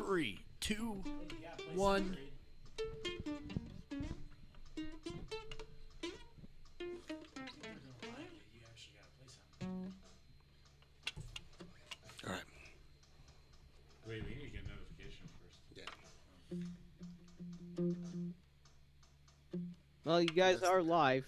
3, 2, 1. All right. Wait, we need to get a notification first. Yeah. Well, you guys are live.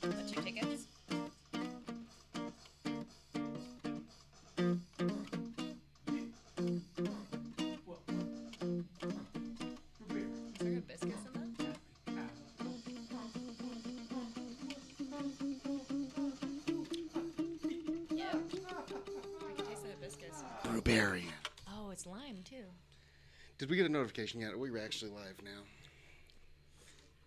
The 2 tickets. Is there a biscuits in them? Yeah. I can taste that biscuits. Brewbarian. Oh, it's lime too. Did we get a notification yet? We're actually live now.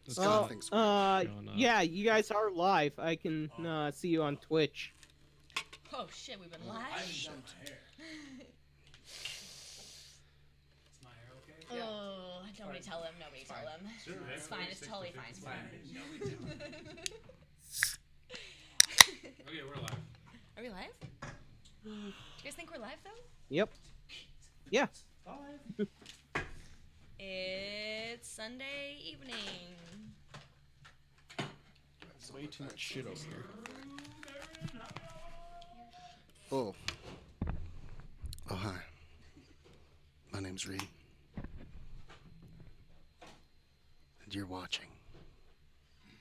This Oh, God thinks we're yeah, you guys are live. I can see you on Twitch. Oh shit, we've been live. I haven't done my hair. Is my hair okay? Oh, nobody tell him. Nobody tell him. Sure, It's fine. It's totally fine. It's fine. Okay, we're live. Are we live? Do you guys think we're live though? Yep. Yeah. It's Sunday evening. There's way too much shit over here. Oh. Oh, hi. My name's Reed. And you're watching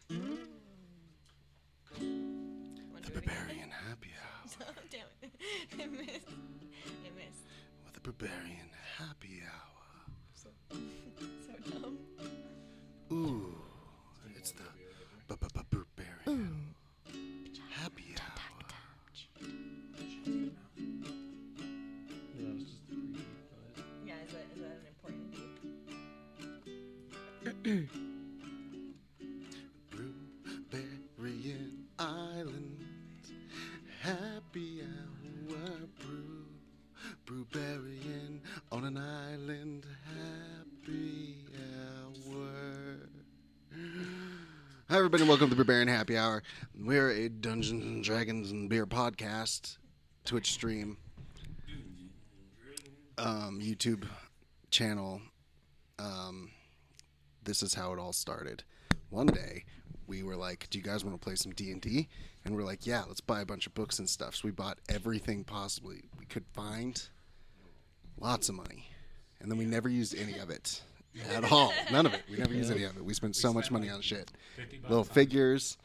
the Brewbarian Happy Hour. Damn it. I missed. With the Brewbarian Happy Hour. So dumb. Ooh. It's the Brewbarian Happy Hour. Yeah, is that an important Brewbarian Island Happy Hour. Brewbarian on an island Happy Hour. Hi everybody and welcome to the Brewbarian Happy Hour. We're a Dungeons and Dragons and Beer podcast, Twitch stream, YouTube channel. This is how it all started. One day, we were like, do you guys want to play some D&D? And we're like, yeah, let's buy a bunch of books and stuff. So we bought everything possibly we could find. Lots of money. And then we never used any of it at all. None of it. We never used any of it. We spent so much money on shit. Little figures,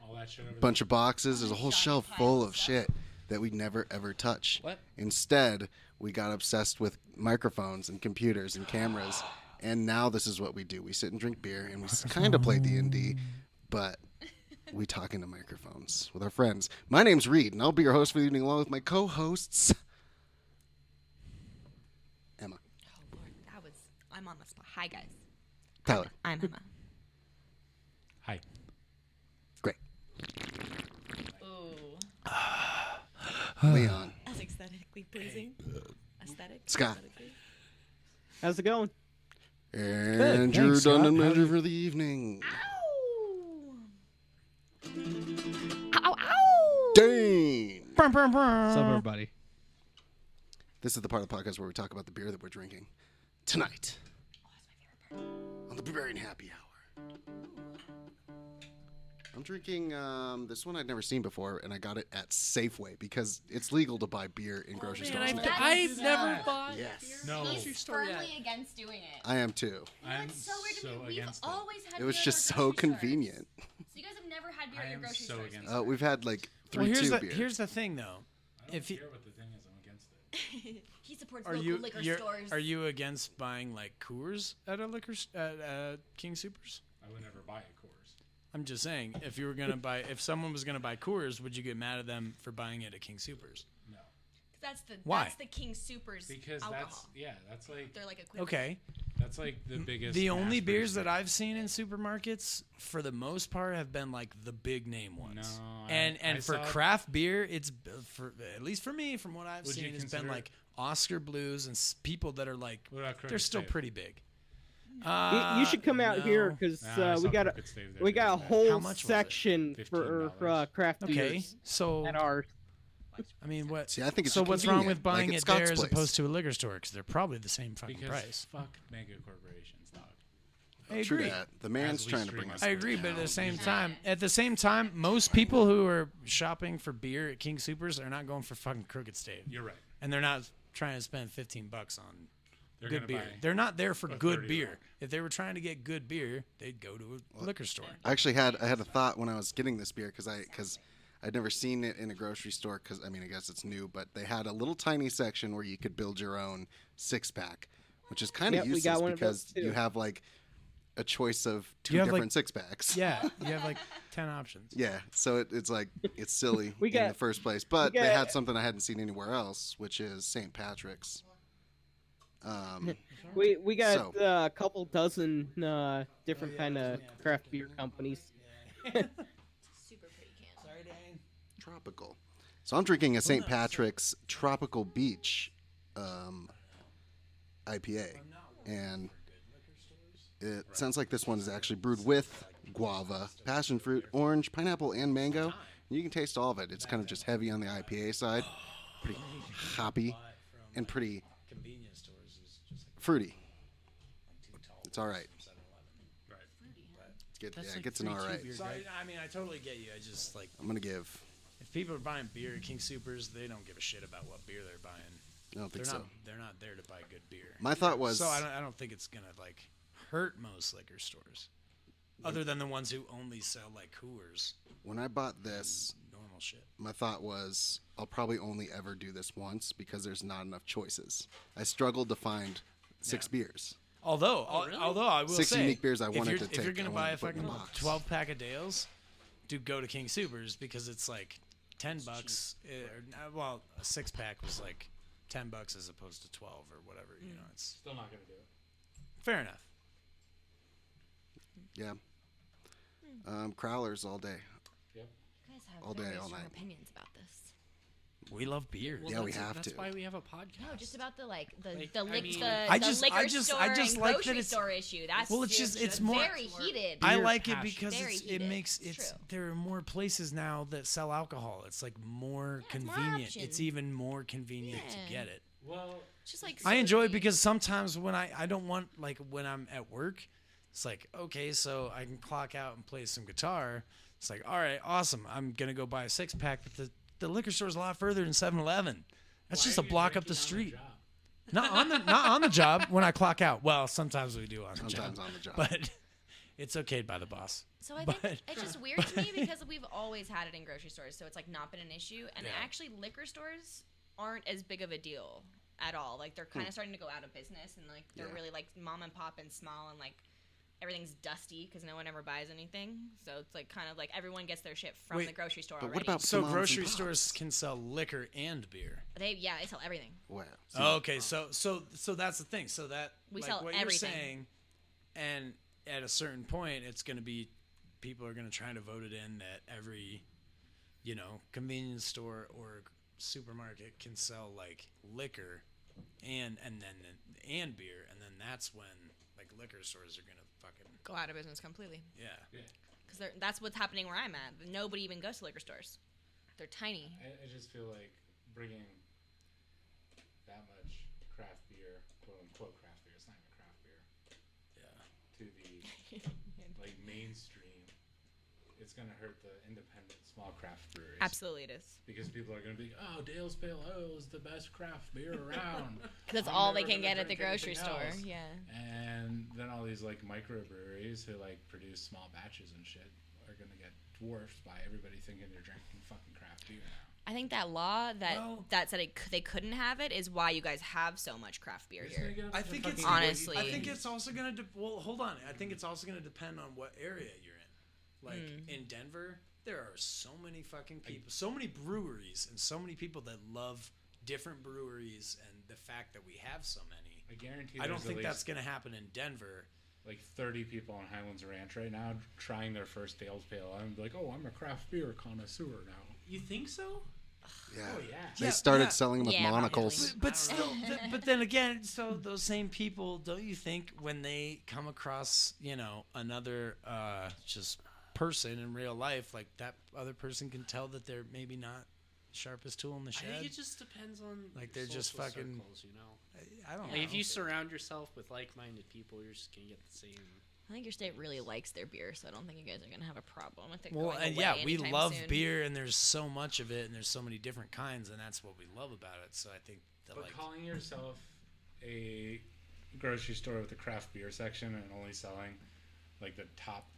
All that shit over there. bunch of boxes. There's a whole shelf full of shit that we'd never, ever touch. What? Instead, we got obsessed with microphones and computers and cameras. And now this is what we do. We sit and drink beer, and we kind of play D&D, but we talk into microphones with our friends. My name's Reed, and I'll be your host for the evening along with my co-hosts, Emma. Oh Lord, I'm on the spot. Hi guys. Tyler. I'm Emma. Hi. Great. Ooh. Leon. That's aesthetically pleasing. Aesthetic. Scott. Aesthetically. How's it going? And Good, you're thanks, done Scott. and measure for the evening. Ow! Ow! Ow! Dane. What's up, everybody? This is the part of the podcast where we talk about the beer that we're drinking tonight on the Brewbarian Happy Hour. I'm drinking this one I'd never seen before, and I got it at Safeway because it's legal to buy beer in grocery stores now. I've never bought Yes. No. He's firmly against doing it. I am too. I'm It's so weird to me. We've against it. always had It was beer just at our so grocery stores. convenient. So you guys have never had beer I at your am grocery so stores. against before. We've had like Well, 3-2 beer. here's the thing, though. I don't care what the thing is. I'm against it. He supports Are local you liquor you're- stores. are you against buying like Coors at a at King Soopers? I would never buy a Coors. I'm just saying, if you were gonna buy, if someone was gonna buy Coors, would you get mad at them for buying it at King Soopers? No. That's Why? the King Soopers Because alcohol. that's like They're like equivalent. Okay. that's like the biggest. The only mass beers that produced- I've seen in supermarkets, for the most part, have been like the big name ones. No, and I for saw- craft beer, it's for at least for me, from what I've Would you seen, it's been consider- like Oscar Blues and people that are like What about they're Crunch still Tape? pretty big. You should come out here no. because Nah, I we saw got a Crooked Stave there we the got a other day. whole How much was it? section for $15. craft Okay, beers so at ours. I mean, what? See, I think it's So what's wrong convenient, with buying like at it there Scott's as place. opposed to a liquor store? Because they're probably the same fucking Because price. fuck mega corporations, dog. I True agree. that. The man's As we trying to stream bring our us. I agree, but down. at the same time, most people who are shopping for beer at King Supers are not going for fucking Crooked Stave, You're right. and they're not trying to spend $15 on They're good gonna beer. buy They're not there for a good 30 beer. roll. If they were trying to get good beer, they'd go to a liquor store. I actually had a thought when I was getting this beer because I'd never seen it in a grocery store because I guess it's new, but they had a little tiny section where you could build your own 6-pack, which is kind of Yep, we got useless one of those because too. you have like a choice of two You have, different 6-packs. Yeah, you have like 10 options. Yeah, so it's like it's silly We in got- the first place, but we they got- had something I hadn't seen anywhere else, which is St. Patrick's. We got So- a couple dozen different kind of craft beer companies. Super pretty can. Sorry, Dane. Tropical. So I'm drinking a St. Patrick's Tropical Beach IPA, and it sounds like this one is actually brewed with guava, passion fruit, orange, pineapple, and mango. And you can taste all of it. It's kind of just heavy on the IPA side, pretty hoppy, and pretty Convenience stores is just like fruity. It's all right. 7-Eleven. It gets an all right. So I mean, I totally get you. I just like I'm gonna give. if people are buying beer at King Supers, they don't give a shit about what beer they're buying. I don't think They're so. not. They're not there to buy good beer. My thought was. So I don't think it's gonna like hurt most liquor stores, other than the ones who only sell like Coors, When I bought this, normal shit. my thought was I'll probably only ever do this once because there's not enough choices. I struggled to find 6 beers. Although I will 6 say, unique beers I if wanted you're, to if you're take, gonna I buy wanted a to put in fucking a box. 12-pack of Dales, do go to King Supers because it's like $10. Well, a 6-pack was like $10 as opposed to 12 or whatever. You know, it's Still not gonna do it. fair enough. Yeah. Crowlers all day. Yep. You guys have All day, very all strong night. opinions about this. We love beer. Well, Yeah, we that's- have that's to. why we have a podcast. No, just about the like the Like, the, I lic- mean- the, I the just- liquor I just- store I just and like that grocery it's- store issue. That's Well, it's more- very heated. I Beer like it passion. because Very it heated. makes It's it's true. there are more places now that sell alcohol. It's like more it's more convenient. It's options. even more convenient to Yeah. get it. Well, It's just like I enjoy it smoothie. because sometimes when I don't want like when I'm at work, it's like okay, so I can clock out and play some guitar. It's like all right, awesome. I'm gonna go buy a 6-pack, but the liquor store's a lot further than 7-Eleven. That's why just are a you block up the drinking on street. job? Not on the job when I clock out. Well, sometimes we do on the Sometimes job, on the job. but it's okayed by the boss. So I think But- it's just weird to me because we've always had it in grocery stores, so it's like not been an issue. And Yeah. actually, liquor stores aren't as big of a deal at all. Like they're kind of starting to go out of business, and like they're Yeah. really like mom and pop and small, and like everything's dusty because no one ever buys anything. So it's like kind of like everyone gets their shit from Wait, the grocery store but what already. about- So Moms and grocery pops. stores can sell liquor and beer. they sell everything. Wow. Oh, okay, so that's the thing. So that We like sell what everything. you're saying, and at a certain point, it's going to be people are going to try to vote it in that every, convenience store or supermarket can sell like liquor, and beer, and then that's when like liquor stores are going to fucking Go out of business completely yeah. because that's what's happening where I'm at. Nobody even goes to liquor stores. They're tiny. I just feel like bringing that much craft beer, quote unquote craft beer, it's not even craft beer, Yeah. to the like mainstream, it's gonna hurt the independent small craft breweries. Absolutely, it is. Because people are gonna be, oh, Dale's Pale Ale is the best craft beer around. Because that's I'm all they never can gonna get at the drink grocery anything store. else. Yeah. And then all these like microbreweries who like produce small batches and shit are gonna get dwarfed by everybody thinking they're drinking fucking craft beer now. I think that law Well- that said they couldn't have it is why you guys have so much craft beer It's gonna here. get up I to think fucking it's Honestly. I think it's also gonna. Well, hold on. I think it's also gonna depend on what area you're in. Like in Denver, there are so many fucking people, so many breweries, and so many people that love different breweries. And the fact that we have so many, I guarantee. I don't there's at think least, that's gonna happen in Denver. like 30 people on Highlands Ranch right now trying their first Dale's Pale Ale and be like, oh, I'm a craft beer connoisseur now. You think so? Yeah. Oh yeah. They Yeah, started yeah. selling them with Yeah, monocles. But still, but then again, so those same people, don't you think when they come across, another just person in real life, like that other person can tell that they're maybe not the sharpest tool in the I shed? think it just depends on Like, they're just social fucking- circles, you know. I don't Like, know. if you surround yourself with like-minded people, you're just gonna get the same. I think your state really likes their beer, so I don't think you guys are gonna have a problem with it Well, going and away yeah, we anytime love soon. beer, and there's so much of it, and there's so many different kinds, and that's what we love about it. So I think that, But like, calling yourself a grocery store with a craft beer section and only selling like the top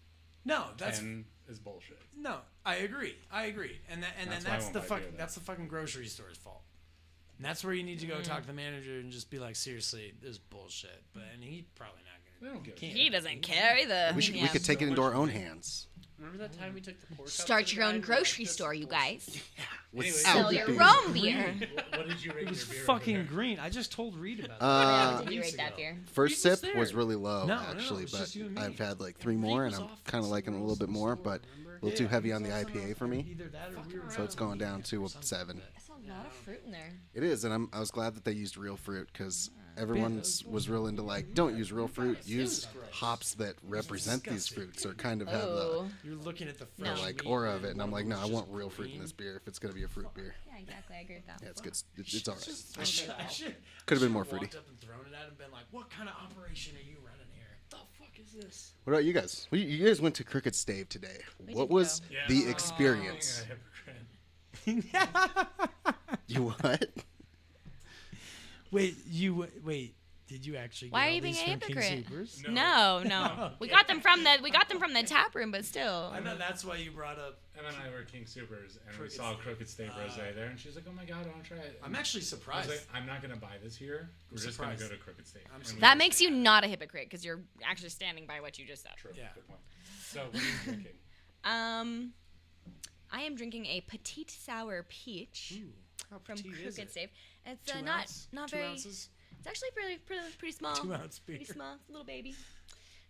no, that's 10 is bullshit. no. I agree, and That's then why I that's won't the buy fuck. beer then. That's the fucking grocery store's fault. And that's where you need to go talk to the manager and just be like, seriously, this is bullshit. But and he probably not They gonna. don't give a can't. He doesn't care either. We Yeah. could take it into our own hands. Remember that time we took the pork? Start your own grocery store, you guys. Anyway, Sell Without your beer. own beer. What did you rate It was your beer? fucking over there? green. I just told Reed about it. How did you weeks rate that ago. beer? First Reed was sip there. was really low, No, actually, it's but just you and me. I've had like 3 more, and I'm kind of liking it a little bit more, but a little too heavy on the IPA for me. Either that or we were So it's going down to a 7. That's a lot of fruit in there. It is, and I was glad that they used real fruit because everyone was real into like, don't use real fruit, use hops that represent these fruits or kind of have the Oh. You're looking at the the, fresh like meat aura of it, and I'm like, no, I It's want just real fruit in green. this beer if it's gonna be a fruit beer. Yeah, exactly. I agree with that. Yeah, it's good. It's all right. I should Could have been more fruity. Walked up and thrown it at him and been like, "What kind of operation are you running here? The fuck is this?" What about you guys? Well, you guys went to Crooked Stave today. We What did was go. Yeah. the Oh, experience? you're a hypocrite. You what? Wait. Did you actually? Why get are all you being these a from King hypocrite? Soopers? No. We got them from the tap room, but still. I know that's why you brought up. Emma and I were King Supers, and we Crooked saw Stave. Crooked Stave Rosé there, and she's like, "Oh my god, I want to try it." I'm actually I was surprised. like, "I'm not gonna buy this here. We're just gonna surprised. go to Crooked Stave." I'm And we surprised. That just- makes you not a hypocrite because you're actually standing by what you just said. True. Yeah. Good point. So, what are you drinking? I am drinking a petite sour peach How from petite is Crooked it? Stave. It's 2 not ounce? not 2 very. ounces? It's actually pretty small. 2 ounce beer. Pretty small, little baby.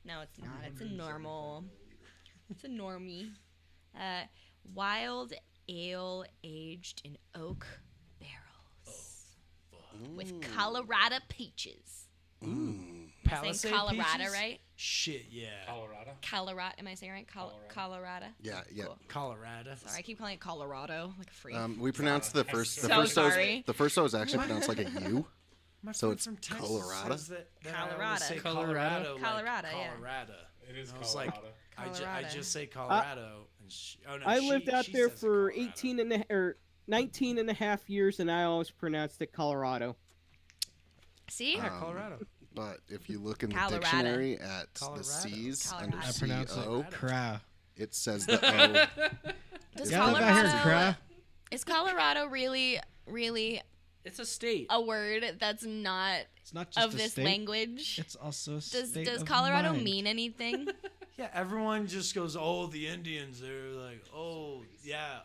No, it's not. It's a normal. It's a normie. Wild ale aged in oak barrels with Colorado peaches. Mm. Palisade Saying Colorado, peaches? right? Shit, yeah. Colorado. Colorado. Am I saying right? Colorado. Yeah, yeah. Cool. Colorado. Sorry, I keep calling it Colorado, like a freak. We pronounced the first. The So first O sorry. was, the first O was actually pronounced like a U. My So friend it's from Texas Colorado? says that I Colorado. always say Colorado? Colorado, like Colorado, yeah. Colorado. It is I was like, Colorado. I Colorado. just say Colorado. And oh no, I lived out she there says it for Colorado. 19 and a half years, and I always pronounced it Colorado. See? Yeah, Colorado. But if you look in the Colorado. dictionary at Colorado. the C's Colorado. under I pronounce CO, it cra. it says the O. Does Yeah, Live out here, Colorado cra. is Colorado really It's a state. a word that's not It's not just of a this state. language? It's also a Does state does of Colorado mind. mean anything? Yeah, everyone just goes, oh, the Indians. They're like, oh, yeah,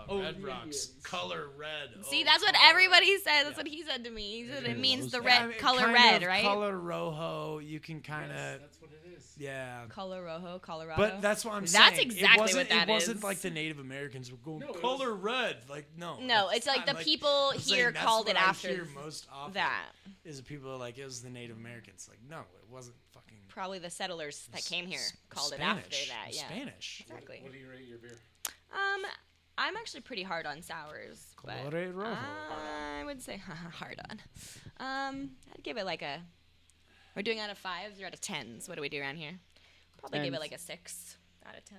Red the Rocks, Indians. color red. See, oh, that's what color- everybody said. That's Yeah. what he said to me. He said Yeah, it means the those- red I mean, color kind red, of right? Color rojo. You can kind of, That's what it is. yeah. Color rojo, Colorado. But that's what I'm That's saying. exactly it wasn't, what that It wasn't is. like the Native Americans were going, No, it color red. Like, no. No, it's like not. the people I'm saying here that's called what it I after hear most often that. is the people are like, it was the Native Americans. Like, no, it wasn't fucking Probably the settlers that came here called Spanish. it after that. Yeah, Spanish. exactly. What do you rate your beer? I'm actually pretty hard on sours, but Color rojo. I would say hard on. I'd give it like a. We're doing out of 5s or out of 10s. What do we do around here? Probably give it 10s. like a 6 out of 10.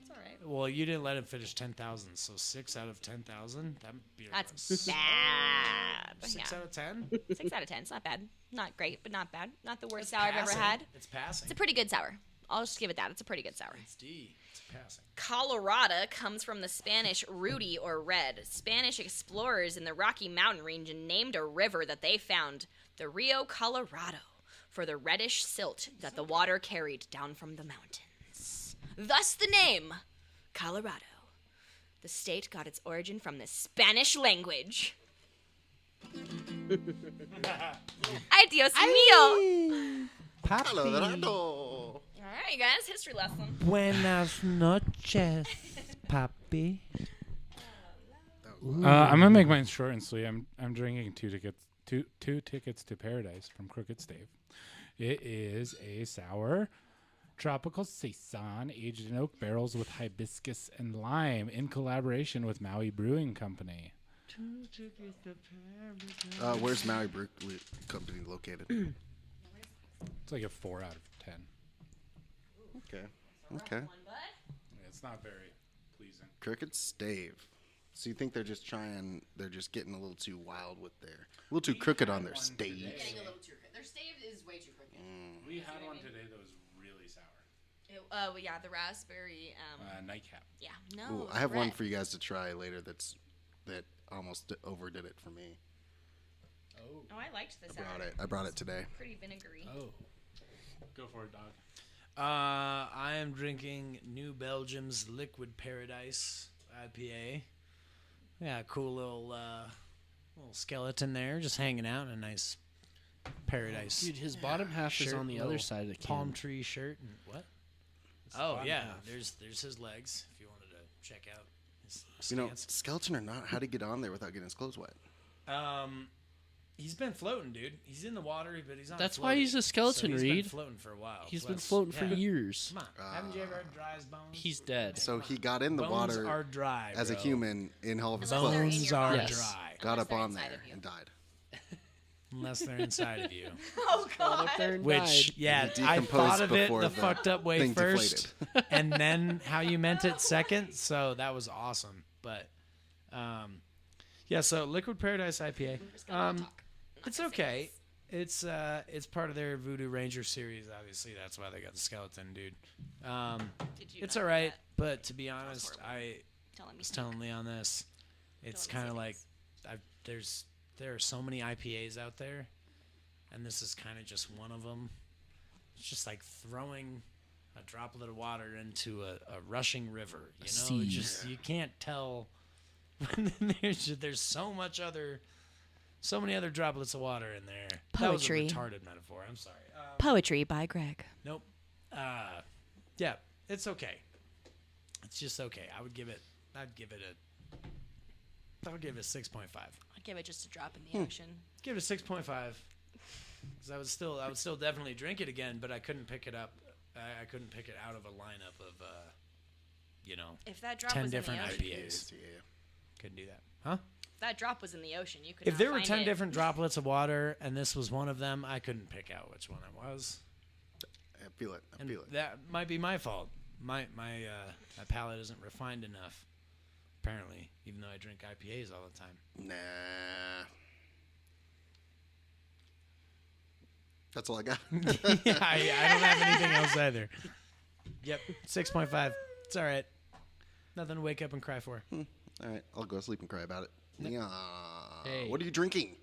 It's all right. Well, you didn't let him finish 10,000, so 6 out of 10,000. That beer That's was bad. 6 Yeah. out of 10. 6 out of 10. It's not bad. Not great, but not bad. Not the worst It's sour I've ever passing. had. It's passing. It's a pretty good sour. I'll just give it that. It's a pretty good sour. It's D. It's passing. Colorado comes from the Spanish rudi or red. Spanish explorers in the Rocky Mountain region named a river that they found the Rio Colorado for the reddish silt that the water carried down from the mountains. Thus the name Colorado. The state got its origin from the Spanish language. Adios mio. Colorado. All right, guys, history lesson. Buenas noches, papi. That I'm gonna make mine short and sweet. I'm drinking two tickets to paradise from Crooked Stave. It is a sour tropical saison aged in oak barrels with hibiscus and lime in collaboration with Maui Brewing Company. Where's Maui Brew Company located? It's like a 4 out of 10. Okay. One, bud. It's not very pleasing. Crooked Stave. So you think they're just getting a little too wild with a little too crooked on their staves. Getting a little too crooked. Their stave is way too crooked. We had one today that was really sour. Oh yeah, the raspberry. Nightcap. Yeah, no. Ooh, I have one for you guys to try later. That almost overdid it for me. Oh, I liked this. I brought it today. Pretty vinegary. Oh. Go for it, dog. I am drinking New Belgium's Liquid Paradise IPA. Yeah, cool little skeleton there, just hanging out in a nice paradise. Dude, his bottom half is shirt, on the other side of the can. palm tree shirt and what? It's the Oh bottom yeah, half. there's his legs. If you wanted to check out his You know, stance. skeleton or not, how to get on there without getting his clothes wet? He's been floating, dude. He's in the water, but he's not. That's why floating. he's a skeleton, so he's Reed. been floating for a while. He's So been that's- floating for yeah. years. Come on, haven't you ever heard dry as bones? He's dead. So he got in the bones water are dry as a bro. human in all of his Unless they're in clothes. Bones your are body. Yes. dry Got Unless up they're on inside there of you. and died. unless they're inside of you. Oh god. Up there and Which, died. yeah, It I decomposed thought of it before the the fucked up way thing first, deflated. and then how you meant it second. So that was awesome. But, yeah. So Liquid Paradise IPA. It's okay. It's part of their Voodoo Ranger series. Obviously, that's why they got the skeleton dude. Did you It's not all know right, that? but to be honest, horrible. I Telling me. was telling Leon this. It's Don't kind of say like there are so many IPAs out there, and this is kind of just one of them. It's just like throwing a droplet of water into a rushing river. You know, sea. It's just you can't tell. There's so many other droplets of water in there. Poetry. That was a retarded metaphor. I'm sorry. Poetry by Greg. Nope. Yeah, it's okay. It's just okay. I'd give it a 6.5. I'd give it just a drop in the ocean. Give it a 6.5. Because I would still definitely drink it again, but I couldn't pick it up. I couldn't pick it out of a lineup of, If that drop 10 was in different the ocean, IPAs. Yeah. Couldn't do that. Huh? if that drop was in the ocean, you could. If not there were find 10 it. different droplets of water and this was one of them, I couldn't pick out which one it was. I feel it. I And feel it. that might be my fault. My palate isn't refined enough, apparently, even though I drink IPAs all the time. Nah. That's all I got. Yeah, I don't have anything else either. Yep, 6.5. It's all right. Nothing to wake up and cry for. All right, I'll go to sleep and cry about it. Yeah. Hey. What are you drinking?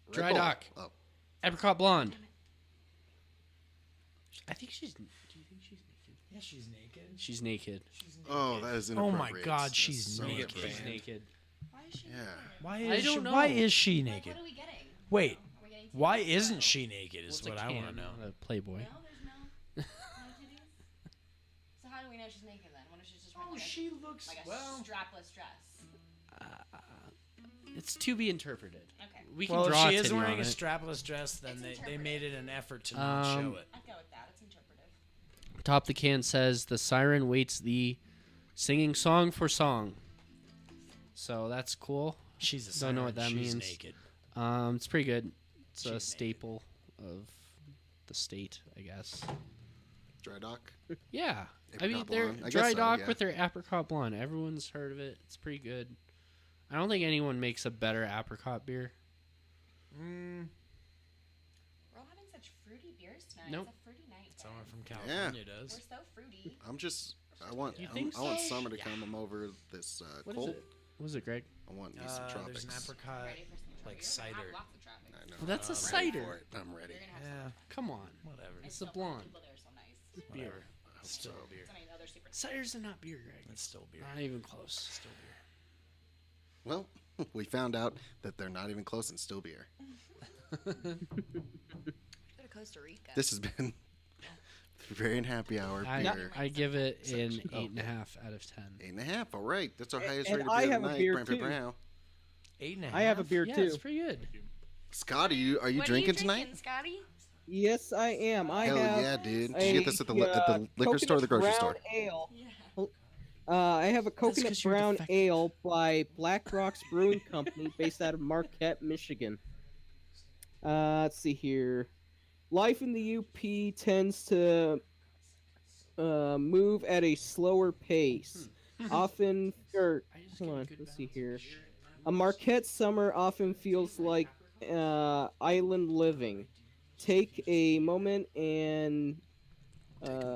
Red Dry Bull. Dock. Oh, Apricot blonde. I think she's. Do you think she's naked? Yeah, she's naked. She's naked. oh, that is Oh my inappropriate. God, That's she's so naked. inappropriate. She's naked. Why is she? Yeah. Why I is don't she, know. Why is she Like, naked? what are we getting? Wait, We're getting why titties? isn't she naked? Is It's what a I want to can, know. not a Playboy. No, there's no titties. So how do we know she's naked then? What if she's just wearing looks like a strapless dress? It's to be interpreted. Okay, We can Well, if draw she a is titty wearing on a it. strapless dress, then It's they made it an effort to not Um, show it. I'd go with that. It's interpretive. Top of the can says the siren waits thee, singing song for song. So that's cool. She's a Don't know siren. what that She's means. naked. It's pretty good. It's a She's naked. staple of the state, I guess. Dry Dock. Yeah, I Apricot mean they're blonde. I guess dry so, dock yeah. with their apricot blonde. Everyone's heard of it. It's pretty good. I don't think anyone makes a better apricot beer. Mm, We're all having such fruity beers tonight. Nope. It's a fruity night. someone guys. from California does. We're so fruity. I'm just. I want. You think I want so? summer to come over this What is cold. it? What is it, Greg? I want me some There's tropics. an apricot. Ready for some like You're gonna cider. have lots of traffic. I know. Well, that's a I'm ready cider. for it. I'm ready. You're gonna have Yeah, Come on, whatever. it's some. the blonde People there are so nice. beer. I hope Still so. beer. I mean, they're super. Ciders are not beer, Greg. It's still beer. Not even close. Still beer. Well, we found out that they're not even close and still beer. Go to Costa Rica. This has been Brewbarian happy hour beer. I give it an Oh. 8.5 out of 10. 8.5. All right, that's our highest And rated I beer have a tonight. beer, Brown paper too. brown. 8.5. I have a beer Yeah, too. it's pretty good. Scott, are you What drinking are you tonight? drinking, Scotty? Yes, I am. I Hell have yeah, dude! Did you get this at the a, liquor store or the grocery coconut store? brown Ale. I have a coconut 'cause you're brown defective. ale by Black Rocks Brewing Company, based out of Marquette, Michigan. Let's see here. Life in the UP tends to move at a slower pace. Often, hold on, let's see here. A Marquette summer often feels like island living. Take a moment and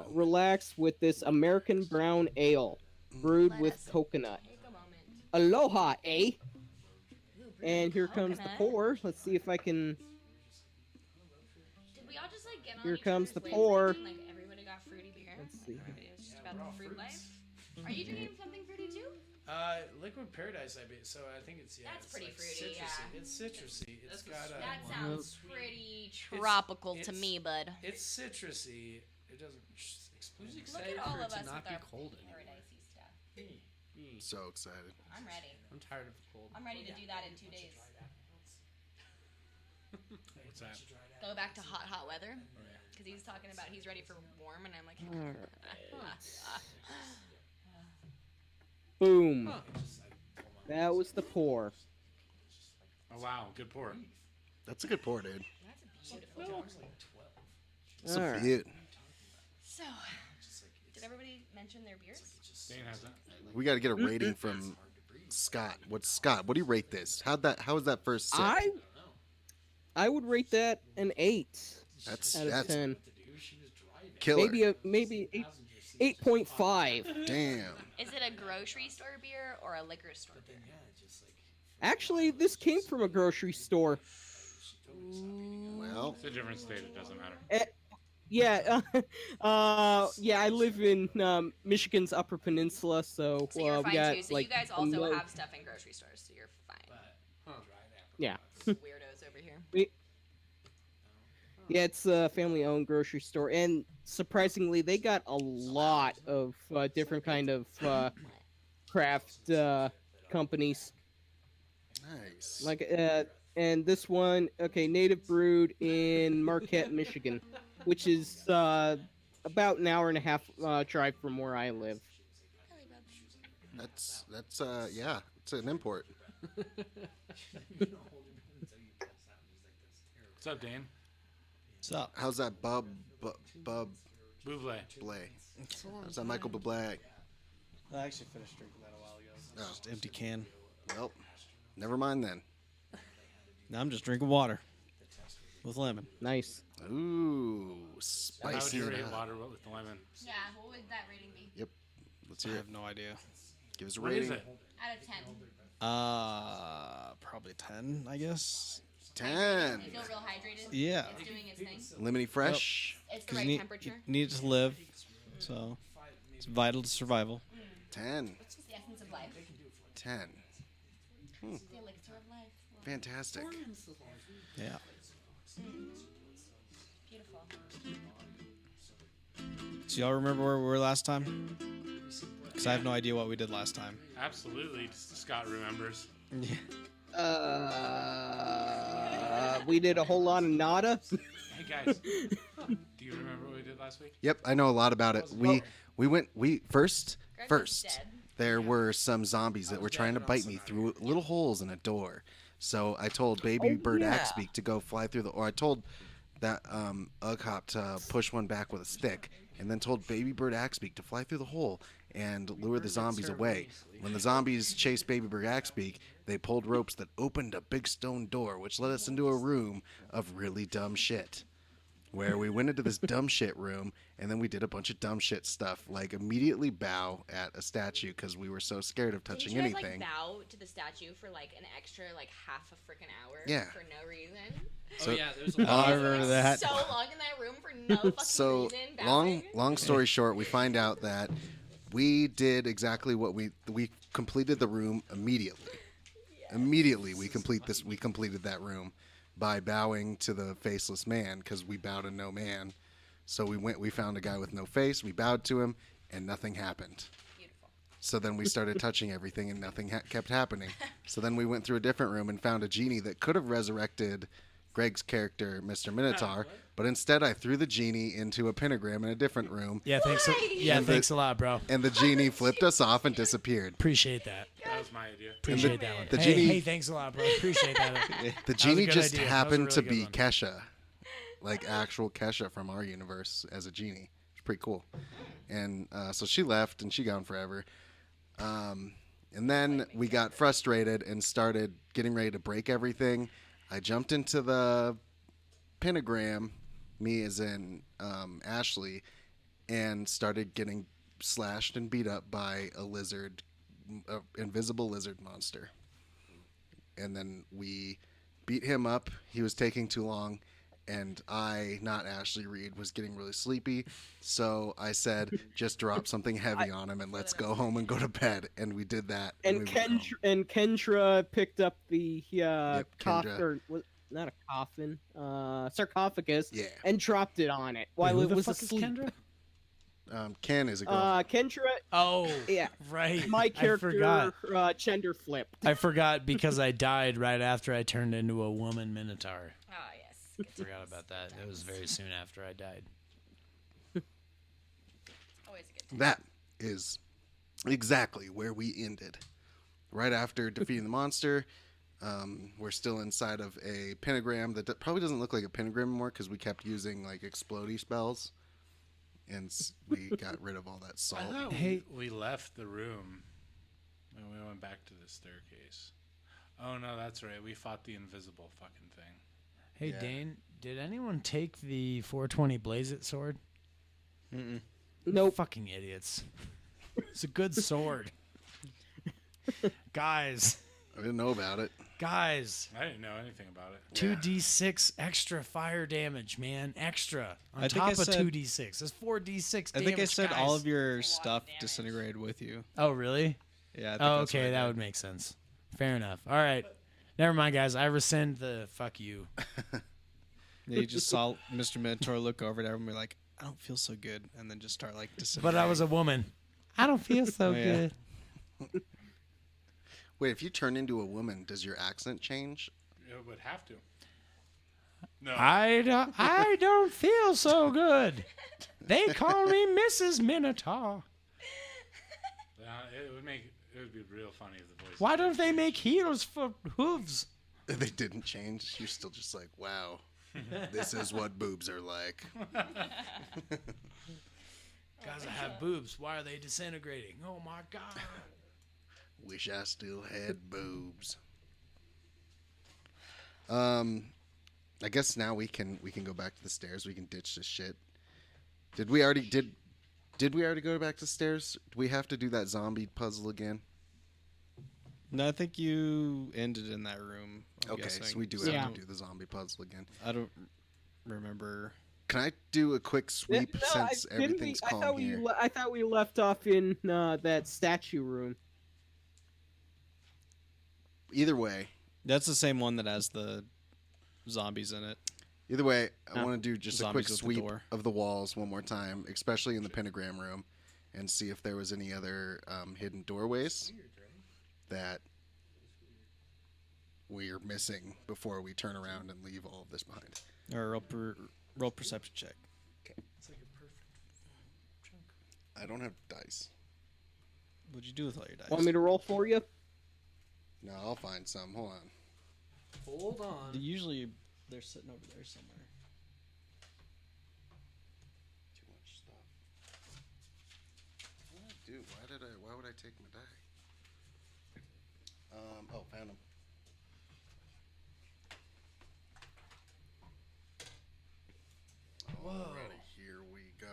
relax with this American brown ale brewed Let with us coconut. Take a moment. Aloha, eh? Ooh, And here comes the coconut. pour. Let's see if I can. Did we all just like get on Here each comes other's the pour. wavelength? Like everybody got fruity beer. Let's see. Everybody is just about the fruit life. Are you drinking something fruity too? Liquid Paradise IPA. So I think it's That's it's pretty like fruity, citrusy. yeah. It's citrusy. It's got a. That sounds pretty tropical to me, bud. It's citrusy. It doesn't explain. Who's it. excited all for it of to us not with be our cold anymore? paradisey stuff. So excited. I'm ready. I'm tired of the cold. I'm ready to do that in 2 days. What's that? Go back to hot weather. Because he's talking about he's ready for warm, and I'm like, Boom. That was the pour. Oh wow, good pour. That's a good pour, dude. that's beautiful. It's All a right. beaut. So, did everybody mention their beers? Dane has that. We got to get a rating from Scott. Scott? What do you rate this? How was that first sip? I would rate that an 8 That's out of that's 10. killer. Maybe 8.5. Damn. Is it a grocery store beer or a liquor store beer? Actually, this came from a grocery store. Well, It's a different state. It doesn't matter. Yeah, yeah. I live in Michigan's Upper Peninsula, so, So you're we fine got too. So like you guys a also mil- have stuff in grocery stores, so you're fine. yeah. Weirdos over here. Yeah, it's a family-owned grocery store, and surprisingly, they got a lot of different kind of craft companies. nice. Like, and this one, okay, native brewed in Marquette, Michigan, which is about an hour and a half drive from where I live. That's yeah. It's an import. What's up, Dane? What's up? How's that Bub Buble. Blay? How's that Michael Bublé? I actually finished drinking that a while ago. Oh. Just empty can. Well, never mind then. Now I'm just drinking water with lemon. Nice. Ooh, How would spicy. you and rate hot. water with the lemon? Yeah, what would that rating be? Let's I hear it. have no idea. Give us a What rating. is it? Out of 10. Probably 10, I guess. 10. You feel real hydrated? Yeah. It's doing its thing. Lemony fresh. It's the Because right you temperature. need it to live, so it's vital to survival. 10. It's the essence of life. 10. The elixir of life. Fantastic. Yeah. Beautiful. So y'all remember where we were last time? Because I have no idea what we did last time. Absolutely. Scott remembers. We did a whole lot of nada. Hey guys, do you remember what we did last week? Yep, I know a lot about it. We first Greg was dead. there were some zombies that were trying to bite me through little holes in a door. So I told Baby Bird Axbeak to go fly through or I told that Ughop to push one back with a stick, and then told Baby Bird Axbeak to fly through the hole and lure the zombies away. When the zombies chased Baby Bird Axbeak, they pulled ropes that opened a big stone door, which led us into a room of really dumb shit. Where we went into this dumb shit room, and then we did a bunch of dumb shit stuff, like immediately bow at a statue because we were so scared of touching Didn't you guys, anything. like, bow to the statue for, like, an extra, like, half a freaking hour? Yeah. For no reason? So- Oh yeah, there's a I lot. remember that. So long in that room for no fucking So reason. Bowing? long story short, we find out that we did exactly what we completed the room immediately. Immediately we completed that room by bowing to the faceless man because we bow to no man. So we found a guy with no face. We bowed to him, and nothing happened. Beautiful. So then we started touching everything, and nothing kept happening. So then we went through a different room and found a genie that could have resurrected Greg's character, Mr. Minotaur, but instead I threw the genie into a pentagram in a different room, Yeah, thanks. Thanks a lot, bro. and the genie flipped us off and disappeared. Appreciate that. That was my idea. Appreciate that one. the hey, genie- hey, thanks a lot, bro. Appreciate that. The a genie good just idea. That was a happened really to good be one. Kesha, like actual Kesha from our universe as a genie. It's pretty cool. And so she left, and she gone forever. And then we got frustrated and started getting ready to break everything. I jumped into the pentagram, me as in Ashley, and started getting slashed and beat up by a lizard, invisible lizard monster. And then we beat him up. He was taking too long, and I, not Ashley Reed, was getting really sleepy. So I said, just drop something heavy on him and let's go home and go to bed. And we did that. And we went home. Kendra picked up the Kendra. not a coffin, sarcophagus, Yeah. and dropped it on it while Who it the was fuck is asleep. Kendra? Ken is a girl. Kendra, Oh, yeah, right. my I character, forgot. gender flipped. I forgot because I died right after I turned into a woman minotaur. Oh, yes. I forgot about that. It was very soon after I died. Always a good time. That is exactly where we ended. Right after defeating the monster, we're still inside of a pentagram that probably doesn't look like a pentagram anymore because we kept using like explodey spells, and we got rid of all that I salt. thought Hey. we left the room and we went back to the staircase. Oh no, that's right. We fought the invisible fucking thing. Hey, Yeah. Dane, did anyone take the 420 Blaze It sword? Nope. Fucking idiots. It's a good sword. Guys, I didn't know about it. guys. I didn't know anything about it. 2d6 extra fire damage, man. Extra. On I think top I of said- 2d6. That's 4d6 I damage, think I said guys. all of your That's a lot of stuff damage. disintegrated with you. Oh, really? Yeah. I think Oh, that's what okay. I That did. would make sense. Fair enough. All right. Never mind, guys. I rescind the fuck you. Yeah, you just saw Mr. Minotaur look over at everyone and be like, I don't feel so good, and then just start like But disintegrating. I was a woman. I don't feel so Oh, yeah. good. Wait, if you turn into a woman, does your accent change? It would have to. No. I don't feel so good. They call me Mrs. Minotaur. It would be real funny if the voice. Why don't they make heels for hooves? They didn't change. You're still just like, wow, this is what boobs are like. Guys, I have boobs. Why are they disintegrating? Oh my god. Wish I still had boobs. I guess now we can go back to the stairs. We can ditch this shit. Did we already go back to the stairs? Do we have to do that zombie puzzle again? No, I think you ended in that room. I'm Okay, guessing. so we do have Yeah. to do the zombie puzzle again. I don't remember. Can I do a quick sweep No, since didn't we- everything's calm here? I thought we left off in that statue room. Either way, That's the same one that has the zombies in it. I want to do just a quick Zombies with the sweep door. of the walls one more time, especially in the pentagram room, and see if there was any other hidden doorways that we're missing before we turn around and leave all of this behind. Or roll perception check. I don't have dice. What'd you do with all your dice? Want me to roll for you? No, I'll find some. Hold on. Hold on. Usually they're sitting over there somewhere. Too much stuff. What did I do? Why would I take my die? Oh, found them. Alrighty, here we go.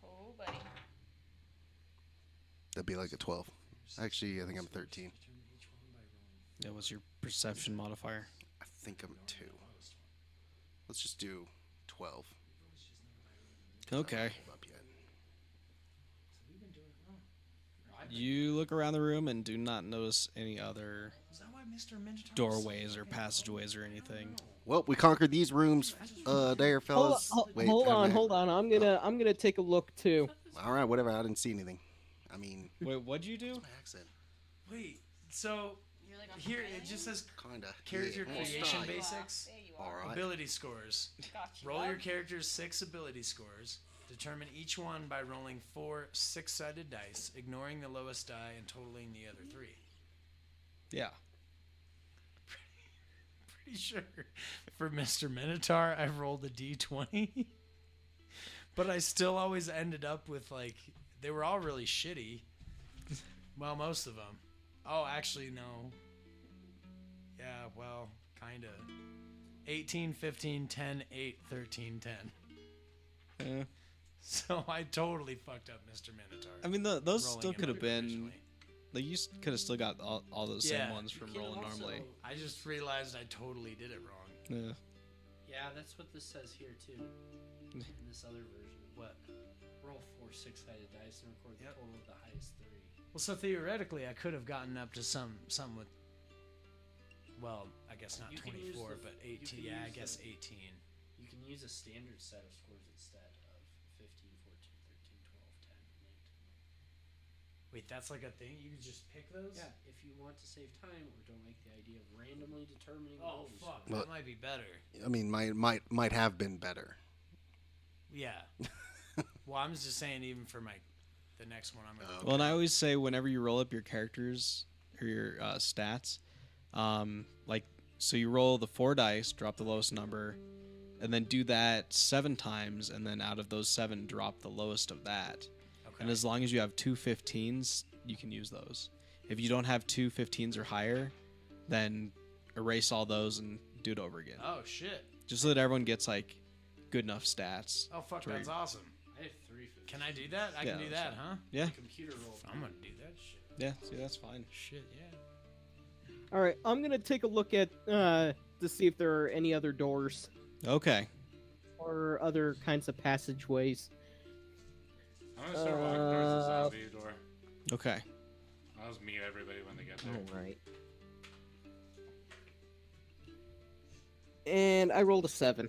Oh, buddy. That'd be like a 12. Actually, I think I'm 13. That was your perception modifier. I think I'm 2. Let's just do 12. Okay. Up yet. You look around the room and do not notice any other Is that why Mr. Minotaur doorways or passageways or anything. Well, we conquered these rooms, there, fellas. Wait, hold how on, many- hold on. I'm gonna take a look too. All right, whatever. I didn't see anything. I mean, Wait, what'd you do? my accent. Wait, so You're like on here it training? just says Kinda. character Yeah, almost creation died. basics. There you All are. right. Ability scores. Got you. Roll your character's 6 ability scores. Determine each one by rolling 4 6-sided dice, ignoring the lowest die and totaling the other 3. Yeah. Pretty sure for Mr. Minotaur, I rolled a d20. But I still always ended up with, like, they were all really shitty. Well, most of them. Oh, actually, no. Yeah, well, kind of. 18, 15, 10, 8, 13, 10. Yeah. So I totally fucked up Mr. Minotaur. I mean, those rolling still him could have up been. originally. Like, you could have still got all those same Yeah. ones from You can rolling also- normally. I just realized I totally did it wrong. Yeah. Yeah, that's what this says here too. In this other version, what? Roll 4 6-sided dice and record the Yep. total of the highest 3. Well, so theoretically, I could have gotten up to some with. Well, I guess not You can use 24, the- but you 18. can Yeah, I use guess the- 18. You can use a standard set of scores instead of 15, 14, 13, 12, 10, and 8. Wait, that's like a thing? You can just pick those? Yeah, if you want to save time or don't like the idea of randomly determining Oh those fuck, scores. that might be better. I mean, might have been better. Yeah. Well, I'm just saying, even for the next one, I'm gonna. Oh. Well, and I always say whenever you roll up your characters or your stats, like, so you roll the 4 dice, drop the lowest number, and then do that 7 times, and then out of those 7, drop the lowest of that. Okay. And as long as you have 2 15s, you can use those. If you don't have 2 15s or higher, then erase all those and do it over again. Oh shit. Just so that everyone gets, like, good enough stats. Oh fuck, to where that's you- awesome. I have 3 15. Can I do that? I Yeah, can do that's that, huh? Yeah, Computer roll. I'm gonna do that shit. yeah, see, that's fine. Shit, yeah. All right, I'm gonna take a look at to see if there are any other doors Okay. or other kinds of passageways. I'm gonna start walking towards the Uh, zombie door. Okay. I'll just meet everybody when they get there. All right. And I rolled a 7.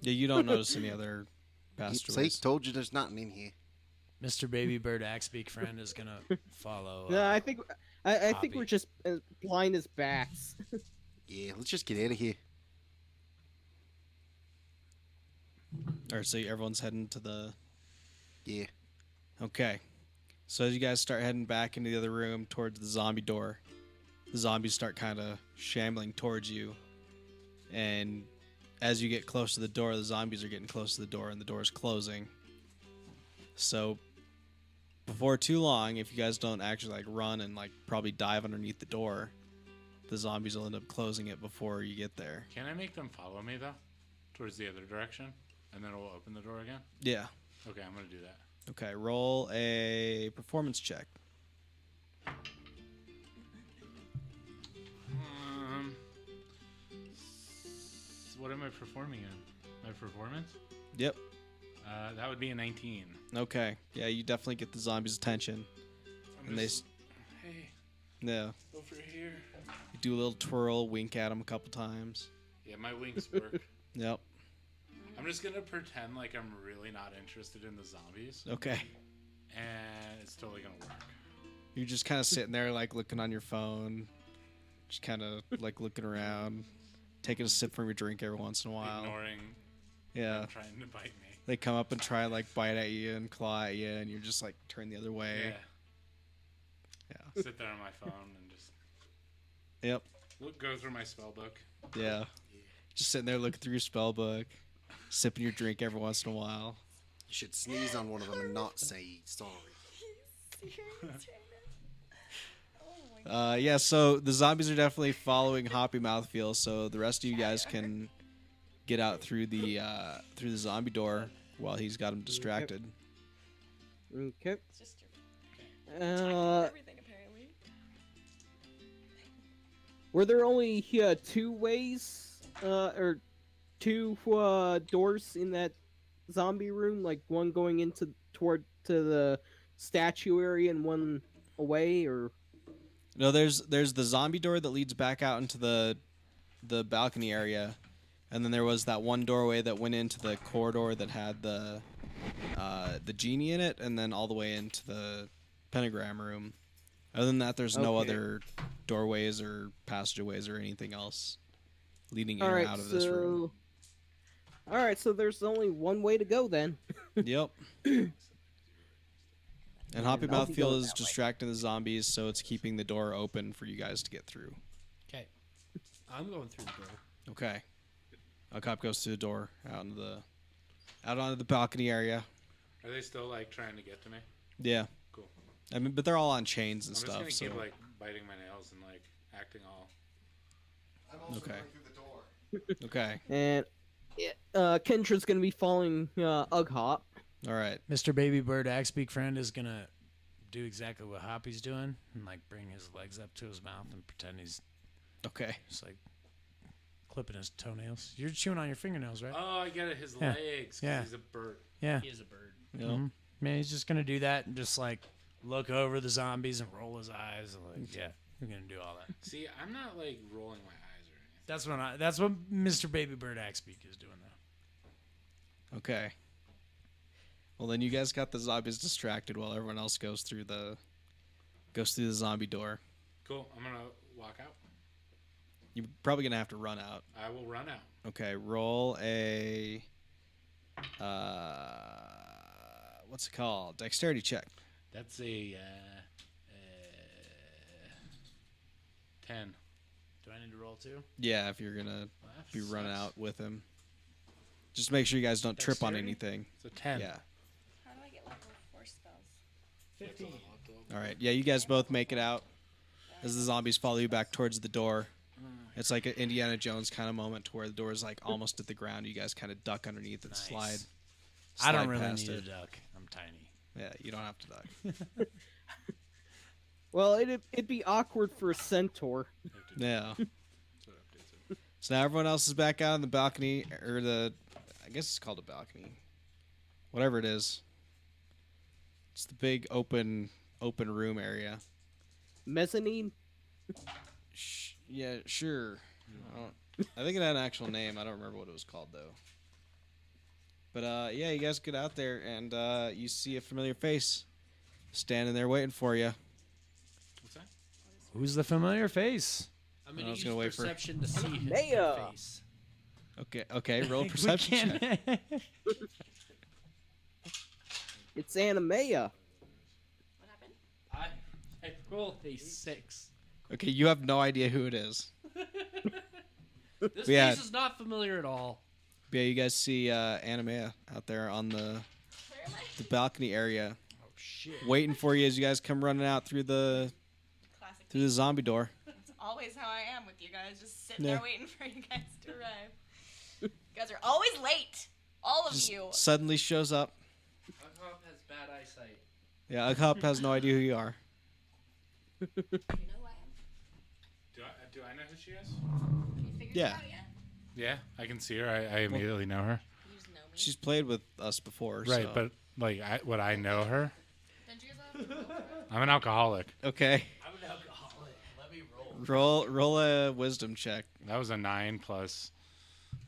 Yeah, you don't notice any other See, passageways. told you there's nothing in here. Mr. Baby Bird Axbeak friend is gonna follow. Yeah, I think I think Hobby. we're just as blind as bats. Yeah, let's just get out of here. All right, so everyone's heading to the. Yeah. Okay. So as you guys start heading back into the other room towards the zombie door, the zombies start kind of shambling towards you. And as you get close to the door, the zombies are getting close to the door, and the door is closing. So before too long, if you guys don't actually like run and like probably dive underneath the door, the zombies will end up closing it before you get there. Can I make them follow me though, towards the other direction, and then we'll open the door again? Yeah. Okay, I'm gonna do that. Okay. Roll a performance check. What am I performing in? My performance? Yep. That would be a 19. Okay. Yeah, you definitely get the zombies' attention. I'm And they, just, hey, yeah, over here. you do a little twirl, wink at them a couple times. Yeah, my wings work. Yep. I'm just gonna pretend like I'm really not interested in the zombies, Okay. and it's totally gonna work. You're just kind of sitting there, like looking on your phone, just kind of like looking around, taking a sip from your drink every once in a while. Ignoring Yeah. them trying to bite me. They come up and try like bite at you and claw at you, and you're just like turn the other way. Yeah. Yeah. Sit there on my phone and just Yep. go through my spell book. Yeah. Just sitting there looking through your spell book, sipping your drink every once in a while. You should sneeze on one of them and not say sorry. Yeah, so the zombies are definitely following Hoppy Mouthfeel, so the rest of you guys can get out through the zombie door while he's got him distracted. Okay. It's just everything apparently. Were there only 2 ways, or 2 doors in that zombie room? Like one going into to the statue area and one away, or No, there's the zombie door that leads back out into the balcony area, and then there was that one doorway that went into the corridor that had the genie in it, and then all the way into the pentagram room. Other than that, there's no Okay. other doorways or passageways or anything else leading in all or right. out of this room. All right, so there's only one way to go then. Yep. And Hoppy I'll be Mouthfeel going is that way. distracting the zombies, so it's keeping the door open for you guys to get through. Okay. I'm going through the door. Okay. A cop goes through the door out onto the balcony area. Are they still like trying to get to me? Yeah. Cool. I mean, but they're all on chains and I'm stuff. just So gonna keep like biting my nails and like acting all. I'm also Okay. going through the door. okay. And Kendra's gonna be following Ughop. All right. Mr. Baby Bird Axbeak Friend is gonna do exactly what Hoppy's doing and like bring his legs up to his mouth and pretend he's Okay. just like clipping his toenails. You're chewing on your fingernails, right? Oh, I get it. His Yeah. legs. 'Cause Yeah. He's a bird. Yeah. He is a bird. Yep. Mhm. Man, he's just gonna do that and just like look over the zombies and roll his eyes. And, like, yeah, we're gonna do all that. See, I'm not like rolling my eyes or anything. That's what Mr. Baby Bird Axbeak is doing though. Okay. Well, then you guys got the zombies distracted while everyone else goes through the zombie door. Cool. I'm gonna walk out. You're probably gonna have to run out. I will run out. Okay. Roll a what's it called? Dexterity check. That's a 10. Do I need to roll too? Yeah, if you're gonna Well, that be running sucks. out with him. Just make sure you guys don't trip on Dexterity? anything. It's a 10. Yeah. How do I get level 4 spells? 15. All right. Yeah, you guys both make it out as the zombies follow you back towards the door. It's like an Indiana Jones kind of moment to where the door is like almost at the ground. You guys kind of duck underneath and Nice. slide. I don't slide really past need it. a duck. I'm tiny. Yeah, you don't have to duck. Well, it'd be awkward for a centaur. Yeah. So now everyone else is back out on the balcony, or I guess it's called a balcony. Whatever it is. It's the big open room area. Mezzanine. Yeah, sure. I think it had an actual name. I don't remember what it was called though. But yeah, you guys get out there and you see a familiar face standing there waiting for you. What's that? Who's the familiar face? I'm I gonna was use gonna wait for- perception to see his Leia. face. Okay, roll a We perception check. can't- It's Animea. What happened? I rolled a 6. Okay, you have no idea who it is. This Yeah. face is not familiar at all. But yeah, you guys see Animea out there on the Where am I? balcony area, Oh shit. waiting for you as you guys come running out through the Classic. zombie door. That's always how I am with you guys, just sitting Yeah. there waiting for you guys to arrive. You guys are always late. All of Just you. suddenly shows up. Ughop has bad eyesight. Yeah, Ughop has no idea who you are. You know who I am? Do I know who she is? Can you figure Yeah. it out yet? Yeah, I can see her. I immediately know her. You just know me. She's played with us before. Right, so. but like, would I know her? Don't you guys have I'm an alcoholic. Okay, I'm an alcoholic. Let me roll. roll a wisdom check, That was a 9 plus.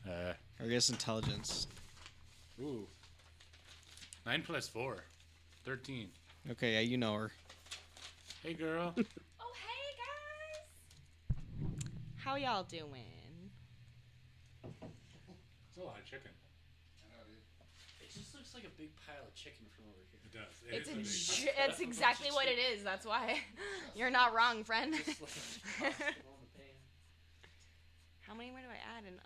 or I guess intelligence. Ooh. 9 plus 4. 13. Okay, yeah, you know her. Hey, girl. Oh, hey, guys. How y'all doing? It's a lot of chicken. It just looks like a big pile of chicken from over here. It does. It's exactly what it is. That's why you're not wrong, friend. Just like tossed on the pan. How many more do I add? And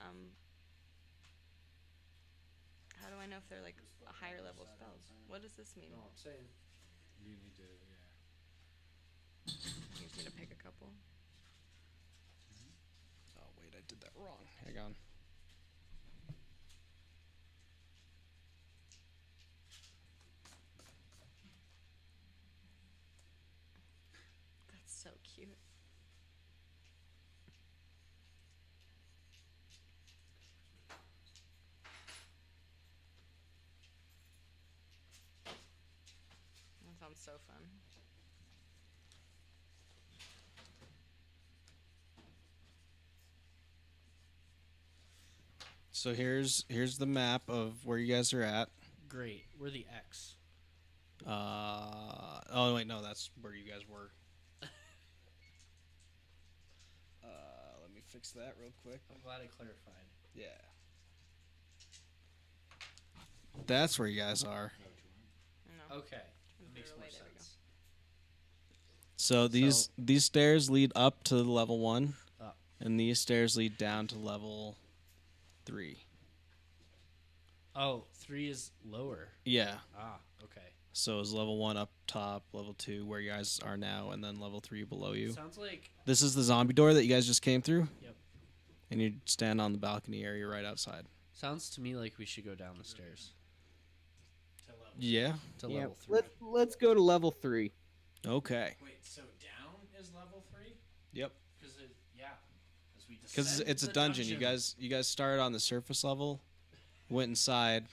how do I know if they're like a higher level spells? What does this mean? No, I'm saying. You need to, yeah. You just need to pick a couple. Oh wait, I did that wrong. Hang on. That's so cute. That sounds so fun. So here's the map of where you guys are at. Great. We're the X. Oh wait, no, that's where you guys were. Let me fix that real quick. I'm glad I clarified. Yeah. That's where you guys are. No. Okay. That makes more There we go. sense. So these stairs lead up to level 1, Up. and these stairs lead down to level 3. Oh, 3 is lower. Yeah. Ah, okay. So it's level 1 up top, level 2 where you guys are now, and then level 3 below you. Sounds like This is the zombie door that you guys just came through. Yep. And you stand on the balcony area right outside. sounds to me like we should go down the stairs Yeah. to Yeah. level 3. Let's go to level 3. Okay. Wait, so down is level 3? Yep. Because we Because descend it's a the dungeon. You guys started on the surface level, went inside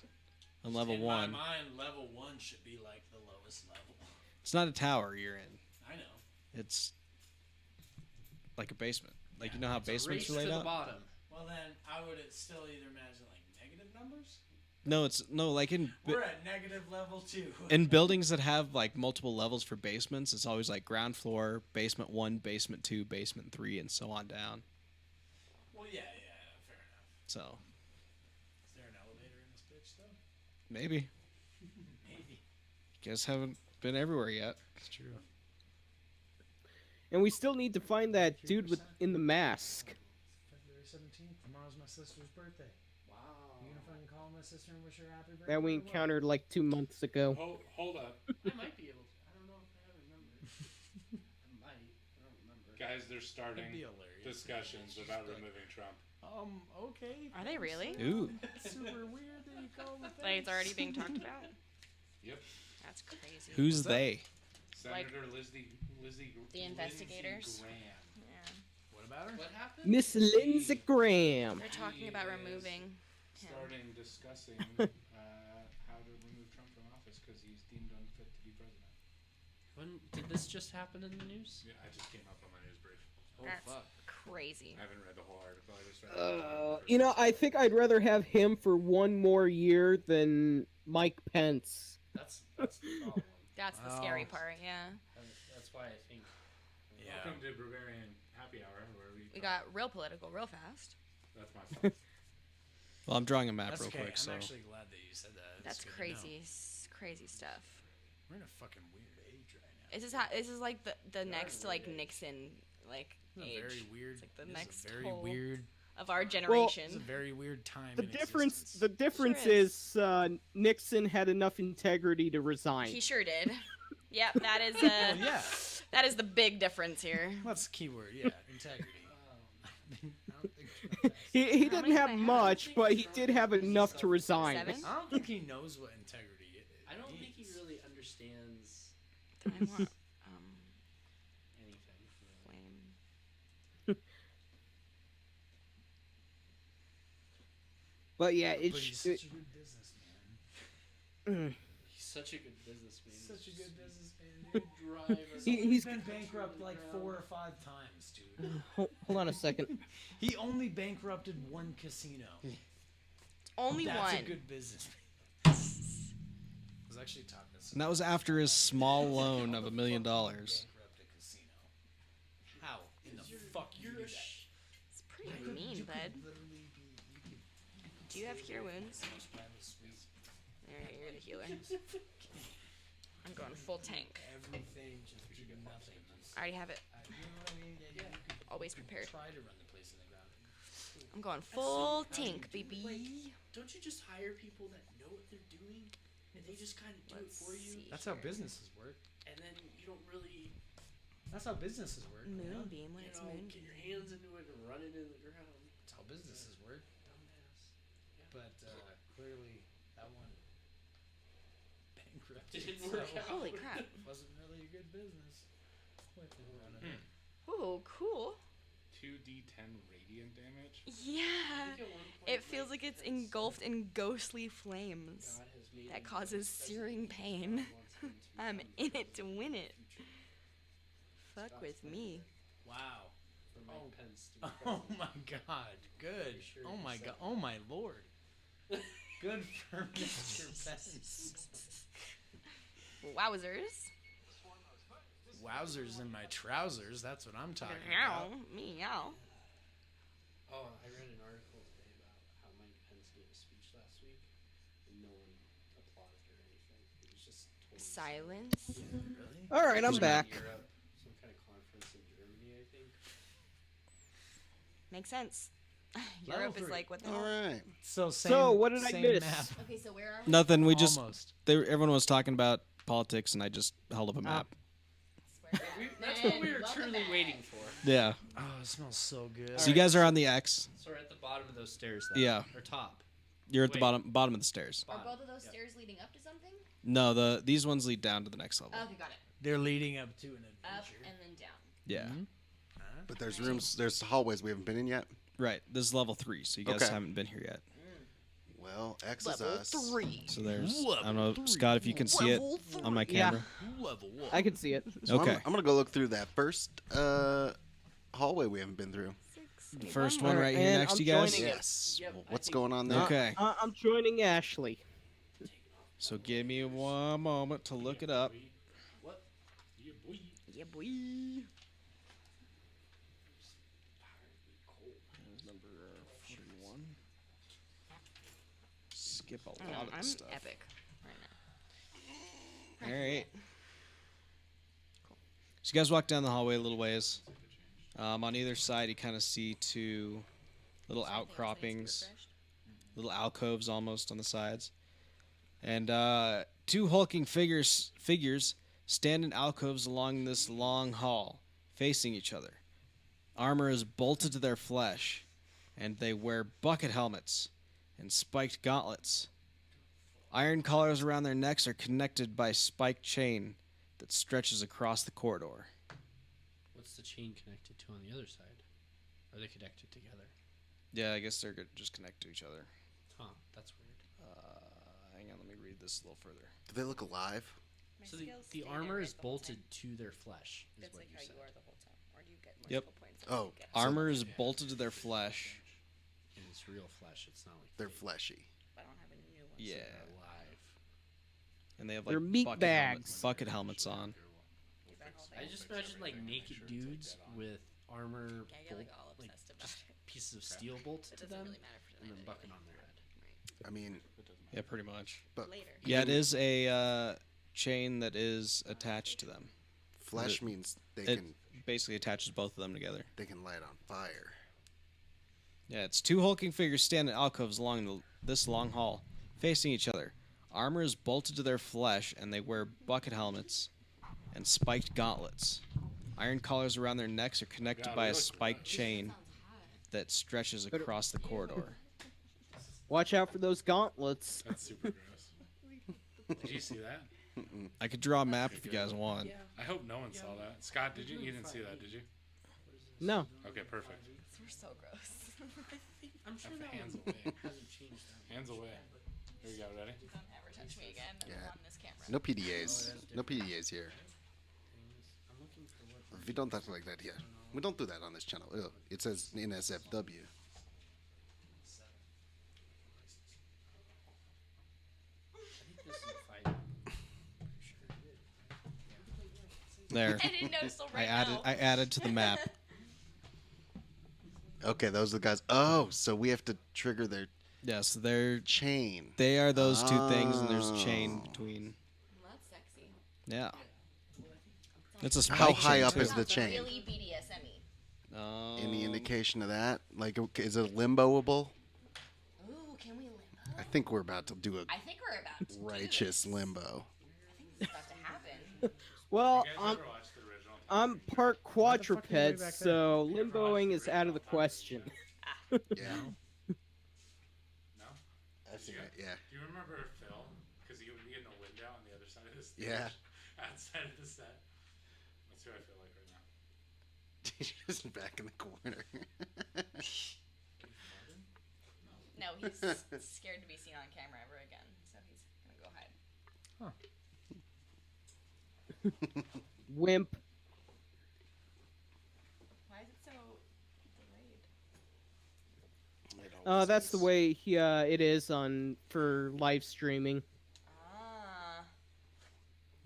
on level In 1. my mind, level 1 should be like the lowest level. It's not a tower you're in. I know. It's like a basement. Like, you know how It's a basements race are laid to the out? bottom. Well, then I would still either imagine like negative numbers. No, like We're at negative level 2. in buildings that have like multiple levels for basements, it's always like ground floor, basement 1, basement 2, basement 3, and so on down. Well, yeah, fair enough. So Is there an elevator in this bitch though? maybe Maybe. you guys haven't been everywhere yet. It's true. And we still need to find that dude in the mask. February 17th. Tomorrow's my sister's birthday. Wow. You gonna fucking call my sister and wish her happy birthday? That we or what? encountered like 2 months ago. Hold up. I might be able to. I don't know if I remember. I might. I don't remember. Guys, they're That'd starting be hilarious. discussions about removing Trump. Okay. Are they really? Ooh. It's super weird that you call me Like it's already being talked about? Yep. That's crazy. Who's they? Senator Lizzie The investigators? Graham. Yeah. What about her? What happened? Miss Lindsey Graham. They're talking about removing him. Starting discussing how to remove Trump from office because he's deemed unfit to be president. When did this just happen in the news? Yeah, I just came up on my news brief. Oh That's fuck. crazy. I haven't read the whole article. I just read the You know, I think I'd rather have him for 1 more year than Mike Pence. That's the problem. That's the scary part, yeah. That's why I think. Yeah. Welcome to Brewbarian Happy Hour, where We got real political real fast. That's my fault. Well, I'm drawing a map That's real okay. quick. So I'm actually glad that you said that. That's It's good to crazy, crazy stuff. know. We're in a fucking weird age right now. This is like the next like Nixon like This is age. a very weird. It's like the this next is a very whole weird. of our This is a generation. very weird time. The in difference existence. Sure is Nixon had enough integrity to resign. He sure did. Yep, that is Well, yeah. that is the big difference here. That's the key word. Yeah, integrity. I don't think He How didn't many have did I have? much, but he did have enough to resign. 7? I don't think he knows what integrity is. I don't think he really understands I want anything. flame. But yeah, But he's such a good businessman. He's such a good businessman. Such a good businessman, dude. he's been bankrupt like 4 or 5 times, dude. hold on a second. He only bankrupted 1 casino. Only That's one. a good businessman. I was actually talking to and someone. that was after his small loan of $1 million. Bankrupt a casino. How in the fuck you do that? It's pretty mean, bud. Do you have cure wounds? There, you're the healer. I'm going full tank. Everything just do nothing. I already have it. You know what I mean? Yeah, you could Always prepared. try to run the place in the ground. I'm going full tank, baby. Don't you just hire people that know what they're doing, and they just kind of do Let's it for you, see. That's how businesses work. and then you don't really, That's how businesses work. Moonbeam when you it's know, moonbeam. get your hands into it and run it into the ground. That's how businesses work. Dumbass. But clearly, that one bankrupted. Didn't work out. Holy crap. Wasn't really a good business. Quite the run of it. Ooh, cool. 2d10 radiant damage. Yeah. I think at one point, It feels like it's Pence engulfed in ghostly flames. God has made That him causes president searing because pain. God wants him to I'm become in the it to win it. future. Fuck with me. Wow. for Mike Pence to be Oh president. my God! Good. Sure Oh you my said God! that. Oh my Lord! Good for Mr. Pence. Wowzers. Wowzers in my trousers. That's what I'm talking Meow. about. Meow. Oh, I read an article today about how Mike Pence gave a speech last week, and no one applauded or anything. It was just totally Silence. Really? All right, I'm Something in back. Europe, some kind of conference in Germany, I think. Makes sense. Level Europe is 3. like, what the All hell? right. So, what did I same miss? Map. Okay, so where are we? Nothing. We just Almost. everyone was talking about politics, and I just held up a map. That's what we were truly waiting for. Yeah. Oh, it smells so good. So you guys are on the X. So we're at the bottom of those stairs, then. Yeah. Or top. You're at the Wait. bottom of the stairs. Are Bottom. both of those stairs leading up to something? No, these ones lead down to the next level. Okay, got it. They're leading up to an Up adventure. and then down. Yeah. But there's rooms, there's hallways we haven't been in yet. Right. This is level 3, so you guys Okay. haven't been here yet. Well, X is Level us. 3. So there's I don't know, Scott, if you can see it on my Yeah. camera. Level 1. I can see it. So Okay. I'm gonna go look through that first hallway we haven't been through. The first one Alright, right here and next I'm to you guys. joining it. Yes. Yep, Well, I what's think- going on there? Okay. I'm joining Ashley. So give me one moment to look it up. Yeah, boy. Number 41. Skip a lot of I'm the stuff. epic right now. All right. So you guys walk down the hallway a little ways. On either side, you kind of see two little outcroppings, little alcoves almost on the sides, and two hulking figures stand in alcoves along this long hall, facing each other. Armor is bolted to their flesh, and they wear bucket helmets and spiked gauntlets. Iron collars around their necks are connected by spiked chain that stretches across the corridor. What's the chain connected to on the other side? Are they connected together? Yeah, I guess they're just connected to each other. Huh, that's weird. Hang on, let me read this a little further. Do they look alive? So the armor is bolted to their flesh, is That's what like you how said. you are the whole time. Or do you get Yep. multiple points? Oh, Get, Armor is bolted to their flesh. And it's real flesh. It's not like They're fake. fleshy. I don't have any new ones. Yeah. They're alive. And they have They're like meat bucket bags. helmets on. Keep that whole I thing. just imagine like naked dudes with armor, I get like bolt, all like obsessed about just it. pieces of steel bolted It to doesn't them, really matter for and then them bucket anyway. on their head. I mean, Yeah, pretty much. but Later. Yeah, it is a chain that is attached to them. flesh means they It can basically attaches both of them together. light on fire. Yeah, it's two hulking figures stand in alcoves along this long hall, facing each other. Armor is bolted to their flesh, and they wear bucket helmets and spiked gauntlets. Iron collars around their necks are connected by a spiked chain that stretches across the corridor. Watch out for those gauntlets. That's super gross. Did you see that? I could draw a map if you guys want. I hope no one saw that. Scott, did you? You didn't see that, did you? No. Okay, perfect. We're so gross. I'm sure Have that hands one away. hasn't changed that Hands away. Here we go. Ready? Don't ever touch me again. Yeah. On this camera. No PDAs. No PDAs here. I'm looking for what. If you don't talk like that here, we don't do that on this channel. Ew. It says NSFW. I think this is a fight. There. I didn't know till I right added now. I added to the map. Okay, those are the guys. Oh, so we have to trigger their Yes, chain. they are those two things, and there's a chain Oh. between. Well, that's sexy. Yeah. It's a spike How high chain, up too. is the Sounds chain? really BDSM-y. Any indication of that? Like, okay, is it limboable? Ooh, can we limbo? I think we're about to do a I think we're about to do righteous this. limbo. I think this is about to happen. Well, You guys I'm ever watched the original? I'm part fuck are you way quadruped, back there? so limboing is out of the question. Yeah. No? I've seen it. Yeah. Do you remember Phil? Because he would be in the window on the other side of the stage. Yeah. Outside of the set. That's who I feel like right now. He's just back in the corner. No, he's scared to be seen on camera ever again, so he's gonna go hide. Wimp. Why is it so That's the way it is on for live streaming. Ah.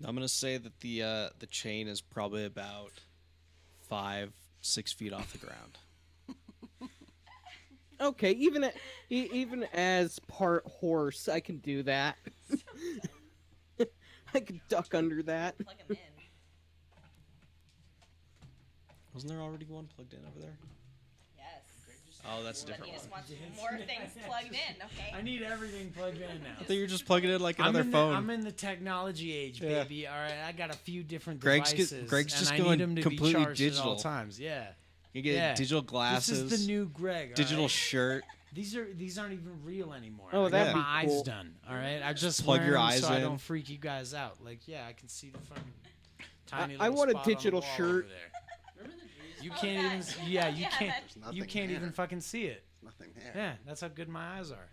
I'm gonna say that the chain is probably about 5-6 feet off the ground. Okay, even as part horse, I can do that. I can duck under that. Plug him in. Wasn't there already one plugged in over there? Yes. Oh, that's a But different he just one. wants more things plugged in, okay? I need everything plugged in now. I thought you were just plugging in like another I'm phone. in the technology age, Yeah. baby. All right, I got a few different Greg's devices. just and I going need them to completely be charged at digital. all times. Yeah. You get Yeah. digital glasses, This is the new Greg. all digital right? shirt. These aren't even real anymore. Oh, I that'd got my be cool. eyes done. All right, I just Plug learned your eyes so I in. don't freak you guys out. Like, yeah, I can see the fucking tiny. I little want a spot on the digital wall shirt. over there. Remember the days? You Oh, can't that- even. Yeah, you yeah, can't. that- There's nothing You can't there. even fucking see it. Nothing there. Yeah, that's how good my eyes are.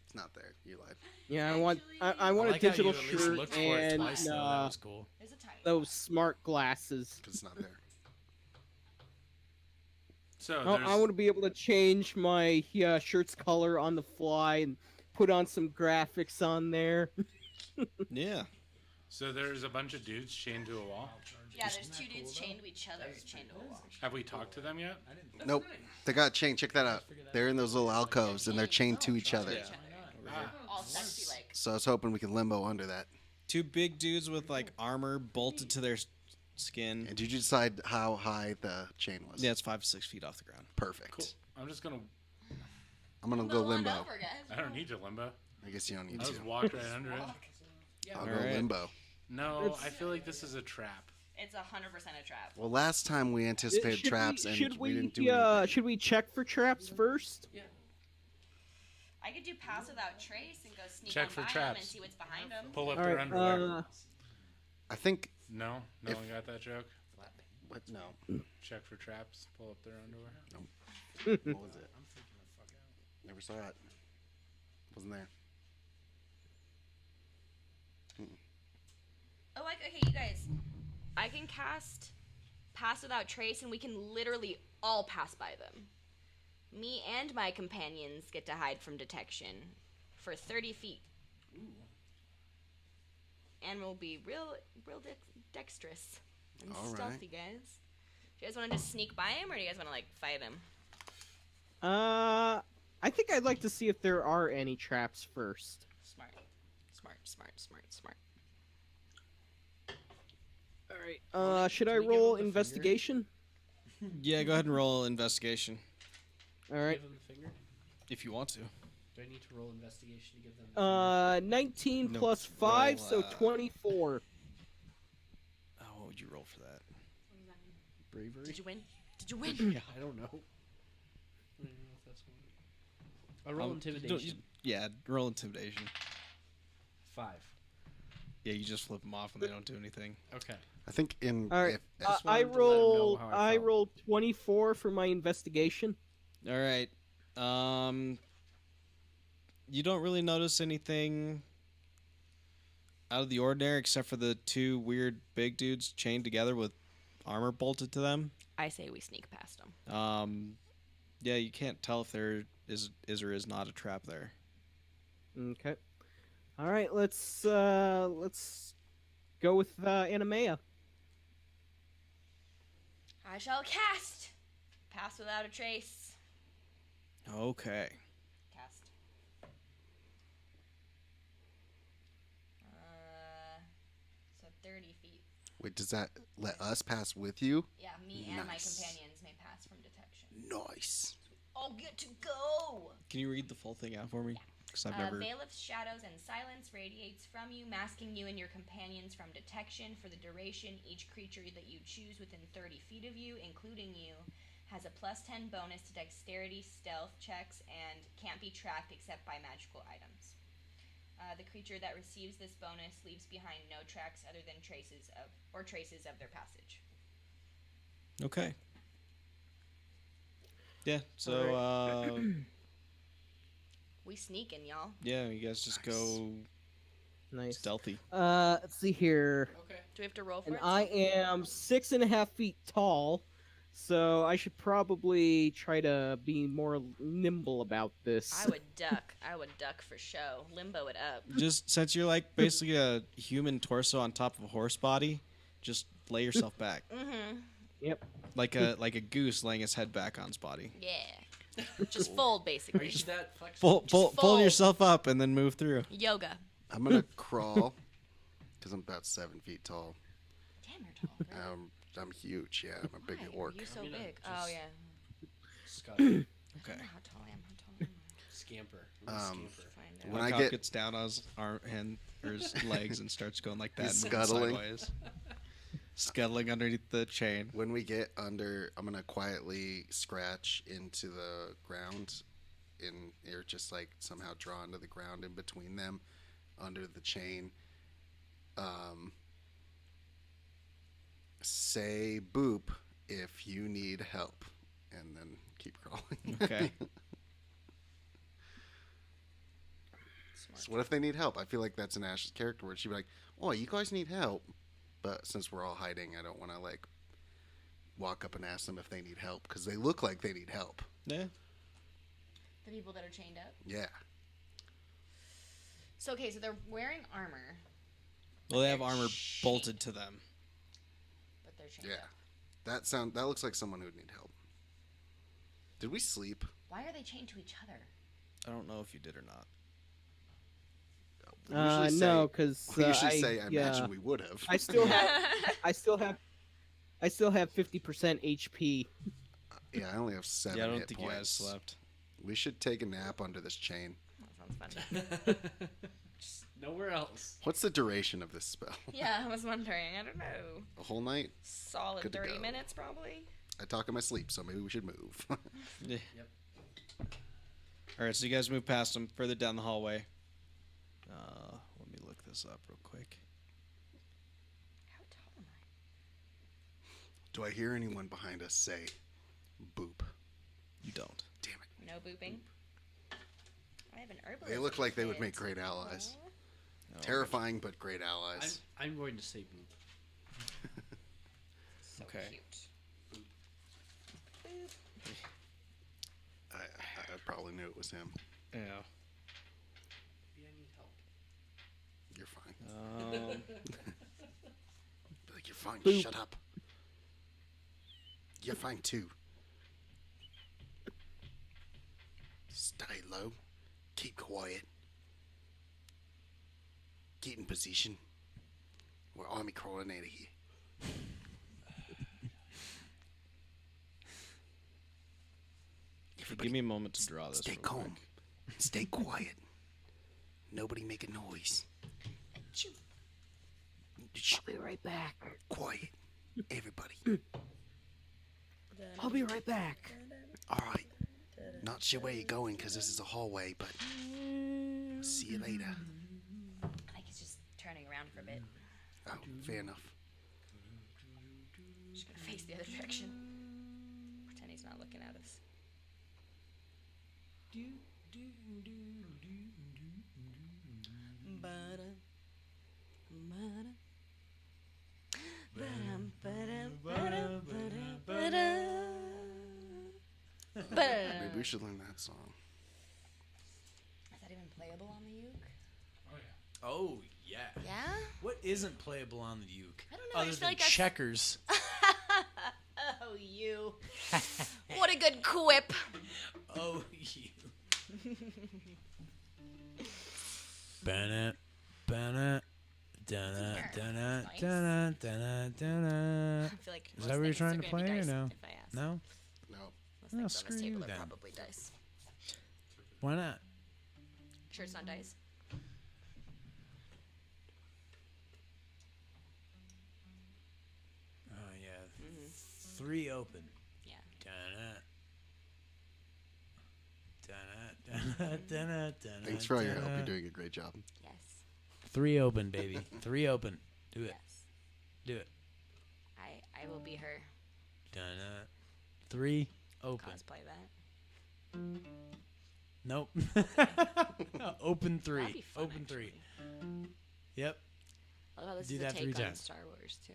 It's not there. You lied. Yeah, I want I a like how digital you at least shirt looked for it and twice, though. That was cool. There's a tiny those smart glasses. Because it's not there. So I there's, want to be able to change my shirt's color on the fly and put on some graphics on there. Yeah. so there's a bunch of dudes chained to a wall. Yeah, there's two dudes chained to each other, chained to a wall. Have we talked to them yet? Nope. They got chained. Check that out. They're in those little alcoves and they're chained to each other. All sexy like. So I was hoping we could limbo under that. Two big dudes with like armor bolted to their skin. And did you decide how high the chain was? Yeah, it's 5-6 feet off the ground. Perfect. Cool. I'm just gonna. I'm gonna go Roll on limbo. over, guys. I don't need to limbo. I guess you don't need I to. just walked right under it. I'll go Alright. limbo. No, I feel like this is a trap. It's 100% a trap. Well, last time we anticipated Should traps and should we didn't do anything. should we check for traps first? I could do pass without trace and go sneak Check on for by 'em traps. and see what's behind them. Pull up All their right. underwear. I think. No, no if- one got that joke. What? No. Check for traps. Pull up their underwear. What was it? Never saw it. Wasn't there. Oh, okay, you guys. I can cast pass without trace, and we can literally all pass by them. Me and my companions get to hide from detection for 30 feet. And we'll be real dexterous and All right. stealthy, guys. Do you guys want to just sneak by him, or do you guys want to like fight him? I think I'd like to see if there are any traps first. Smart. All right. Should I Can we give roll him the investigation? Yeah, go ahead and roll investigation All right. Give them the finger. if you want to. Do I need to roll investigation to give them the finger? 19 No, plus 5, roll, so 24. Oh, what would you roll for that? Bravery. Did you win? Did you win? I don't know. I don't even know if that's one. I'll roll Don't intimidation. yeah, roll intimidation. 5. Yeah, you just flip them off when they don't do anything. Okay. I think in. All right. If, just I wanted to let him know how I I felt. rolled 24 for my investigation. All right. You don't really notice anything out of the ordinary except for the two weird big dudes chained together with armor bolted to them. I say we sneak past him. Yeah, you can't tell if there is or is not a trap there. Okay. All right. Let's go with Animea. I shall cast pass without a trace. Okay. Cast. So 30 feet. wait, does that let us pass with you? Yeah, me and my Nice. companions may pass from detection. Nice. I'll get to go! Can you read the full thing out for me? Because I've never. Veil of shadows and silence radiates from you, masking you and your companions from detection for the duration. Each creature that you choose within 30 feet of you, including you, has a plus 10 bonus to dexterity, stealth checks, and can't be tracked except by magical items. The creature that receives this bonus leaves behind no tracks other than traces of their passage. Okay. Yeah. So. We sneaking, y'all. Yeah, you guys just go Nice. stealthy. Let's see here. Okay. Do we have to roll for And it? I am 6.5 feet tall, So I should probably try to be more nimble about this. I would duck. I would duck for show. Limbo it up. Just since you're like basically a human torso on top of a horse body, just lay yourself back. Mm-hmm. Yep. Like a goose laying its head back on its body. Yeah. Just fold, Are basically. you that flexible? Fold fold. yourself up and then move through. Yoga. I'm gonna crawl because I'm about 7 feet tall. Damn, you're tall. Really? I'm huge. Yeah, I'm a big Why? orc. Are you so I'm gonna big? just- Oh, yeah. Scuttle. I Okay. don't know how tall I am. How tall am I? Scamper. I'm a scamper. Find out. When When I Cobb get- gets down on his arm and or his legs and starts going like that, He's and moving scuttling. sideways. Scuttling underneath the chain. When we get under, I'm gonna quietly scratch into the ground, or just like somehow draw into the ground in between them, under the chain. Say boop if you need help, and then keep crawling. Okay. So what if they need help? I feel like that's an Ash's character where she'd be like, "Oh, you guys need help," but since we're all hiding, I don't want to like walk up and ask them if they need help because they look like they need help. Yeah. The people that are chained up. Yeah. So okay, so they're wearing armor, Well, they have armor bolted to them. but they're chained Yeah. up. That looks like someone who'd need help. Did we sleep? Why are they chained to each other? I don't know if you did or not. We usually say- No, because We usually say, I imagine we would have. I still have 50% HP. Yeah, I only have 7 Yeah, I don't hit think points. you guys slept. We should take a nap under this chain. That sounds fun. Just nowhere else. What's the duration of this spell? Yeah, I was wondering. I don't know. A whole night? Solid Good to 30 go. minutes, probably. I talk in my sleep, so maybe we should move. Yeah. Yep. All right, so you guys move past them further down the hallway. Let me look this up real quick. How tall am I? Do I hear anyone behind us say, boop? You don't. Damn it. No booping. I have an herbalist. They look like they would kit. make great allies. Aw. Oh, Terrifying, but great allies. I'm going to say boop. So Okay. cute. I probably knew it was him. Yeah. Maybe I need help. You're fine. Be like, you're fine. Boop. Shut up. You're fine too. Stay low. Keep quiet. Get in position. We're army crawling out of here. Give me a moment to draw this. Stay real calm. quick. Stay quiet. Nobody make a noise. Achoo. Shh, I'll be right back. quiet. Everybody. I'll be right back. All right. Not sure where you're going because this is a hallway, but see you later. I think he's just turning around for a bit. Oh, fair enough. Just gonna face the other direction. Pretend he's not looking at us. Maybe we should learn that song. Is that even playable on the uke? Oh yeah. Yeah? What isn't playable on the uke? I don't know, I Other just feel than like that's- checkers. Oh, you. What a good quip. Oh you. Banna, banna, dana, dana, Nice. dana, dana, dana. I feel like Is most that what you're things trying are to gonna be play or dice no? If I ask. No? No. Most Oh, things on screw this you table are then. probably dice. Why not? Sure it's not dice? Oh yeah. 3 open. Yeah. Dana, dana, dana, dana. Thanks for all your help. dana. You're doing a great job. Yes. 3 open, baby. 3 open. Do it. Yes. Do it. I will be her. Dana. 3 open. Cosplay that. Nope. Open 3. That'd be fun, Open 3. actually. Yep. I love how this Do is a that 3 take on times. Star Wars too.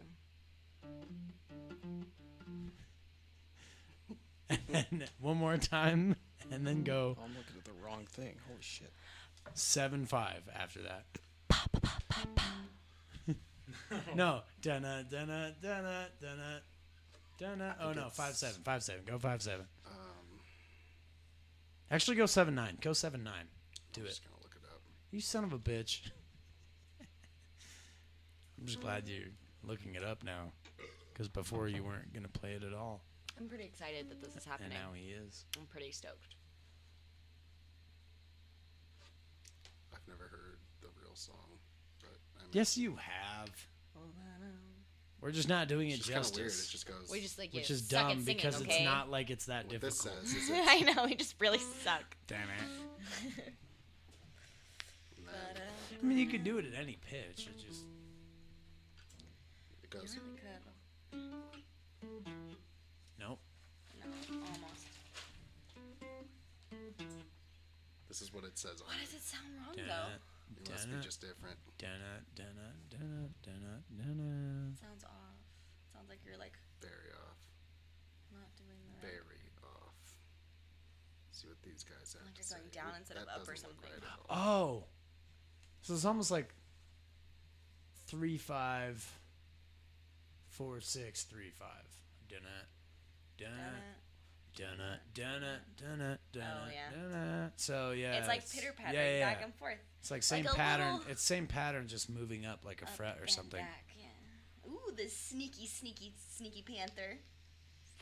and one more time, and then go Oh, I'm looking at the wrong thing. Holy shit. 7-5 after that. No. Dunna, dunna, dunna, dunna, dunna. Oh, no. 5-7. 5-7. Go 5-7. Actually, go 7-9. Go 7-9. Do I'm it. just gonna look it up. You son of a bitch. I'm just glad you're looking it up now. Because before you weren't going to play it at all. I'm pretty excited that this is And happening. now he is. I'm pretty stoked. I've never heard the real song, but I mean, Yes, you have. We're just not doing it it's just kind of weird. It justice. just goes. We just like Which you is suck dumb at singing, because okay? it's not like it's that what this difficult. says is I know, we just really suck. Damn it. then I mean, you could do it at any pitch. It just. it goes. You really could. Nope. No, almost. This is what it says on Why it. does it sound wrong Dunna, though? It must be dunna, just different. dunna, dunna, dunna, dunna, dunna. Sounds off. Sounds like you're like Very off. not doing the right. Very off. See what these guys have Like to you're say. going down instead of That up or doesn't look something. right at all. Oh. So it's almost like 3-5, 4-6, 3-5. Dunna, dunna, dunna, dunna, dunna, dunna, Oh, yeah. dunna. So yeah, It's like pitter pattering yeah, yeah. back and forth. It's like same like a pattern. little- It's same pattern, just moving up like a Up fret or and something. Back, yeah. Ooh, the sneaky panther.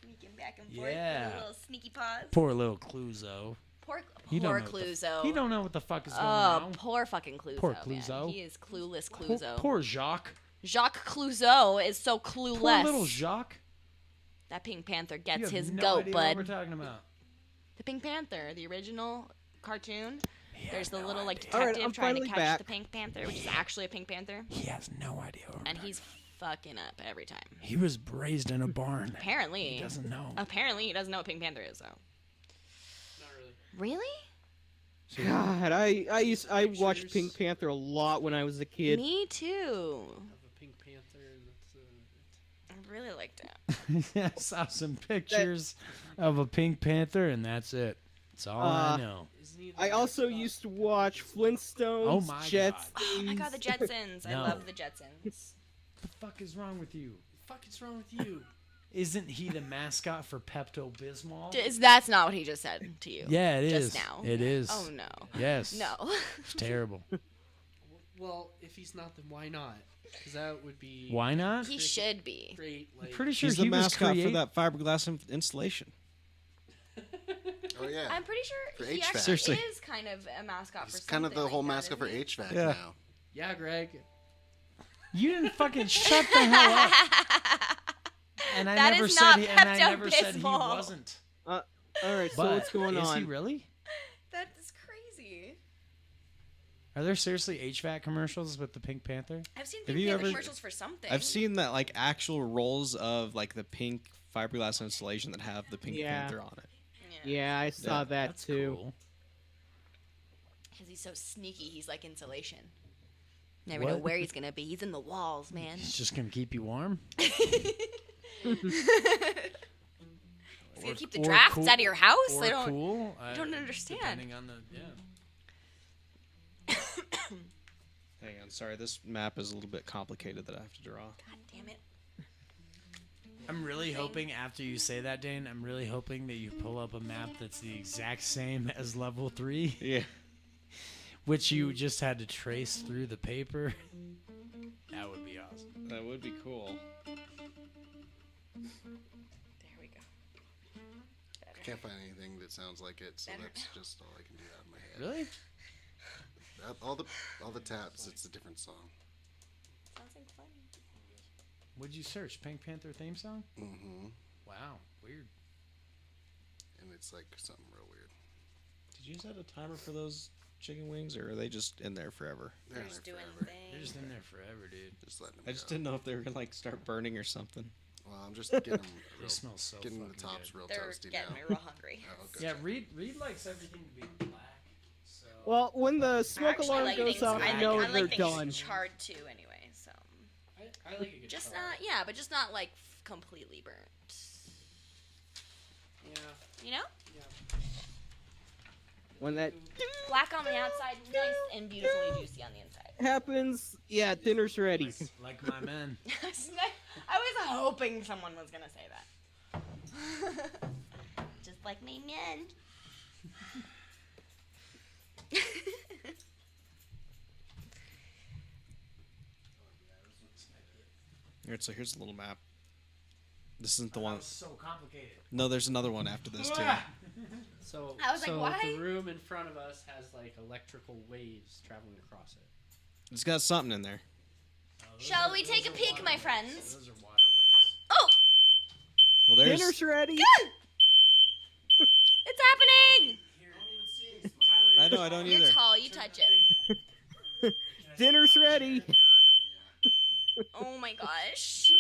Sneaking back and forth. Yeah. With a little sneaky paws. Poor little Cluzo. Poor He don't know what Cluzo. He don't know what the fuck is going Oh, on. poor fucking Cluzo. Poor man. Cluzo. He is clueless Poor, Cluzo. poor Jacques. Jacques Cluzo is so clueless. Poor little Jacques. That Pink Panther You gets have his no goat, idea bud. What we're talking about. The Pink Panther, the original cartoon. He There's has the no little like idea. detective Alright, I'm trying to finally catch back. the Pink Panther, which is actually a Pink Panther, He has no idea. What we're and talking he's fucking up every time. about. He was raised in a barn. Apparently, He doesn't know. Apparently, he doesn't know what Pink Panther is. So, Not really. really? God, I watched Pink Panther a lot when I was a kid. Me too. Have a Pink Panther, and that's it. I really liked it. I saw some pictures of a Pink Panther, and that's it. That's all I know. Isn't he the I also mascot? used to watch Flintstones, Oh my Jets. Oh my god, the Jetsons! I No. love the Jetsons. What the fuck is wrong with you? Fuck is wrong with you? Isn't he the mascot for Pepto Bismol? That's not what he just said to you. Yeah, it just is. now. It is. Oh no. Yes. No. It's terrible. Well, if he's not, then why not? Because that would be Why not? He should be. great. Like, I'm pretty sure He's he the was mascot create- for that fiberglass installation. Oh yeah. I'm pretty For sure he HVAC. actually Seriously. is kind of a mascot for He's something kind of the like whole that, mascot for isn't he? HVAC Yeah. now. yeah, Greg. You didn't fucking shut the hell up. And I That never is said not he. And I never said he Pepto-Bismol. wasn't. All right, so But what's going is on? he really? That is crazy. Are there seriously HVAC commercials with the Pink Panther? I've seen Have Pink you Panther ever- commercials for something. I've seen that like actual rolls of like the pink fiberglass installation that have the Pink Yeah. Panther on it. Yeah, I saw that That's too. cool. Because he's so sneaky, he's like insulation. Never know What? where he's gonna be. He's in the walls, man. He's just gonna keep you warm. He's gonna keep the or drafts cool- out of your house. Or I don't. cool. don't understand. Depending on the Hang on, sorry, this map is a little bit complicated that I have to draw. God damn it. I'm really hoping after you say that, Dane, I'm really hoping that you pull up a map that's the exact same as level 3, Yeah. which you just had to trace through the paper. That would be awesome. That would be cool. There we go. I can't find anything that sounds like it, so Better that's just all I can do out of my head. Really? All the tabs, it's a different song. Sounds like fun. What'd you search? Pink Panther theme song? Mm-hmm. Wow, weird. And it's like something real weird. Did you set a timer for those chicken wings, or are they just in there forever? They're in just there doing forever. things. They're just in there forever, dude. Just letting them I just go. didn't know if they were gonna like start burning or something. Well, I'm just getting them They smell so getting the fucking tops good. real They're toasty getting now. me real hungry. Oh, okay. Yeah, Reed likes everything to be black. So Well, when the I smoke actually alarm like goes things, off, I, I know I they're like things done. charred too, anyway. So I like a good just char. not, yeah, but just not like completely burnt. Yeah, You know? When that Black on the outside, nice and beautifully juicy on the inside. happens, yeah, dinner's ready. Like my men. I was hoping someone was gonna say that. Just like my men. Alright, so here's a little map. This isn't the one. So complicated. No, there's another one after this too. So, I was like, why? the room in front of us has like electrical waves traveling across it. It's got something in there. Shall we take a peek, my friends? Those are waterways. Oh, Well, there's. Dinner's ready. it's happening! I know, I don't You're either. tall, you touch it. Dinner's ready. Oh my gosh.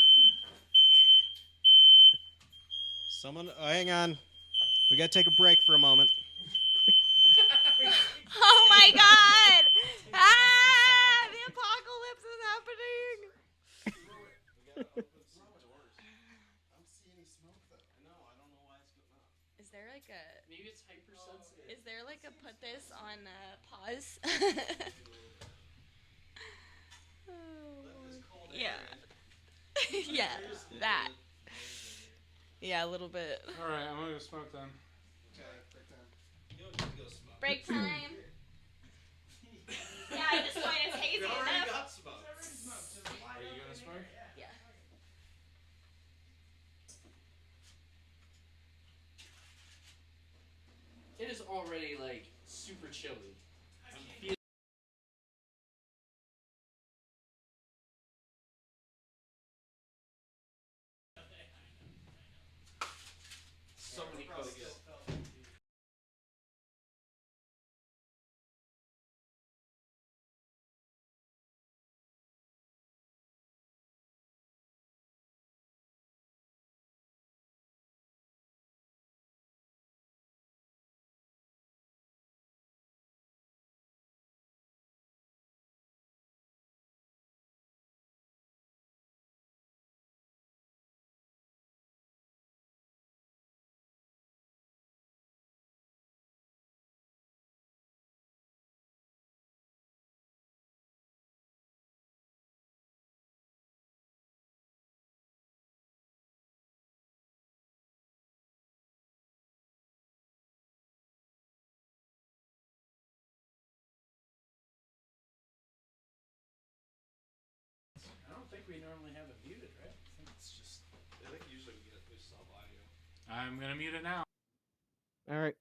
Someone, oh, hang on. We gotta take a break for a moment. Oh my god! Ah! The apocalypse is happening! Is there like a... Maybe it's hypersensitive. Is there like a put this on pause? Yeah. Yeah, that. Yeah, a little bit. All right, I'm gonna go smoke then. Break time. Yeah, at this point it's hazy enough. Are you gonna smoke? Yeah. It is already like super chilly. So many coats. I don't think we normally have it muted, right? I think it's just. I think usually we sub audio. I'm gonna mute it now. All right.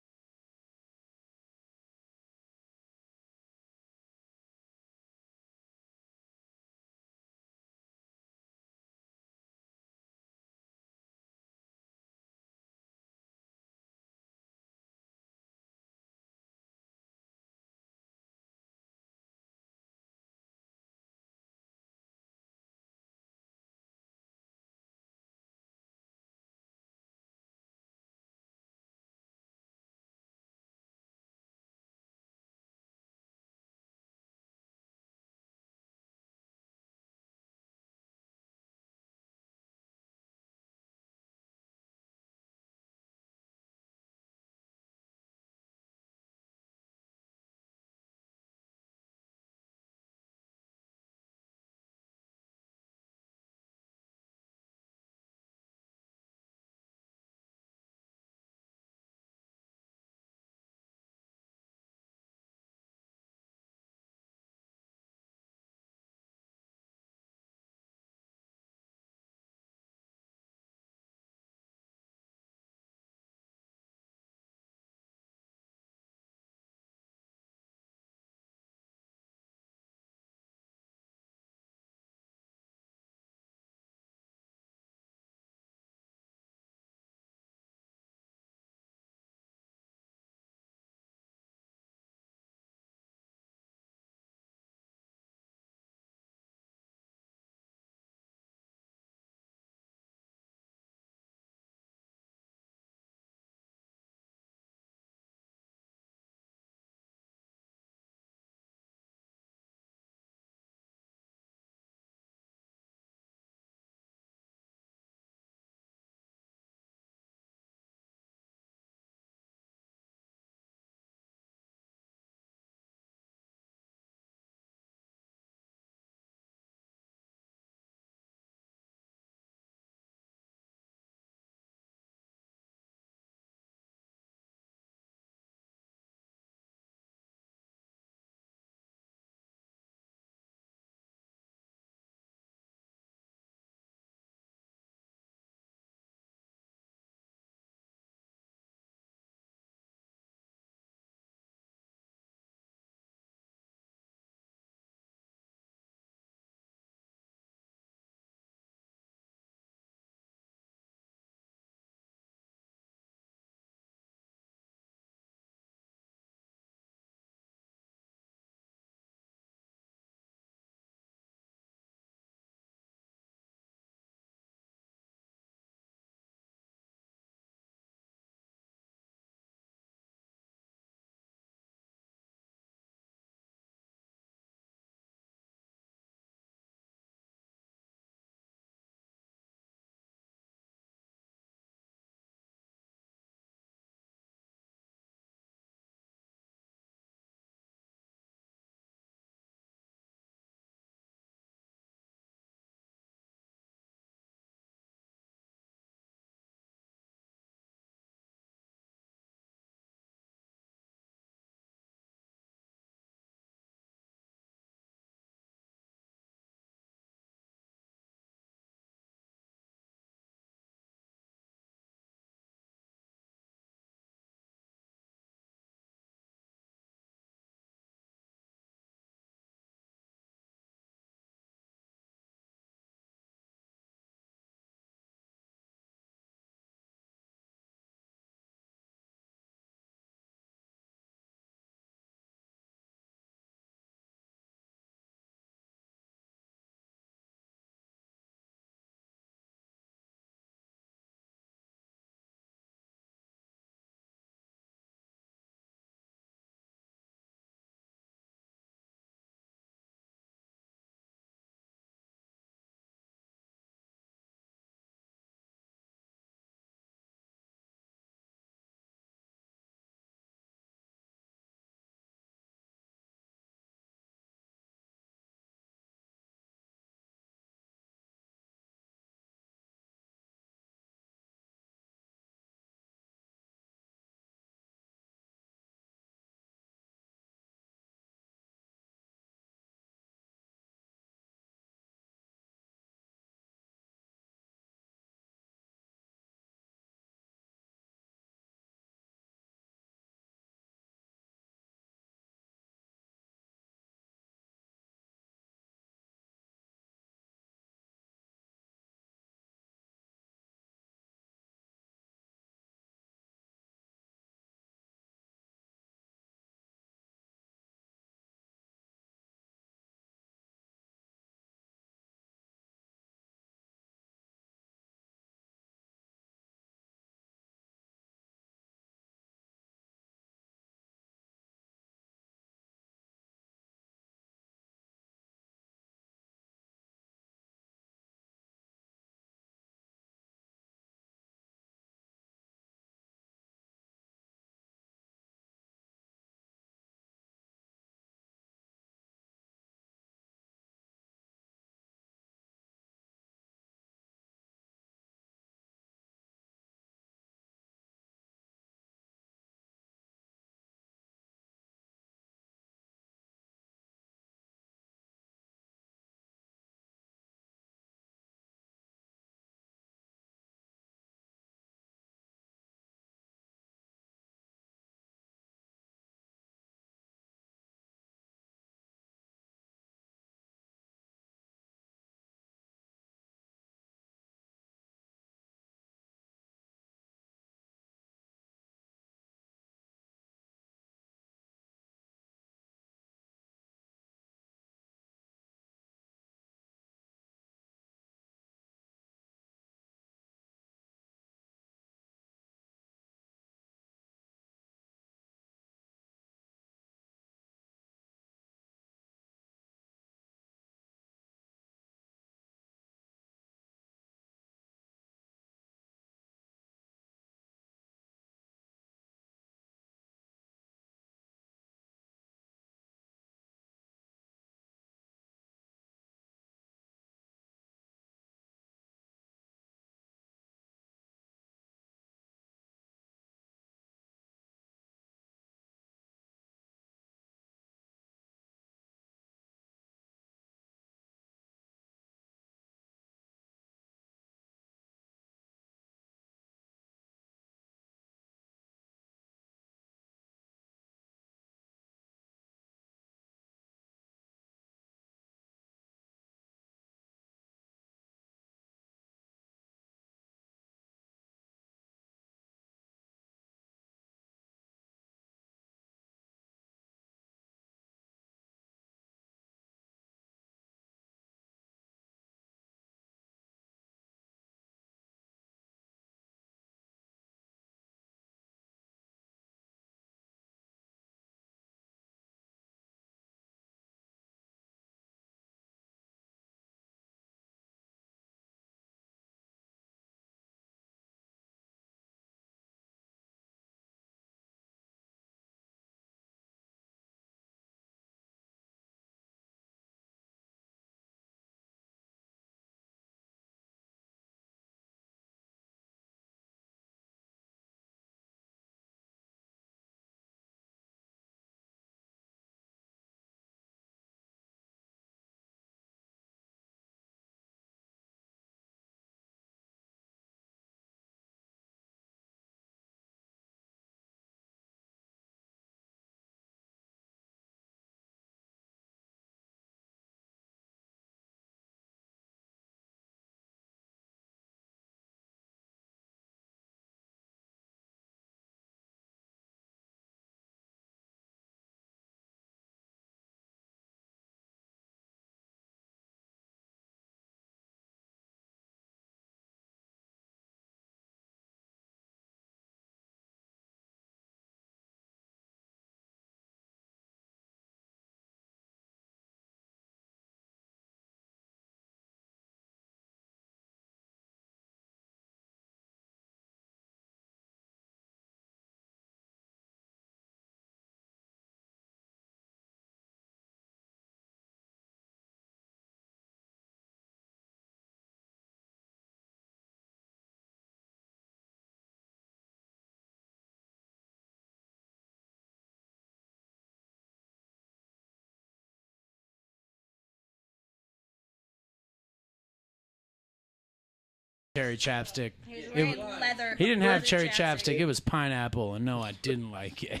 cherry chapstick. He was wearing leather. He didn't have leather cherry chapstick. It was pineapple, and no, I didn't like it.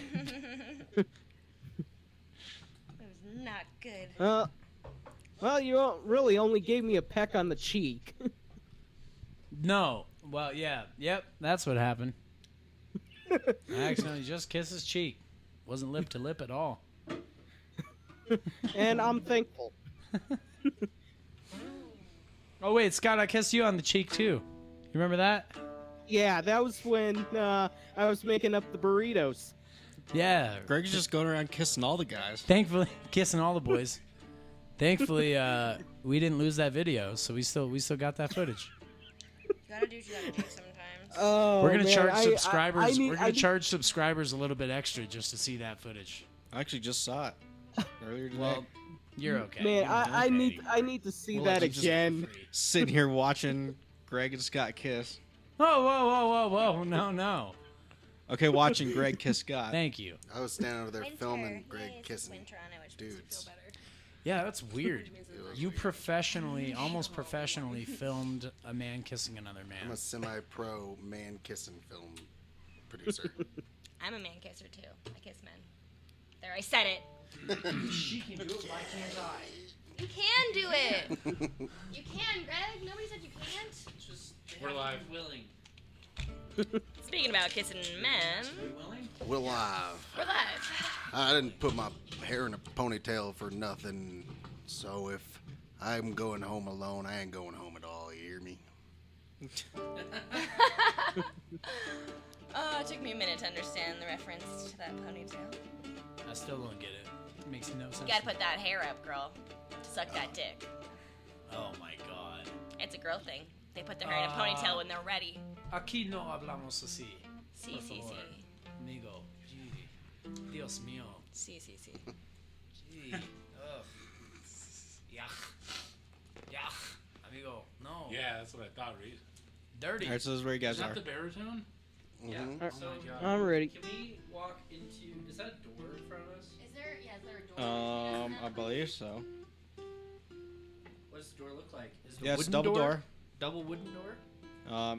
It was not good. Well, you really only gave me a peck on the cheek. No. Well, yeah. Yep. That's what happened. I accidentally just kissed his cheek. Wasn't lip to lip at all. And I'm thankful. Oh wait, Scott, I kissed you on the cheek too. You remember that? Yeah, that was when I was making up the burritos. Yeah. Greg's just going around kissing all the guys. Thankfully, kissing all the boys. Thankfully, we didn't lose that video, so we still got that footage. You gotta do what you gotta do sometimes. Oh, We're gonna man, charge subscribers. I We're gonna charge subscribers a little bit extra just to see that footage. I actually just saw it earlier today. Well, you're okay. Man, You're I okay. need to see We'll that let you just- again. Sitting here watching Greg and Scott kiss. Whoa, whoa, whoa, whoa, whoa! No, no. Okay, watching Greg kiss Scott. Thank you. I was standing over there Winter. filming Greg Yay, it's kissing winter on it, which makes you dudes. feel better. Yeah, that's weird. It was You weird. professionally, almost professionally, filmed a man kissing another I'm man. a semi-pro man kissing film producer. I'm a man kisser too. I kiss men. There, I said it. She can do it. Why can't I? You can do it. You can, Greg. Nobody said you can't. It's just We're live. Willing. Speaking about kissing men, Willing? We're live. we're live. I didn't put my hair in a ponytail for nothing. So if I'm going home alone, I ain't going home at all. You hear me? Oh, it took me a minute to understand the reference to that ponytail. I still don't get it. It makes no sense. You gotta put that hair up, girl, to suck that dick. Oh my god. It's a girl thing. They put their hair in a ponytail when they're ready. Aquí no hablamos así. Sí, Por sí, favor. sí. Amigo. Gee. Dios mío. Sí, sí, sí. Gee. Ugh. Yuck. Yuck. Amigo. No. Yeah, that's what I thought, Reed. Dirty. All right, so this is where you guys Is that are. the baritone? Yeah. Mhm. Alright, So, I'm ready. can we walk into? Is that a door in front of us? Is there a door? I believe so. What does the door look like? Is it Yeah, a it's wooden double door. Double wooden door?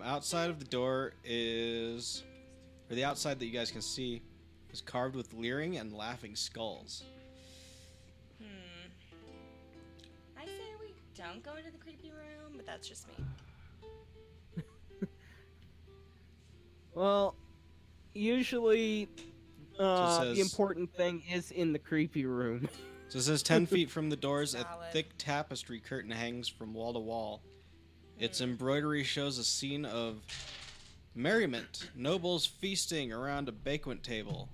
Outside of the door is, or the outside that you guys can see, is carved with leering and laughing skulls. I say we don't go into the creepy room, but that's just me. Well, usually So it the says- important thing is in the creepy room. So it says 10 feet from the doors, a Solid. thick tapestry curtain hangs from wall to wall. Its embroidery shows a scene of merriment, nobles feasting around a banquet table,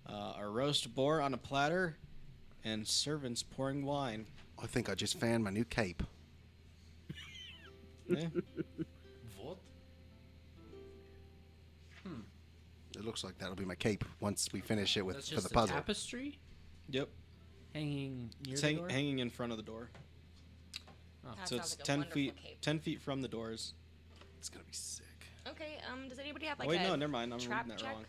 a roast boar on a platter, and servants pouring wine. I think I just found my new cape. Yeah. What? It looks like that'll be my cape once we finish it with That's for just the a puzzle. tapestry Yep. hanging near It's the door. hanging in front of the door. That So sounds it's like a 10 wonderful feet cape. 10 feet from the doors. It's gonna be sick. Okay, does anybody have like Oh, wait, a no, never mind. I'm trap reading that check? wrong.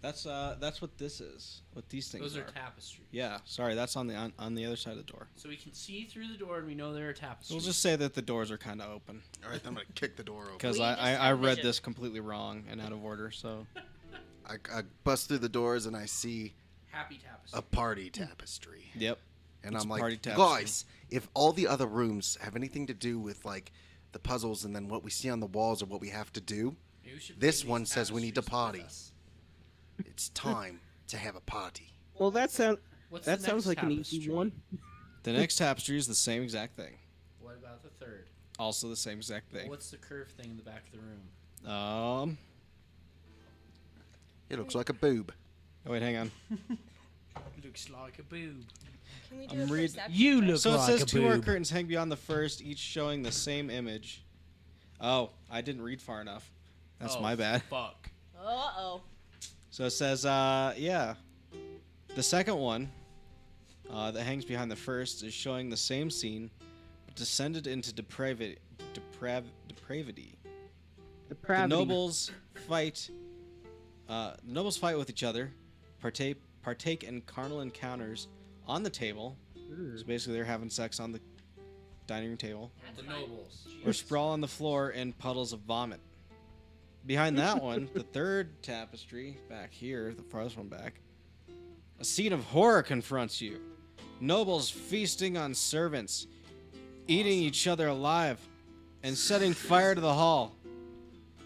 That's what this is. What these things Those are. are tapestry. Yeah, sorry, that's on the other side of the door. So we can see through the door and we know there are tapestries. We'll just say that the doors are kind of open All right, I'm gonna kick the door open. because We just I have read vision. this completely wrong and out of order. So I bust through the doors and I see happy tapestry. a party tapestry. yep. And It's I'm a like, party tapestry. guys, if all the other rooms have anything to do with like the puzzles and then what we see on the walls or what we have to do, Maybe we should this bring one these says we need to tapestries with party. us. It's time to have a party. Well, that sounds What's that the sounds next like an easy tapestry? one. The next tapestry is the same exact thing. What about the third? Also the same exact thing. What's the curved thing in the back of the room? It looks like a boob. Oh wait, hang on. Looks like a boob. Can we do I'm a read- perception You check? look So it like says a two more boob. curtains hang beyond the first, each showing the same image. Oh, I didn't read far enough. That's Oh, my bad. Fuck. Uh-oh. So it says, yeah. The second one that hangs behind the first is showing the same scene, but descended into depravity. The Depravity. nobles fight. The nobles fight with each other, partake in carnal encounters on the table. So basically, they're having sex on the dining room table, The nobles. or sprawl on the floor in puddles of vomit. Behind that one, the third tapestry, back here, the farthest one back, a scene of horror confronts you. Nobles feasting on servants, eating each other alive, and setting fire to the hall.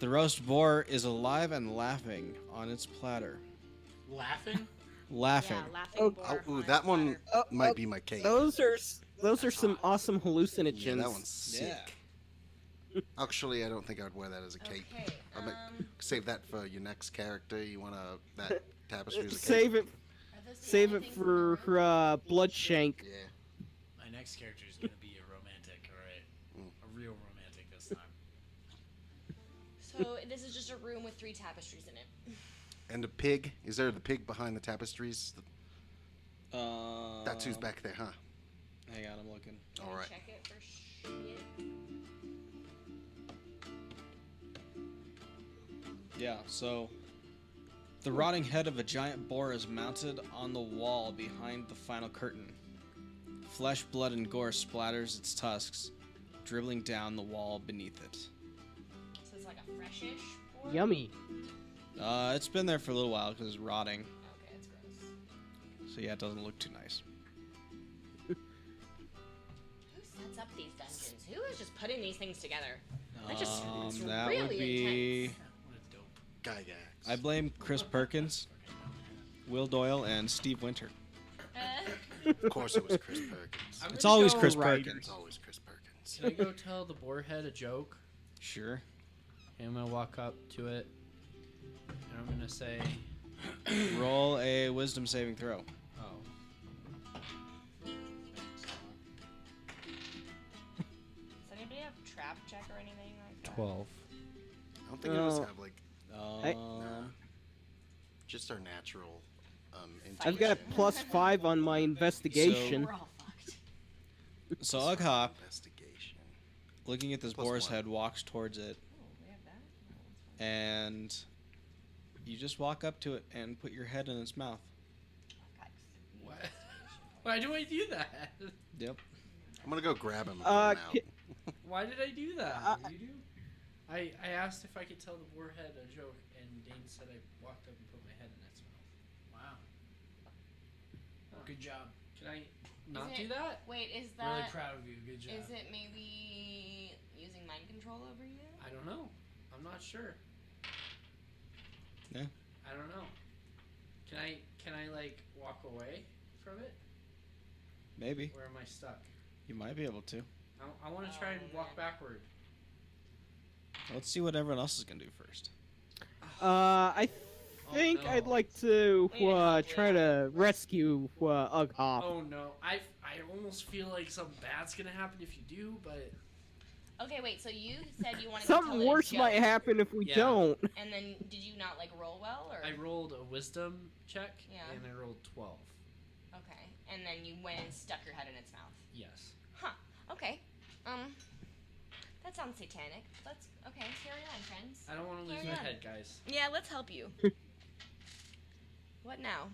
The roast boar is alive and laughing on its platter. Laughing? Laughing. Yeah, laughing Oh, boar Ooh, on that its one platter. might be my cake. Those are some awesome hallucinogens. Yeah, that one's sick. Yeah. Actually, I don't think I'd wear that as a cape. Okay. I'll save that for your next character. You want that tapestry as a cape? Save it. Are those the Save only it things for in the room? Bloodshank. Yeah. My next character is gonna be a romantic, alright? A real romantic this time. So this is just a room with 3 tapestries in it. And the pig. Is there the pig behind the tapestries? That's who's Um, back there, huh? Hang on, I'm looking. Can All I right. check it for shit? Yeah, so the rotting head of a giant boar is mounted on the wall behind the final curtain. Flesh, blood, and gore splatters its tusks, dribbling down the wall beneath it. So it's like a freshish boar? Yummy. It's been there for a little while because it's rotting, Okay, it's gross. so yeah, it doesn't look too nice. Who sets up these dungeons? Who is just putting these things together? That just sounds That really would be. intense. What a dope. Gygax. I blame Chris Perkins, Will Doyle, and Steve Winter. Of course it was Chris Perkins. I'm It's gonna always go Chris writer. Perkins. It's always Chris Perkins. Can I go tell the boarhead a joke? Sure. And I'm gonna walk up to it, and I'm gonna say, Roll a wisdom saving throw. "Oh, Does anybody have trap check or anything like that? 12." I don't think it was No. have like just our natural. I've got a +5 on my investigation. We're all fucked. So Ughop, Investigation. looking at this Plus boar's 1. head, walks towards it, Oh, we have that? and you just walk up to it and put your head in its mouth. What? Why do I do that? Yep. I'm gonna go grab him. And Uh, put him out. ki- Why did I do that? What did you do? I asked if I could tell the boarhead a joke, and Dane said I walked up and put my head in its mouth. Wow. Good job. Can I not Is do it- that? Wait, is Really that... proud of you. Good job. Is it maybe using mind control over you? I don't know. I'm not sure. Yeah. I don't know. Can I like walk away from it, Maybe. or am I stuck? You might be able to. I want to try and walk backward. Let's see what everyone else is going to do first. I think no. I'd like to We need to help try you. to rescue Ughop. Oh no! I almost feel like something bad's gonna happen if you do, but Okay, wait, so you said you wanted to tell Something it a worse joke, might happen if we Yeah. don't. and then did you not, like, roll well, or... I rolled a wisdom check Yeah. and I rolled 12. Okay, and then you went and stuck your head in its mouth. Yes. Huh, okay. That sounds satanic. Let's... Okay, carry on, friends. I don't want to lose Carry my on. head, guys. Yeah, let's help you. What now?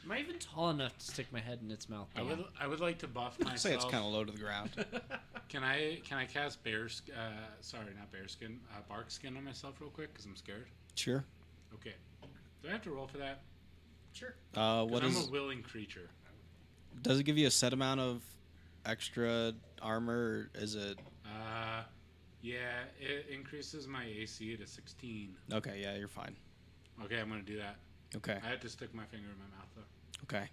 Am I even tall enough to stick my head in its mouth? I would like to buff I'd myself. say it's kind of low to the ground. Can I cast bark skin on myself real quick because I'm scared? Sure. Okay. Do I have to roll for that? Sure. What 'Cause I'm is? a willing creature. Does it give you a set amount of extra armor? Or is it? Yeah, it increases my AC to 16. Okay, yeah, you're fine. Okay, I'm gonna do that. Okay. I had to stick my finger in my mouth though. Okay.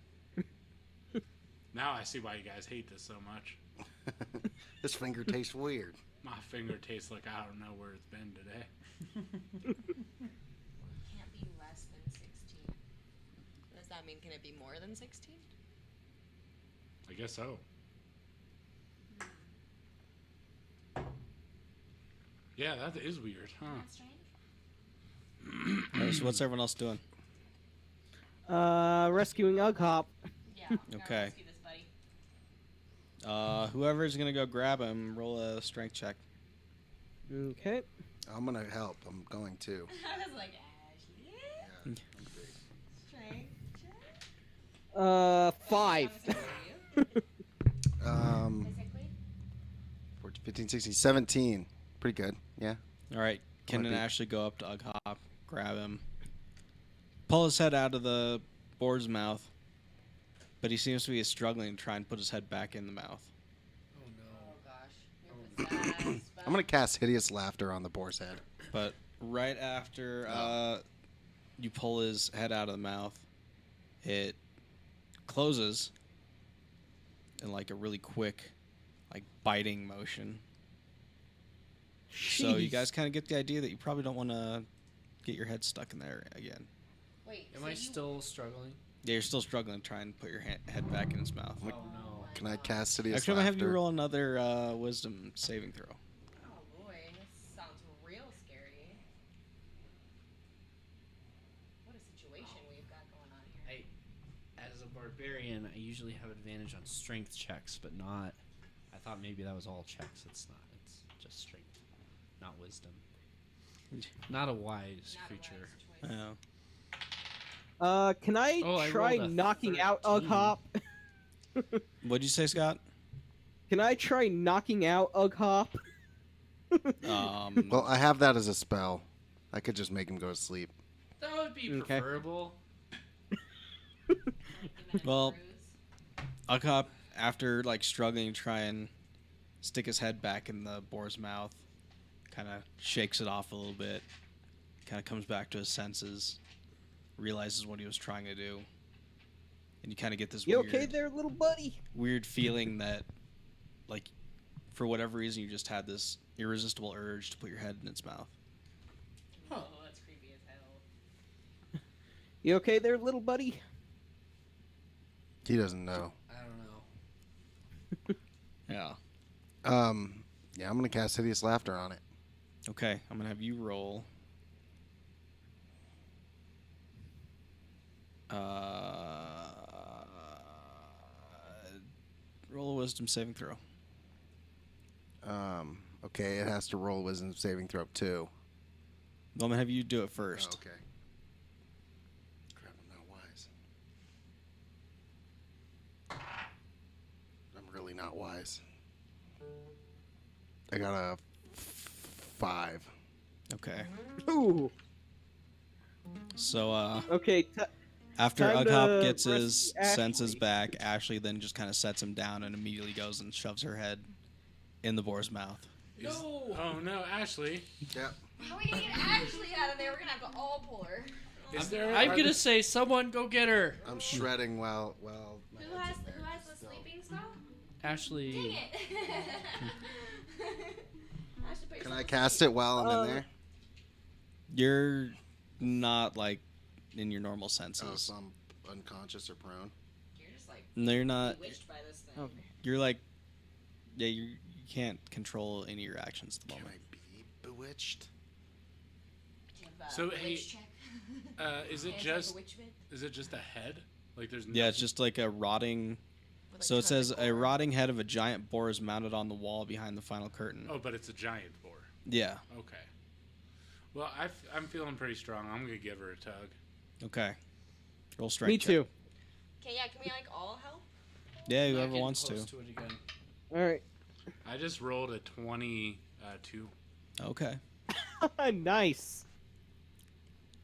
Now I see why you guys hate this so much. This finger tastes weird. My finger tastes like I don't know where it's been today. Can't be less than 16. What does that mean? Can it be more than 16? I guess so. Yeah, that is weird, huh? That's strange. Alright, so what's everyone else doing? Rescuing Ughop. Yeah. we gotta Okay. rescue this buddy. Whoever's gonna go grab him, roll a strength check. Okay. I'm gonna help. I'm going to. I was like, Ashley. Yeah, I'm big. Strength check. 5. 14, 15, 16, 17. Pretty good. Yeah. All right. Ken Might and be. Ashley go up to Ughop, grab him, pull his head out of the boar's mouth, but he seems to be struggling to try and put his head back in the mouth. Oh no. Oh gosh. You're possessed. I'm gonna cast hideous laughter on the boar's head. But right after you pull his head out of the mouth, it closes in like a really quick, like biting motion. So you Jeez. guys kind of get the idea that you probably don't want to get your head stuck in there again. Wait. Am so I you- still struggling? Yeah, you're still struggling to try and put your head back in his mouth. Oh no. Can I cast hideous Actually, I'm gonna have you laughter? roll another wisdom saving throw. Oh boy, this sounds real scary. What a situation we've got going on here. As a barbarian, I usually have advantage on strength checks, but not. I thought maybe that was all checks. It's not. It's just strength, not wisdom. Not a wise Not a creature. wise choice. Can I Oh, I try rolled a knocking out 13. Ughop? What'd you say, Scott? Can I try knocking out Ughop? Well, I have that as a spell. I could just make him go to sleep. That would be Okay. preferable. Give him a Well- bruise. Ughop, after like struggling to try and stick his head back in the boar's mouth, kind of shakes it off a little bit, kind of comes back to his senses, realizes what he was trying to do, and you kind of get this You weird, okay there, little buddy? weird feeling that, like, for whatever reason, you just had this irresistible urge to put your head in its mouth. Oh, that's creepy as hell. You okay there, little buddy? He doesn't know. I don't know. Yeah. Yeah, I'm gonna cast hideous laughter on it. Okay, I'm gonna have you roll. Roll a wisdom saving throw. Okay, it has to roll wisdom saving throw too. I'm gonna have you do it first. Okay. Crap, I'm not wise. I'm really not wise. I got a 5. Okay. Ooh. So Okay. after Time to Ughop gets rescue his Ashley. senses back, Ashley then just kind of sets him down and immediately goes and shoves her head in the boar's mouth. No. Oh no, Ashley. Yep. How are we gonna get Ashley out of there? We're gonna have to all pull her. Is there? I'm gonna say someone go get her. I'm shredding while my Who head's has in there. who has the sleeping spell? Ashley. Dang it! Ashley, put Can yourself I to cast sleep. it while I'm in there? You're not like in your normal senses. Oh, so I'm unconscious or prone. You're just like No, you're not. bewitched by this thing. Okay. You're like, yeah, you can't control any of your actions at the Can moment. I be bewitched? Do you have, So, bewitch hey, check? Is it Hands just? like bewitchment? Is it just a head? Like there's. Yeah, it's just like a rotting. With, like, So it tons says of a gore? rotting head of a giant boar is mounted on the wall behind the final curtain. Oh, but it's a giant boar. Yeah. Okay. Well, I'm feeling pretty strong. I'm gonna give her a tug. Okay. Roll strength. Me check. too. Okay, yeah. Can we like all help? Yeah, Not whoever getting wants to. close it again. All right. I just rolled a 22. Okay. Nice.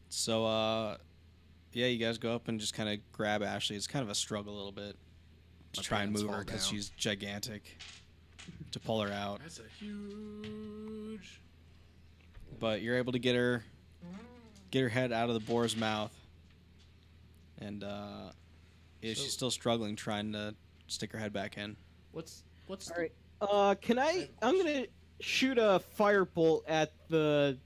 So yeah, you guys go up and just kind of grab Ashley. It's kind of a struggle a little bit to My try and pants move her fall because down. she's gigantic. To pull her out, That's a huge. but you're able to get her head out of the boar's mouth, and yeah, So- she's still struggling trying to stick her head back in. What's All right. Can I'm gonna shoot a firebolt at the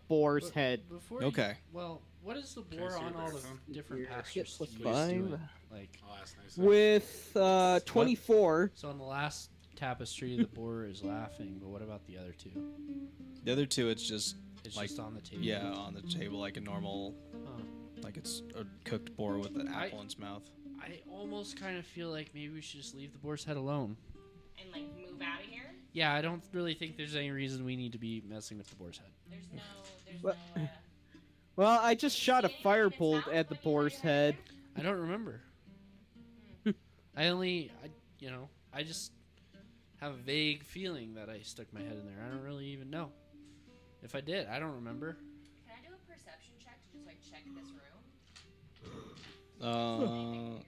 boar's head. Before Okay. Well, what is the I boar see on your all the microphone? different Your pastures? hit plus he's doing? 5. Like, I'll ask nice. With 24. so on the last tapestry, the boar is laughing, but what about the other two? The other two, it's just It's like just on the table. yeah, on the table like a normal, Huh. like it's a cooked boar with an I- apple in its mouth. I almost kind of feel like maybe we should just leave the boar's head alone. And like move out of here? Yeah, I don't really think there's any reason we need to be messing with the boar's head. There's What? no. Well, I just shot a See anything in its firebolt mouth at the when you were boar's in there? head. I don't remember. I just have a vague feeling that I stuck my head in there. I don't really even know. If I did, I don't remember. Can I do a perception check to just like check this room? Uh,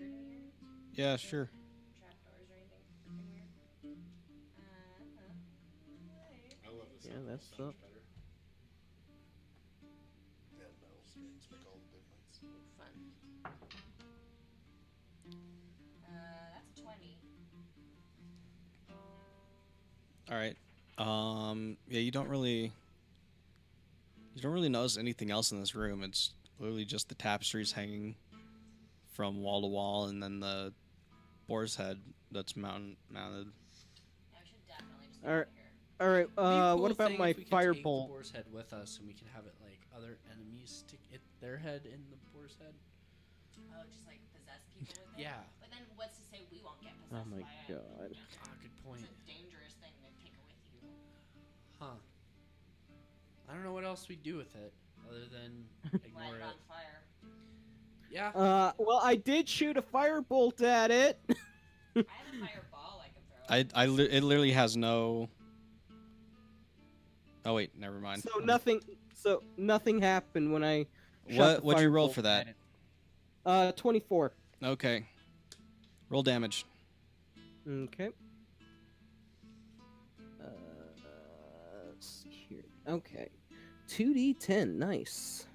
yeah, sure. Trapdoors or anything freaking weird? I love this. Yeah, song that's so much up. better. Dead metal strings make all the difference. Fun. That's a 20. All right. Yeah, you don't really notice anything else in this room. It's literally just the tapestries hanging from wall to wall, and then the boar's head that's mounted. Yeah, we should definitely just All right. here. All right. It'd be a cool What about thing my if we could take the firebolt? boar's head with us, and we can have it like other enemies stick their head in the boar's head. Oh, just like possess people with it? Yeah. But then what's to say we won't get Oh possessed my by it? god. Good point. It's a dangerous thing to take with you. Huh. I don't know what else we do with it other than Light ignore it it. on fire. Yeah. Well, I did shoot a firebolt at it. I have a fireball I can throw. It literally has no. Oh wait, never mind. So nothing happened when I shot the What'd you roll firebolt for that? at it. 24. Okay. Roll damage. Okay. Let's see here. Okay. 2d10. Nice.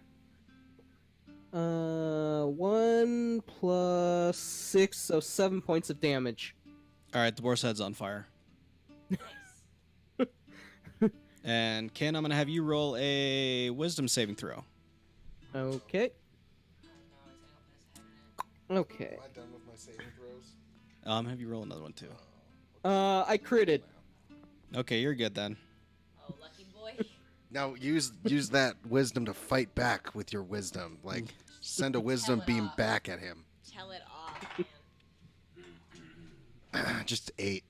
1 plus 6, so 7 points of damage. All right, the boar's head's on fire. Nice. And Ken, I'm gonna have you roll a wisdom saving throw. Okay. Oh no, he's gonna put his head in it. Okay. Am I done with my saving throws? Have you roll another one too. I critted. Okay, you're good then. Oh, lucky boy. Now use that wisdom to fight back with your wisdom. Like send a wisdom it beam off. back at him. Tell it off, man. Just 8.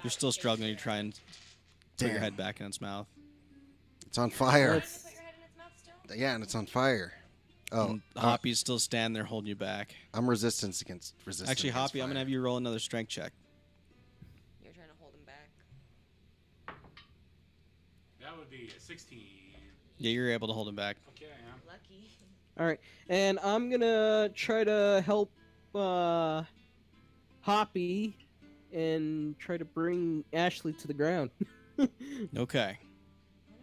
You're still struggling to try and put your Damn. head back in its mouth. It's on fire. Let's- Put your head in its mouth still? Yeah, and it's on fire. Oh, And Hoppy's still standing there holding you back. I'm resistance against resistance. Actually, against Hoppy, I'm gonna fire. have you roll another strength check. You're trying to hold him back. That would be a 16. Yeah, you're able to hold him back. Okay, I am. Lucky. All right, and I'm gonna try to help Hoppy and try to bring Ashley to the ground. Okay.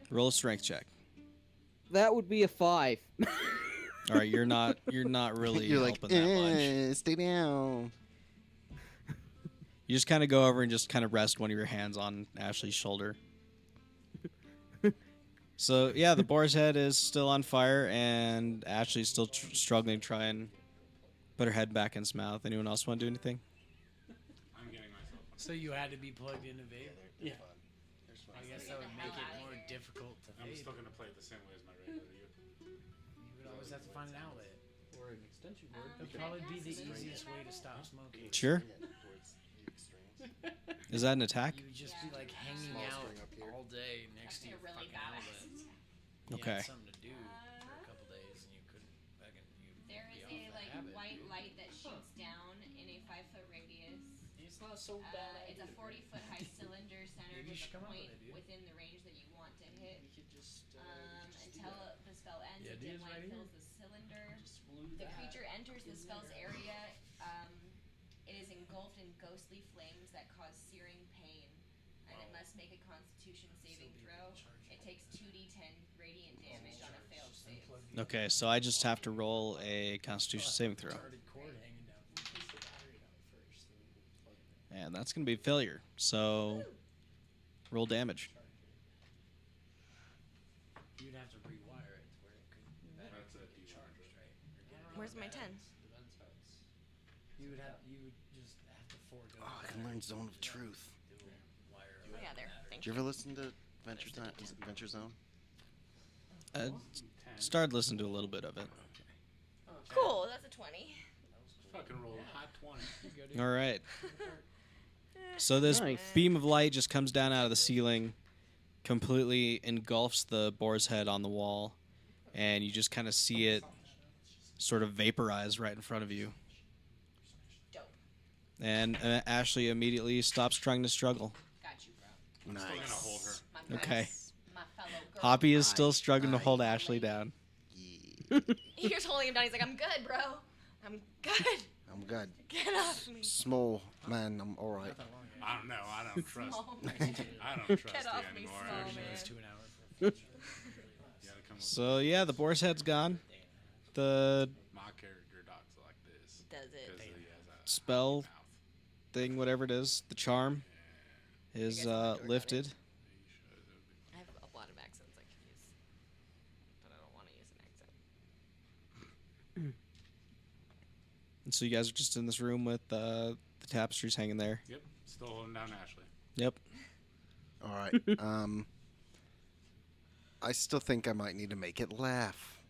Roll a strength check. That would be a 5. All right, you're not really You're like, helping that much. stay down. You just kind of go over and just kind of rest one of your hands on Ashley's shoulder. So yeah, the boar's head is still on fire, and Ashley's still struggling to try and put her head back in its mouth. Anyone else want to do anything? I'm getting myself. So you had to be plugged into vape? Yeah. I guess that would make it more difficult to I'm vape. still gonna play it the same way as my regular you. You would always have to find an outlet. Or an extension cord. It would probably be the easiest way to stop smoking. Sure. Is that an attack? You would just be like hanging out all day next to That's your a really fucking bad outlet. idea. You Okay. had something to do for a couple days, and you couldn't fucking. There is a like white light that shoots down in a 5-foot radius. It's not so bad. It's a 40-foot high cylinder centered Maybe you with should a come up point with it, dude. within the range that you want to hit. We could just Until the spell ends, Yeah, a dude, dim it's light right here. fills the cylinder. explode The that. creature enters the spell's area. It is engulfed in ghostly flames that cause searing pain, and it must make a Constitution saving throw. It takes 2d10 radiant damage on a failed save. Okay, so I just have to roll a Constitution saving throw, Retarded cord hanging down. and that's gonna be a failure. So roll damage. You'd have to rewire it to where it could better That's a get D100. charged, right? Or get Where's my 10? Depends how it's. You would just have to forego. Oh, I can learn Zone of Truth. Wire Oh yeah, there. Thank Did you ever listen to Adventure Zone? Is it Adventure Zone? Started listening to a little bit of it. Cool, that's a 20. Fucking roll a hot 20. All right. So this Nice. beam of light just comes down out of the ceiling, completely engulfs the boar's head on the wall, and you just kind of see it sort of vaporize right in front of you. Dope. And Ashley immediately stops trying to struggle. Got you, bro. Nice. My Okay. My fellow girl. Hoppy is still struggling to hold Ashley down. He just holding him down. He's like, I'm good, bro. I'm good. I'm good. Get off me. Small man, I'm all right. I don't know. I don't trust. Small I man. don't trust Get you off me, anymore. small Actually, man. It's 2 an hour. you gotta come with So yeah, the boar's head's gone. The my character talks like this. Does it? 'Cause he has a spell mouth. thing, whatever it is, the charm is lifted. I have a lot of accents I can use, but I don't want to use an accent. And so you guys are just in this room with the tapestries hanging there. Yep. Still holding down Ashley. Yep. All right. I still think I might need to make it laugh.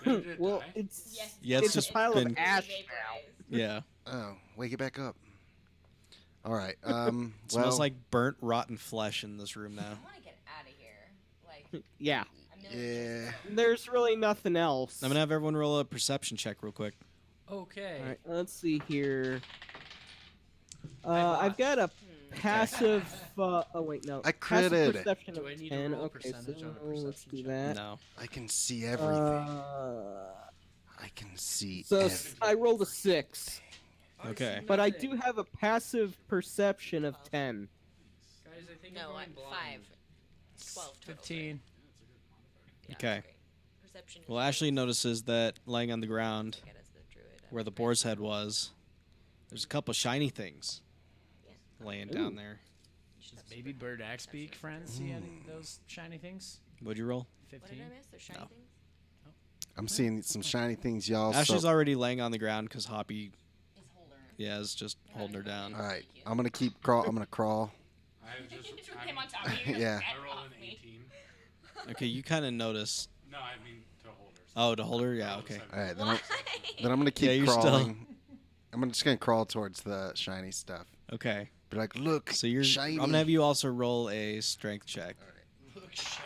Did it Well, die? it's Yes. Yeah, it's a just pile been- of ash now. Vaporized. Yeah. Oh, wake it back up. All right. It smells like burnt, rotten flesh in this room now. I want to get out of here. Like Yeah. a million years Yeah. ago. There's really nothing else. I'm gonna have everyone roll a perception check real quick. Okay. All right, let's see here. I've got a passive. Oh wait, no. I Passive critted. perception Do of I need to 10. roll a Okay, so percentage on a let's perception do check? that. No. I can see everything. I can see So everything. I rolled a 6, Okay. but I do have a passive perception of 10. Guys, I think No, I'm what? going blind. 5. 12 total. 15. Yeah, Okay. that's great. Perception. Well, Ashley notices that laying on the ground Get us the druid. where the boar's head was, there's a couple shiny things Yeah. laying Ooh. down there. Does baby bird axe beak friend see any of those shiny things? What'd you roll? What did 15. I miss? There's shiny No. things. I'm seeing some shiny things, y'all. Ashley's So, already laying on the ground because Hoppy, Is holder. yeah, is just holding her down. all right. I'm gonna keep crawl. I'm gonna crawl. I just. Just I'm- came on top of you. Yeah. I rolled an 18. Okay, you kind of notice. No, I mean to hold her. Oh, to hold her? Yeah, okay. All right. Then Why? I'm gonna keep Yeah, you're still- crawling. Just gonna crawl towards the shiny stuff. Okay. Be like, look. So you're. shiny. I'm gonna have you also roll a strength check. Look shiny.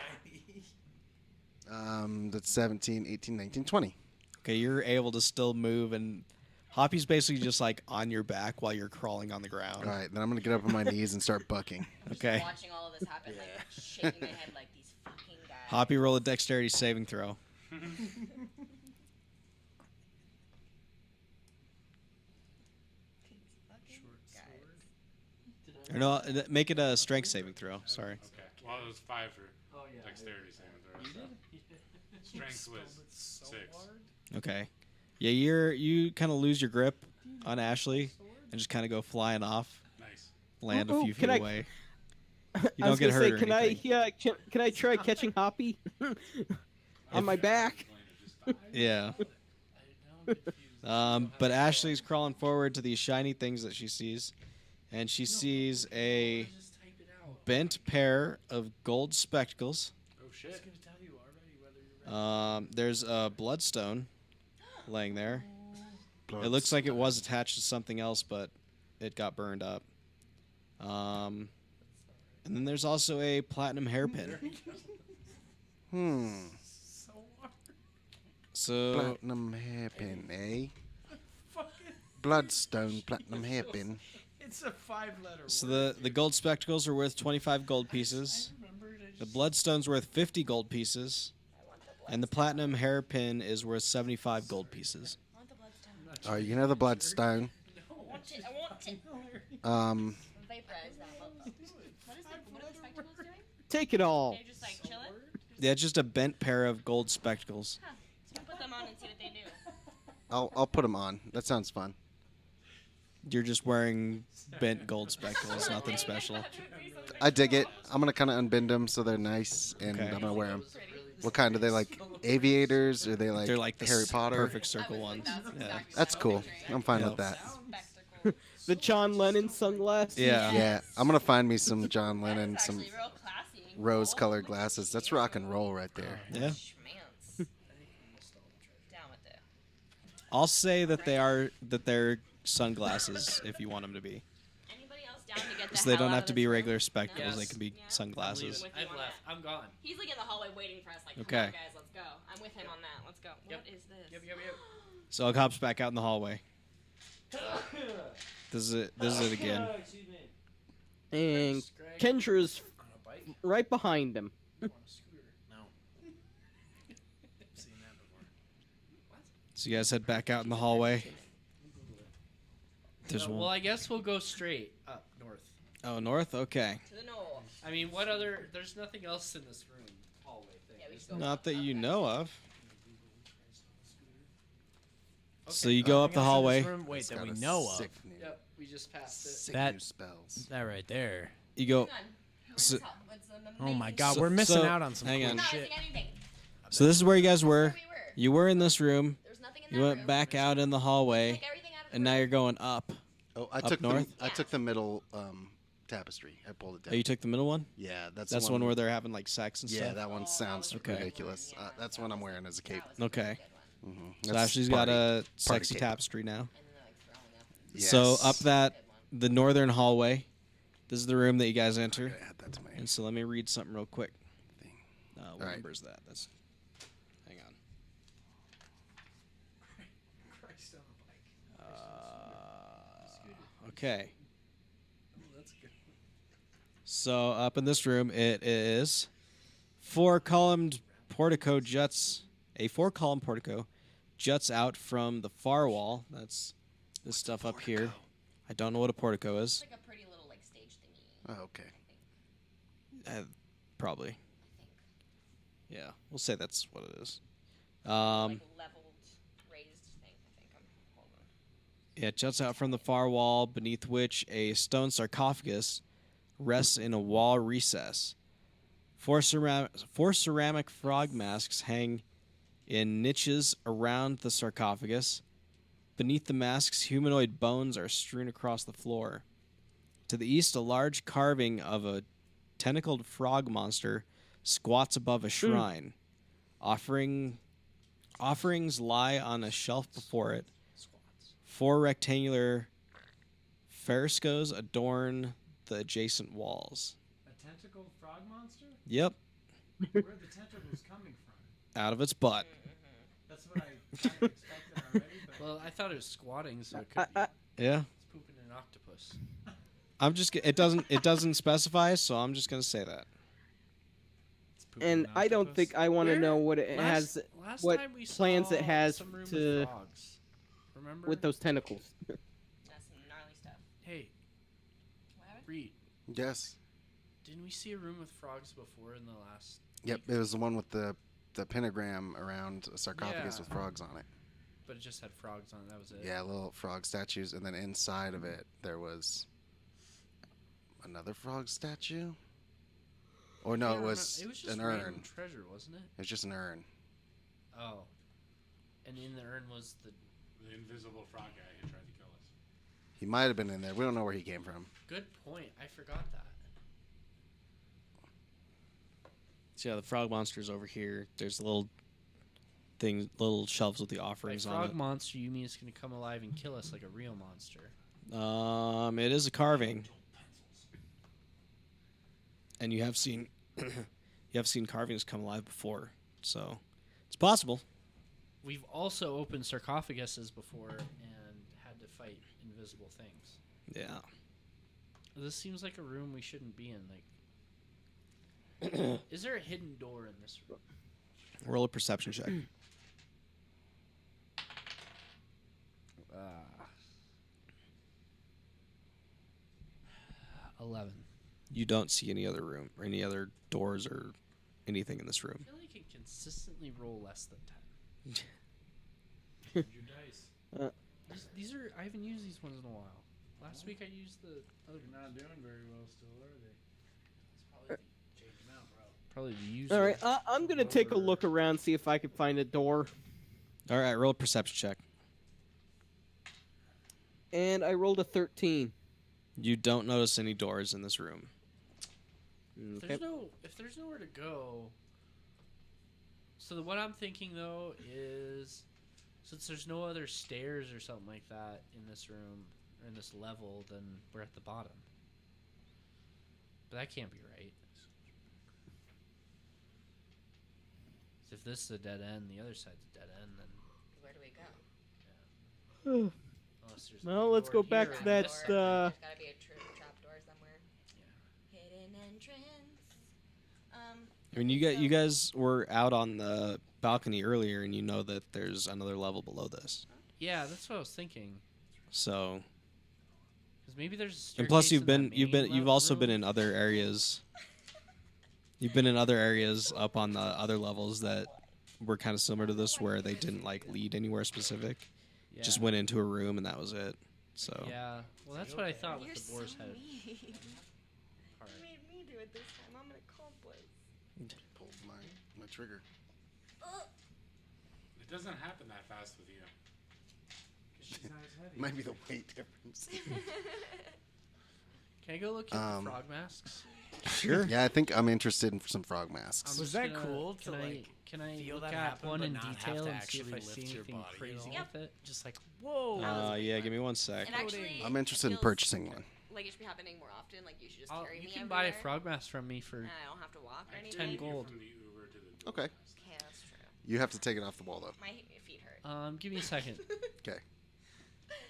That's 17, 18, 19, 20. Okay, you're able to still move, and Hoppy's basically just like on your back while you're crawling on the ground. All right. Then I'm gonna get up on my knees and start bucking. Okay. Watching all of this happen, like shaking my head like these fucking guys. Hoppy, roll a dexterity saving throw. Or no, make it a strength saving throw. Sorry. Okay. Well, it was 5 for dexterity saving throw. So. Strength was 6. Okay. Yeah, you kind of lose your grip on Ashley and just kind of go flying off, Nice. land a Ooh, few can feet I- away. You I don't was get gonna hurt say, or can anything. can I try catching Hoppy on my back? Yeah. But Ashley's crawling forward to these shiny things that she sees, and she sees a bent pair of gold spectacles. Oh shit. There's a bloodstone laying there. It looks like it was attached to something else, but it got burned up. And then there's also a platinum hairpin. So Platinum hairpin, eh? Bloodstone platinum hairpin. It's a 5-letter So the gold spectacles are worth 25 gold pieces. The bloodstone's worth 50 gold pieces. And the platinum hairpin is worth 75 gold pieces. I want the bloodstone. Oh, you know the bloodstone. I want it. I want it. Vaporize that. What are the spectacles doing? Take it all. They're just like chilling. Yeah, it's just a bent pair of gold spectacles. Huh. So we put them on and see what they do. I'll put them on. That sounds fun. You're just wearing bent gold spectacles, nothing special. I dig it. I'm gonna kind of unbend them so they're nice, and Okay. I'm gonna wear them. What kind are they, like aviators? Or are they like They're like the Harry Potter? perfect circle ones. Yeah. That's cool. I'm fine Yep. with that. Spectacles. The John Lennon sunglasses. Yeah. Yeah, I'm gonna find me some John Lennon, That's some actually real classy. rose-colored glasses. That's rock and roll right there. Yeah. Schmance. Down with it. I'll say that they're sunglasses if you want them to be. Anybody else down to get the So they hell don't out have of to this be room? regular spectacles. Yes. They can be Yeah. sunglasses. With you I've on left. that. I'm gone. He's like in the hallway waiting for us. Like, Okay. come on, guys, let's go. I'm with him on that. Let's go. Yep. What is this? Yep. So it hops back out in the hallway. This is it again. And Kendra's right behind him. No. Seen that before. So you guys head back out in the hallway. There's Well, one. I guess we'll go straight up north. Oh, north. Okay. To the north. I mean, what other? There's nothing else in this room hallway thing. Yeah, we is should go there? Not that you know of. Okay. So you go up the hallway. Wait, It's that got we a know of. sick new- Yep, we just passed it. Sick That- new spells. That right there. You go. Hang on. So- What's the Oh my amazing- God, So- we're missing so- out on some hang cool on. I'm not shit. missing anything. So this is where you guys were. That's where we were. You were in this room. There's nothing in that You went room. back out in the hallway, Took everything out of the and now room. you're going up. Oh, I Up took north? I took the middle tapestry. I pulled it down. Oh, you took the middle one. Yeah, that's That's the one where they're having like sex and Yeah, stuff. that one sounds Okay. ridiculous. That's one I'm wearing as a cape. Okay. Mm-hmm. So Ashley's got a sexy cape. tapestry now. And then they're like throwing up. Yes. So up the northern hallway. This is the room that you guys I enter. gotta add that to my And so let me read something real quick. thing. What right. number is that? That's. Hang on. Okay. So up in this room, it is a four-column portico juts out from the far wall. That's this stuff up here. I don't know what a portico It's is. like a pretty little like stage thingy. Oh, okay. Probably. I think. Yeah, we'll say that's what it is. Like leveled, raised thing. I think. Hold on. Yeah, it juts out from the far wall, beneath which a stone sarcophagus rests in a wall recess. Four ceramic frog masks hang in niches around the sarcophagus. Beneath the masks, humanoid bones are strewn across the floor. To the east, a large carving of a tentacled frog monster squats above a shrine. Offerings lie on a shelf before it. Four rectangular frescoes adorn the adjacent walls. A tentacled frog monster? Yep, Where are the tentacles coming from? out of its butt. That's what I kind of expected already, but Well, I thought it was squatting, so it could be. Yeah, It's pooping an octopus. I'm just. It doesn't specify, so I'm just gonna say that. it's pooping And an I don't octopus. think I want to Where? know what it has Last what time we plans saw it has some room to- with frogs. Remember? with those tentacles. That's some gnarly stuff. Hey, What happened? Reed, Yes. didn't we see a room with frogs before in the last? Yep. It was the one with the pentagram around a sarcophagus Yeah. with frogs on it. But it just had frogs on it. That was it. Yeah, little frog statues, and then inside of it there was another frog statue. Or no, Can't it was remember. It was just an random urn. treasure, wasn't it? It was just an urn. Oh. And in the urn was the The invisible frog guy who tried to kill us. He might have been in there. We don't know where he came from. good point. I forgot that. So yeah, the frog monster's over here. There's little shelves with the By offerings frog on monster, you mean it's gonna come alive and kill us like a real monster? it. It is a carving, and you have seen carvings come alive before, so it's possible. We've also opened sarcophaguses before and had to fight invisible things. Yeah. This seems like a room we shouldn't be in. Like, is there a hidden door in this room? Roll a perception check. 11. You don't see any other room or any other doors or anything in this room. I feel like I can consistently roll less than 10. Your dice. These are I haven't used these ones in a while. Last week I used the other. They're not doing very well still, are they? Probably Change them out, bro. probably the user. All right, I'm gonna take a look around, see if I can find a door. All right, roll a perception check. And I rolled a 13. You don't notice any doors in this room. If Okay. there's nowhere to go. So what I'm thinking though is, since there's no other stairs or something like that in this room or in this level, then we're at the bottom. But that can't be right. If this is a dead end, the other side's a dead end, then Where do we go? unless unless there's. Well, let's go back to that. There's gotta be a trap door somewhere. Hidden entrance. I mean, you guys were out on the balcony earlier, and you know that there's another level below this. Yeah, that's what I was thinking. So, Because maybe there's. A and plus staircase in that main you've also been room. in other areas. You've been in other areas up on the other levels that were kind of similar to this, where they didn't like lead anywhere specific. Yeah. Just went into a room and that was it. So Yeah. Well, that's what I thought You're with the boar's so head mean. part. You made me do it this time. I'm an accomplice. Pulled my trigger. It doesn't happen that fast with you. 'Cause she's not as heavy. Might be the weight difference. Can I go look at the frog masks? sure. Yeah, I think I'm interested in some frog masks. I'm Was just that cool to, Can I like, can I feel look that at happen, one but in not have detail to and see if actually I see lift your anything body, you crazy know? with it? Just like, whoa. Yeah, give me one sec. And actually, I'm interested in feels purchasing one. Like it should be happening more often. Like you should just carry You me can buy a everywhere, frog mask from me for. And I don't have to walk or I anything. 10 take you gold. From the Uber to the Okay. Okay, that's true. You have to take it off the wall though. My feet hurt. Give me a second, Okay.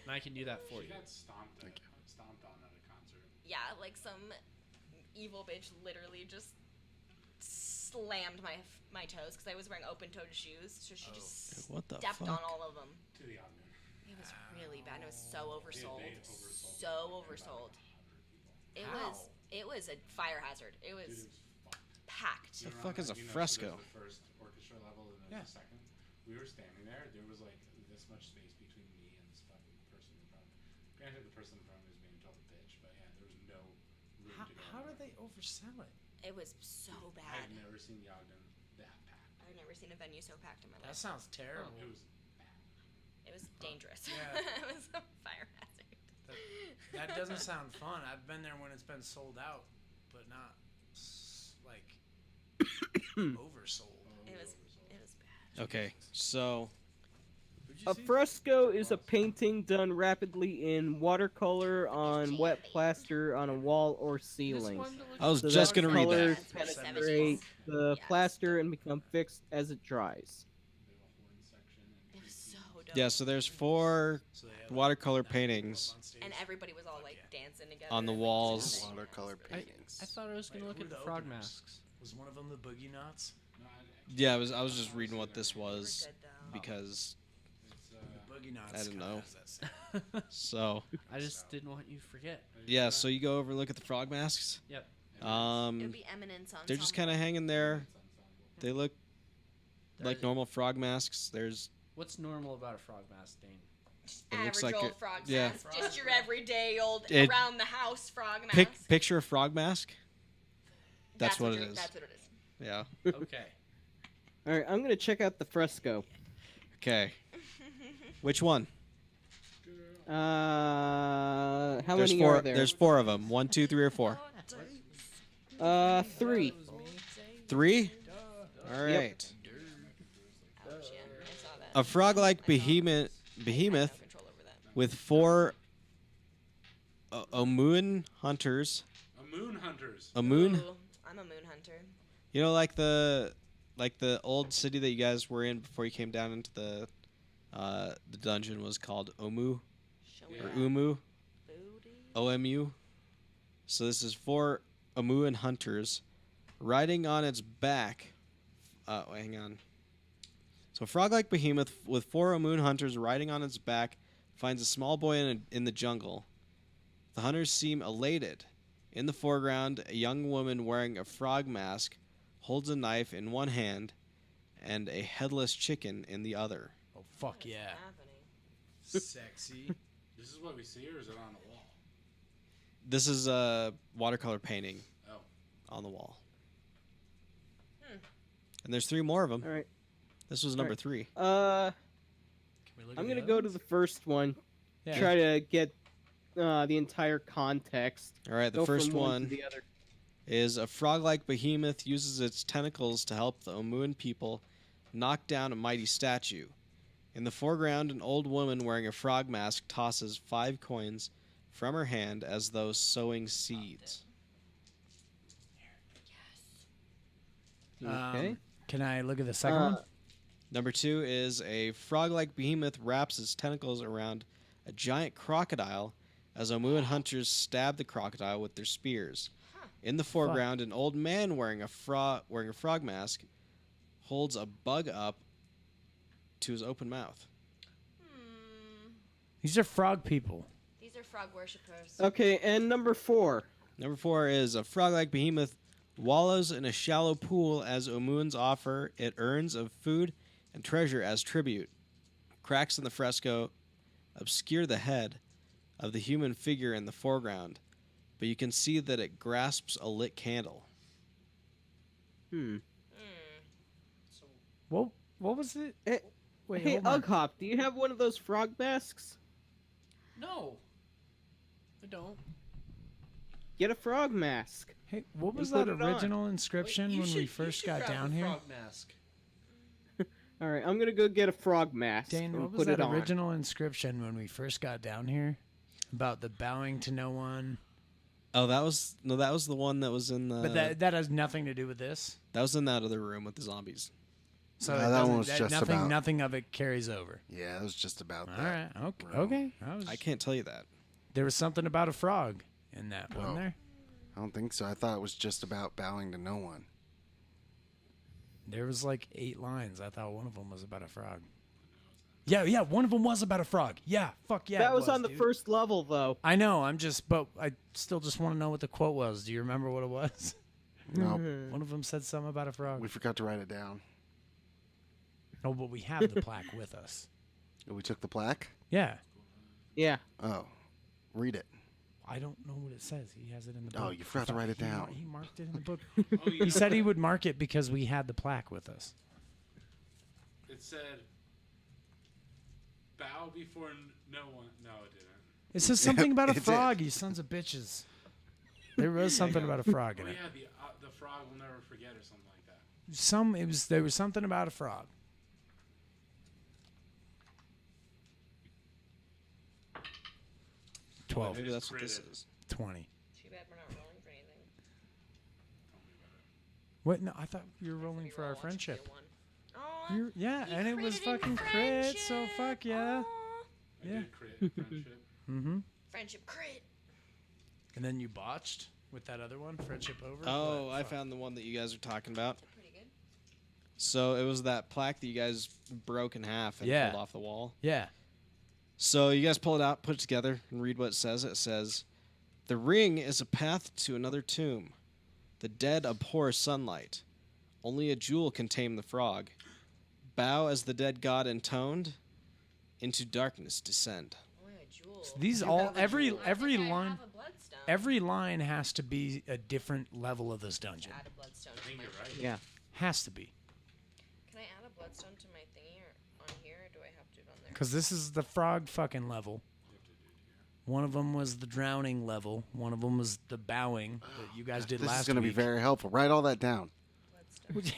and I can do that for She you. got stomped on at a concert. Yeah, like some evil bitch literally just slammed my toes because I was wearing open-toed shoes, so she just What the stepped fuck? on all of them. To the odd-moon. It was really bad. It was so oversold. They oversold So oversold. It was a fire hazard. It was packed. The fuck is a So fresco? there's the first orchestra level, and there's the second. We were standing there. There was like this much space between me and this fucking person in front of me. Granted, the person in front of me was being told a bitch, but yeah, there was no room to go. How did anywhere. they oversell it? It was so bad. I've never seen the Ogden that packed. I've never seen a venue so packed in my That life. sounds terrible. It was bad. It was dangerous. Yeah. It was a fire hazard. That doesn't sound fun. I've been there when it's been sold out, but not like oversold. It was bad. Okay, so A fresco is a painting done rapidly in watercolor on wet plaster on a wall or ceiling. I was So just that gonna read colors that. penetrate the Yes. plaster and become fixed as it dries. It was so dope. Yeah, so there's 4 So they had, watercolor like, paintings on stage. And everybody was all like dancing together. on the like, walls. dancing. Watercolor I paintings. thought I was gonna Like, look who at the the frog openers? masks. Was one of them the Boogie Knots? Yeah, I was just reading what this They were was good, though. because The Boogie Knots. I didn't kinda know. has that sound. so I just didn't want you to forget. yeah, so you go over and look at the frog masks. Yep. It would be Eminence Ensemble. They're just kind of hanging there. They look like normal frog masks. There's What's normal about a frog mask, Dane? it average looks like old it- frog yeah. mask. Just your everyday old It- around the house frog mask. picture a frog mask. That's what it is. That's what it is. Yeah. Okay. All right, I'm gonna check out the fresco. Okay. Which one? How There's many 4. are there? There's 4 of them. 1, 2, 3, or 4. 3. 3. All right. Ouch, yeah, I saw that. A frog-like behemoth I had no control over that. with 4 Omuan hunters. A moon hunters. A moon. Ooh, I'm a moon hunter. You know, like the old city that you guys were in before you came down into the dungeon was called Omu Show me or that Umu, booty. OMU. So this is 4 Omuan hunters riding on its back. Hang on. So a frog-like behemoth with 4 Omuan hunters riding on its back finds a small boy in the jungle. The hunters seem elated. In the foreground, a young woman wearing a frog mask holds a knife in one hand and a headless chicken in the other. Oh fuck yeah! Happening. Sexy. This is what we see, or is it on the wall? This is a watercolor painting Oh. on the wall. Hmm. And there's 3 more of them. All right. This was number Alright. 3. Can we look I'm at gonna the go other to the first one. Yeah. Try to get the entire context. All right, the Go first from one one to the other. is a frog-like behemoth uses its tentacles to help the Omuan people knock down a mighty statue. In the foreground, an old woman wearing a frog mask tosses 5 coins from her hand as though sowing seeds. Okay. Can I look at the second Uh, one? Number 2 is a frog-like behemoth wraps its tentacles around a giant crocodile as Omuan hunters stab the crocodile with their spears. In the foreground, an old man wearing a frog mask holds a bug up to his open mouth. These are frog people. These are frog worshippers. Okay, and number 4. Number 4 is a frog-like behemoth wallows in a shallow pool as Omuans offer it urns of food and treasure as tribute. Cracks in the fresco obscure the head of the human figure in the foreground, but you can see that it grasps a lit candle. What was it? Wait, Hey, hold on. Ughop, do you have one of those frog masks? No, I don't. Get a frog mask. Hey, what was put that it on. original inscription when we first got down here? Frog mask. All right, I'm gonna go get a frog mask Dane, and what was put that it on. original inscription when we first got down here? About the bowing to no one. Oh, that was the one that was in the. But that has nothing to do with this. that was in that other room with the zombies. So No, it that doesn't- one was just nothing. about- Nothing of it carries over. Yeah, it was just about All that. right. Okay. room. Okay. I can't tell you that. There was something about a frog in that, wasn't Oh. there? I don't think so. I thought it was just about bowing to no one. There was like 8 lines. I thought one of them was about a frog. Yeah. One of them was about a frog. Yeah. Fuck yeah. that it was on the dude. first level, though. I know. But I still just want to know what the quote was. Do you remember what it was? No, One of them said something about a frog. we forgot to write it down. No, but we have the plaque with us. We took the plaque. Yeah. Yeah. Oh, read it. I don't know what it says. He has it in the book. Oh, you forgot to write it down. He marked it in the book. Oh, He said he would mark it because we had the plaque with us. It said, bow before no one. No, it didn't. It says something about a it did. frog, you sons of bitches. There was something about a frog in Oh it. yeah, the frog will never forget or something like that. There was something about a frog. $12. Maybe that's what this is. $20. Too bad we're not rolling for anything. What? No, I thought you were rolling for our friendship. Yeah, and it was fucking crit, so fuck yeah. I Yeah. did crit friendship. Mm-hmm. Friendship crit. And then you botched with that other one, friendship over. Oh, What? I Fuck. found the one that you guys are talking about. Pretty good. So it was that plaque that you guys broke in half and Yeah. pulled off the wall. Yeah. So you guys pull it out, put it together, and read what it says. It says, "The ring is a path to another tomb. The dead abhor sunlight. Only a jewel can tame the frog. Bow as the dead god intoned. Into darkness descend." Only a jewel. These all every I think I line have a bloodstone. every line has to be a different level of this dungeon. Add a bloodstone I to think my you're right. Yeah. Has to be. Can I add a bloodstone to my thingy or on here, or do I have to do it on there? Because this is the frog fucking level. One of them was the drowning level. One of them was the bowing that you guys did This last is going to be week. very helpful. Write all that down. Bloodstone.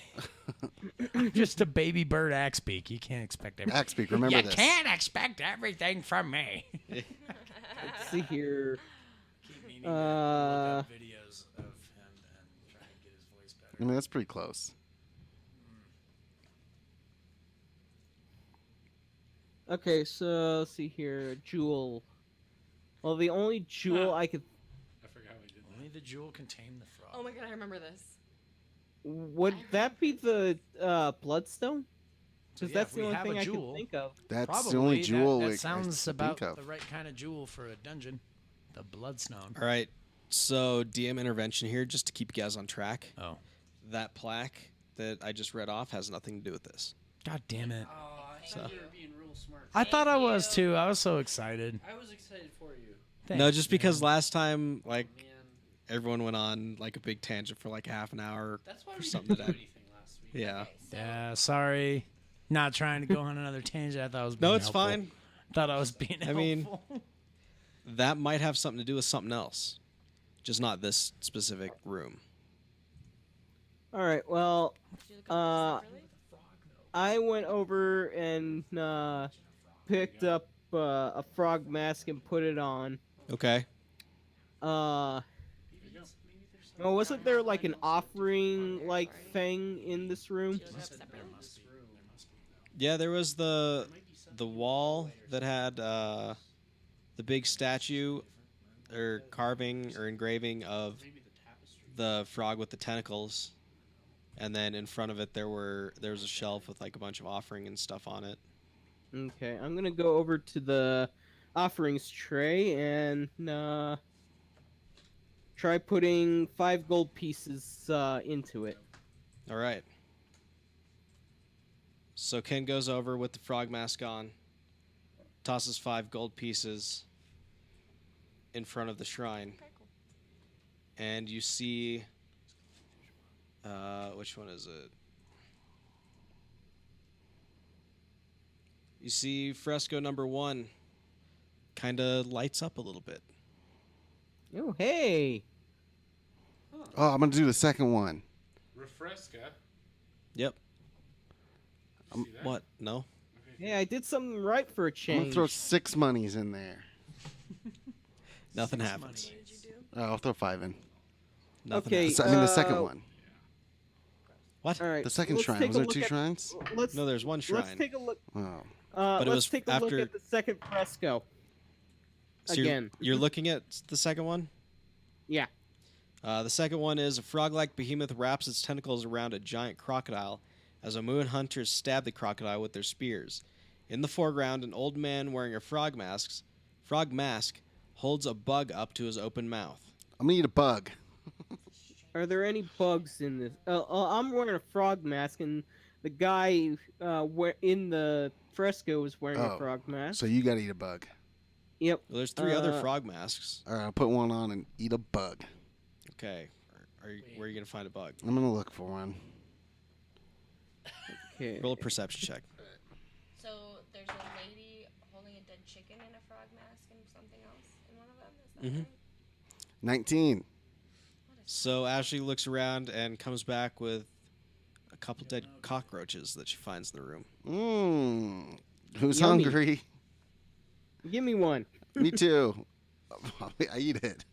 Just a baby bird axe beak. You can't expect everything. Axpeak, remember You this. can't expect everything from me. Let's see here. Keep meaning to look up videos of him and try and get his voice better. I mean, that's pretty close. Okay, so let's see here. Jewel. Well, the only jewel I could. I forgot we did that. Only the jewel can tame the frog. Oh my god, I remember this. Would that be the bloodstone? So Because yeah, that's if the we only have a thing I jewel, can think of. That's Probably the only jewel that I sounds can about think of. the right kind of jewel for a dungeon. The bloodstone. All right. So DM intervention here, just to keep you guys on track. Oh. That plaque that I just read off has nothing to do with this. God damn it. Oh, I So- thought you were being real smart. I thought I Thank was you. too. I was so excited. I was excited for you. No, Thanks, just because man. last time, like, Man, everyone went on like a big tangent for like half an hour. that's why For we something didn't do that- anything last week. Yeah. Okay, so Yeah, sorry. Not trying to go on another tangent. I thought I was being No, it's helpful. fine. Thought I was being I mean- helpful. That might have something to do with something else, just not this specific room. All right. Well, do you look at this separately? I went over and picked up a frog mask and put it on. Okay. Well, wasn't there like an offering like thing in this room? Do you look up separately? Yeah, there was the wall that had the big statue or carving or engraving of the frog with the tentacles, and then in front of it there was a shelf with like a bunch of offering and stuff on it. Okay, I'm gonna go over to the offerings tray and try putting 5 gold pieces into it. All right. So Ken goes over with the frog mask on, tosses 5 gold pieces in front of the shrine, and you see, which one is it? You see fresco number 1 kind of lights up a little bit. Oh, hey! Oh, I'm gonna do the second one. Refresca. Yep. See that? What? No? Hey, I did something right for a I'm gonna change. throw 6 monies in there. Nothing happens. Oh, I'll throw 5 in. Nothing Okay. happens. I mean, the second one. What? All right. The second let's shrine. take Was a there look 2 at- shrines? Let's No, there's one shrine. let's take a look. Oh. But it Let's was take a look after- at the second fresco. So you're- Again. You're looking at the second one? Yeah. The second one is a frog-like behemoth wraps its tentacles around a giant crocodile as moon hunters stab the crocodile with their spears. In the foreground, an old man wearing a frog mask holds a bug up to his open mouth. I'm gonna eat a bug. Are there any bugs in this? I'm wearing a frog mask, and the guy in the fresco is wearing a Oh, frog mask. So you gotta eat a bug. Yep. Well, there's 3 other Uh, frog masks. All right, I'll put one on and eat a bug. Okay. Where are you gonna find a bug? I'm gonna look for one. Okay. Roll a perception check. So there's a lady holding a dead chicken in a frog mask and something else in one of them. Is that Mhm. right? 19. So Ashley looks around and comes back with a couple dead cockroaches that she finds in the room. Mmm. Who's Yummy. hungry? Give me one. Me too. I eat it.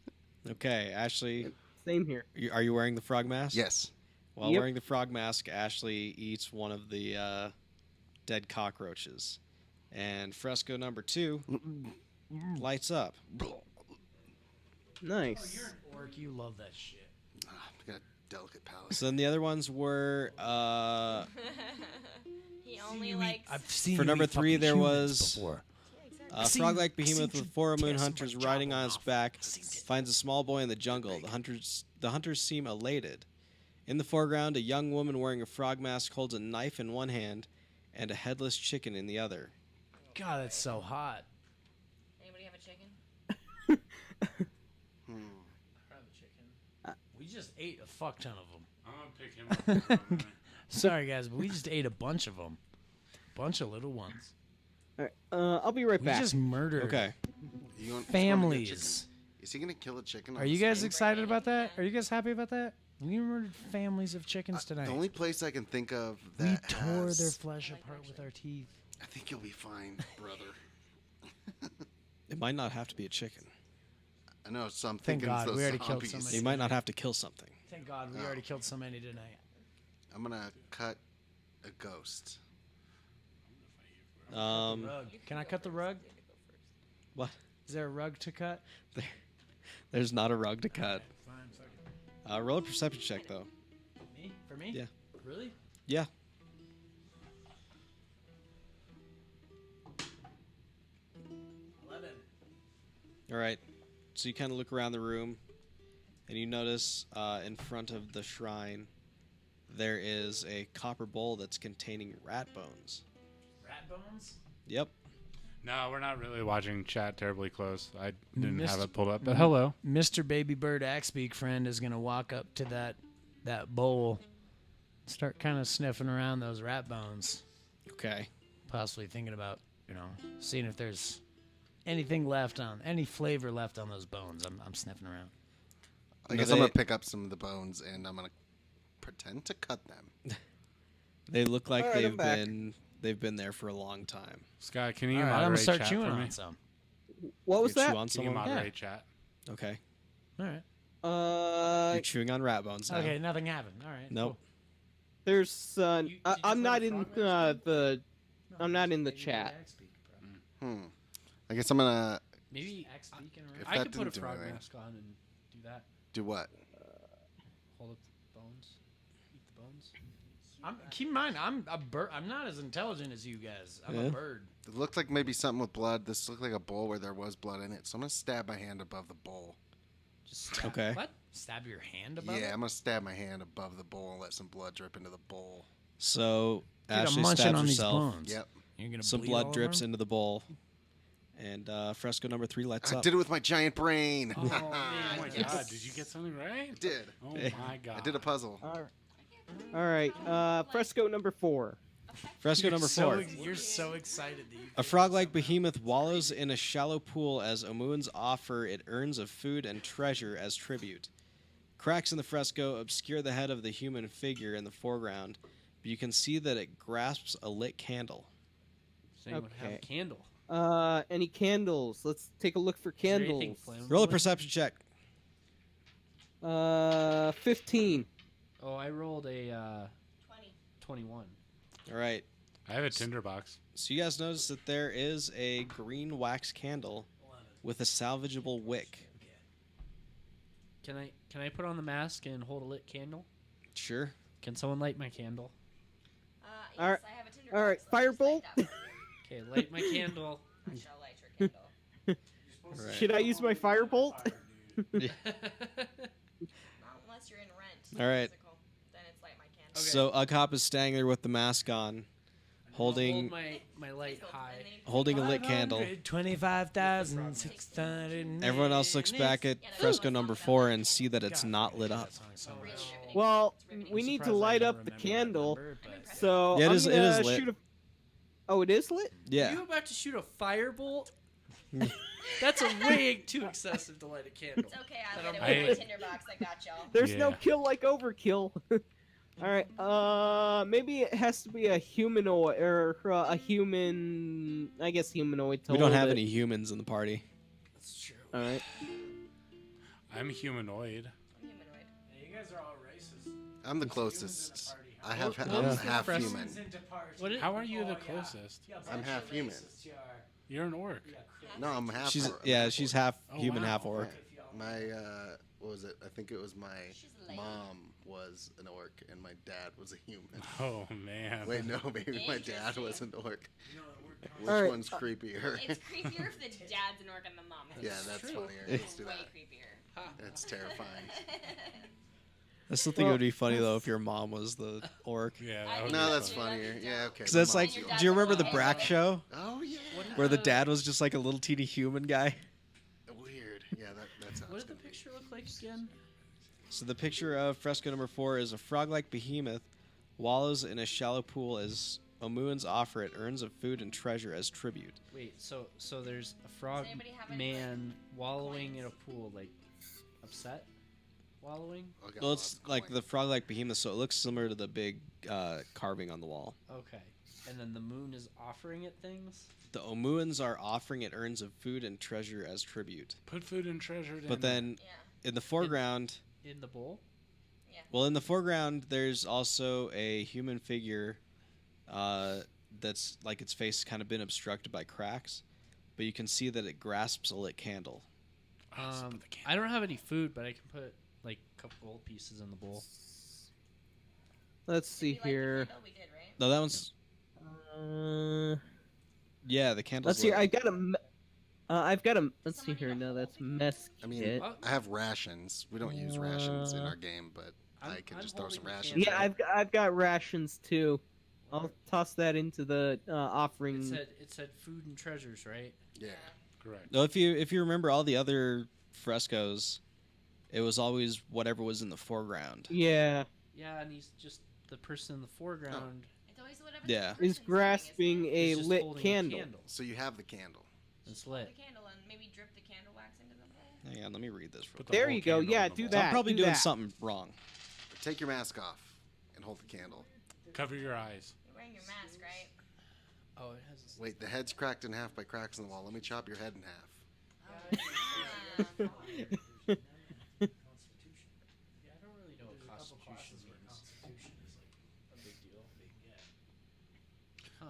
Okay, Ashley, Same here. are you wearing the frog mask? Yes. While Yep. wearing the frog mask, Ashley eats one of the dead cockroaches. And fresco number 2 lights up. Nice. You're an orc. You love that shit. I got a delicate palate. So then the other ones were He only likes. I've seen for you number eat 3 fucking there humans was before. a seen- frog-like I've seen behemoth you with 4 moon tear hunters somebody's riding jawbone on its off. back I've seen it. finds a small boy in the jungle. The hunters seem elated. In the foreground, a young woman wearing a frog mask holds a knife in one hand and a headless chicken in the other. God, that's so hot. Anybody have a chicken? We just ate a fuck ton of them. I'm gonna pick him up. Sorry, guys, but we just ate a bunch of them. Bunch of little ones. All right. I'll be right We back. just murdered Okay. You want- families. Is he gonna kill a chicken? on Are the you guys stake? excited about that? Are you guys happy about that? We murdered families of chickens The tonight. only place I can think of We that tore has, their flesh apart with our teeth. I think you'll be fine, brother. It might not have to be a chicken. I know. So I'm Thank thinking God, those we already killed zombies. so You many. might not have to kill something. Thank God we Oh. already killed so many tonight. I'm gonna cut a ghost. Um, Rug. Can I cut the rug? what? Is there a rug to cut? There's not a rug to cut. Fine, fuck it. Roll a perception check, though. Me? For me? Yeah. Really? Yeah. 11. All right. So you kind of look around the room, and you notice in front of the shrine there is a copper bowl that's containing rat bones. Rat bones? Yep. No, we're not really watching chat terribly close. I didn't have Mr. it pulled up, but hello. Mr. Baby Bird Axbeak friend is gonna walk up to that bowl, start kind of sniffing around those rat bones, Okay. possibly thinking about, seeing if there's anything left on any flavor left on those bones. I'm sniffing around. I No, guess I'm gonna they- pick up some of the bones and I'm gonna pretend to cut them. They look like All right, I'm back. they've been there for a long time. Scott, can you All right, I'm gonna moderate start chat chewing for me? on some. What was You chew that? on Can you someone? moderate chat? Okay. All right. You're chewing on rat bones now. Okay, nothing happened. All right. Nope. There's Did you I'm throw not the in frog mask the cool. I'm not in the Baby Bird chat. Axbeak, bro. I guess I'm gonna Maybe X beacon If I that could put a didn't do frog anything. mask on and do that. Do what? Hold up the bones. Eat the bones. Keep in mind, I'm a bird. I'm not as intelligent as you guys. I'm Yeah. a bird. It looked like maybe something with blood. This looked like a bowl where there was blood in it. So I'm gonna stab my hand above the bowl. Just stab. Okay. What? Stab your hand above Yeah, it? I'm gonna stab my hand above the bowl and let some blood drip into the bowl. So Dude, I'm Ashley munching stabs on these herself. bones. Yep. You're gonna Some bleed blood all drips over 'em? into the bowl, and fresco number 3 lights I up. did it with my giant brain. Oh, man. Oh my god, did you get something right? I did. Oh my god. I did a puzzle. All right. Fresco number 4. Fresco number 4. You're so excited that you A frog-like behemoth wallows in a shallow pool as Omuans offer it urns of food and treasure as tribute. Cracks in the fresco obscure the head of the human figure in the foreground, but you can see that it grasps a lit candle. Does anyone have a Okay. candle? Any candles? Let's take a look for Is there anything candles. flammable Roll a in perception check. 15. Oh, I rolled a 20. 21. All right. I have a tinderbox. So you guys notice that there is a green wax candle with a salvageable wick. Can I put on the mask and hold a lit candle? Sure. Can someone light my candle? Yes, All right. I have a tinder All right, box. Let's just firebolt. light that one. Okay, light my candle. I shall light your candle. All right. Should I use my firebolt? Not unless you're in rent. All right. Physical. Then it's light my candle. Okay. So Ughop is standing there with the mask on, holding Hold my light high. And then you holding a lit candle. 25,600. Everyone else looks back at fresco number 4 and see that it's not lit up. Well, we need to light up the candle. So Yeah, it I'm is- it gonna is lit. shoot a. Oh, it is lit. Yeah. You about to shoot a firebolt? That's a way too excessive to light a candle. It's okay. I That lit it I'm- with my I- tinder box. I got y'all. There's no Yeah. kill like overkill. All right. Maybe it has to be a humanoid or a human. I guess humanoid. To We don't hold have it. any humans in the party. That's true. All right. I'm humanoid. I'm humanoid. You guys are all racist. I'm the closest. I have. What I'm was the half fresh- human. What is, How are you the closest? I'm half human. You're an orc. No, I'm half. She's orc. she's half Oh, human, wow. half orc. My what was it? I think it was my She's lame. mom was an orc and my dad was a human. Oh man. Wait, no, maybe my dad was an orc. Which All right. one's creepier? It's creepier if the dad's an orc and the mom is. Yeah, that's true. funnier. Let's do Way that. creepier. That's terrifying. I still think it Well- would be funny though if your mom was the orc. Yeah. I that would think No, be that's fun. funnier. Yeah, okay. Because my that's like, mom's your the dad's do you a remember the little Brack alien. show Oh yeah. where the dad was just like a little teeny human guy? Weird. Yeah, that sounds what did the good. picture look like again? So the picture of fresco number 4 is a frog-like behemoth wallows in a shallow pool as Omuans offer it urns of food and treasure as tribute. Wait, so there's a frog anybody have any, man wallowing in a pool, like upset, wallowing. I got Well, lots it's of like coin. the frog-like behemoth, so it looks similar to the big carving on the wall. Okay, and then the moon is offering it things. The Omuans are offering it urns of food and treasure as tribute. Put food and treasure down. But then Yeah. in the foreground, In the bowl. well, in the foreground, there's also a human figure that's like its face has kind of been obstructed by cracks, but you can see that it grasps a lit candle. I don't have any food, but I can put like a couple gold pieces in the bowl. Let's see We light the here. candle? We did, right? No, that one's yeah, the candle's Let's see. lit. I've got a. Let's see here. No, that's mess I mean, kit. I have rations. We don't use rations in our game, but I can I'm just throw some holding the rations. candle. Yeah, I've got rations too. I'll toss that into the offering. It said food and treasures, right? Yeah. correct. No, if you remember all the other frescoes, it was always whatever was in the foreground. Yeah, Yeah, and he's just the person in the foreground. It's always whatever Yeah. the is person's grasping doing, a is just lit holding candle. So you have the candle. It's isn't it? lit. The candle and maybe drip the candle wax into the bowl. Hang on, let me read this. Real Put quick. the There whole you go. candle Yeah, in the do bowl. So that. I'm probably do doing that. something wrong. Take your mask off and hold the candle. Cover your eyes. You're wearing your mask, right? Oh, it has. A Wait, the head's cracked in half by cracks in the wall. Let me chop your head in half. Ah. Yeah, I don't really know what constitution means. Constitution is like a big deal.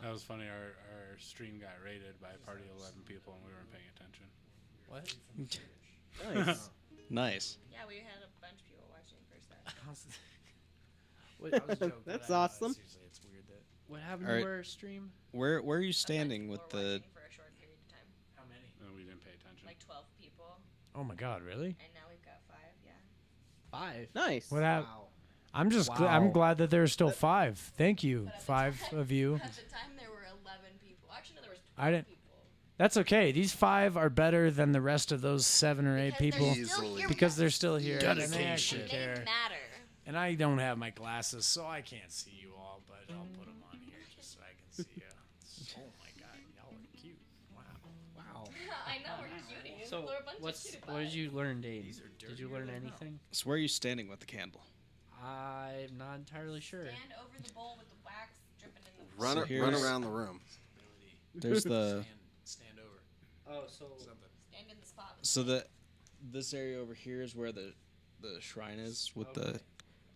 That was funny. Our stream got raided by a party of 11 people, and we weren't paying attention. What? Nice. Nice. Yeah, we had a bunch of people watching first that. That was a joke, That's but I know, awesome. Seriously, it's weird that. What happened Alright. to our stream? Where are you A bunch standing of with people were the? watching for a short period of time. How many? No, we didn't pay attention. Like 12 people, Oh my God, really? and now we've got 5. Yeah. 5. Nice. What happened? Wow. I'm just I'm glad that there's still 5. Thank you, But at the 5 time- of you. At the time, there were 11 people. Actually, no, there was 12 I didn't- people. That's okay. These 5 are better than the rest of those 7 or 8 Because they're people still Easily. here because with they're us. still here. Dedication. And they actually They care. matter. And I don't have my glasses, so I can't see you all, but I'll put them on here just so I can see you. Oh my God, y'all are cute. Wow. Wow. I know, we're cuties. So, We're a bunch of what cutie did you learn, Dave? These are Did you dirtier learn than hell. anything? So where are you standing with the candle? I'm not entirely sure. Stand over the bowl with the wax dripping in the Run, So run here's- around the room. Ability. There's the Stand over. Oh, so Something. Stand in the spot. so this area over here is where the shrine is with the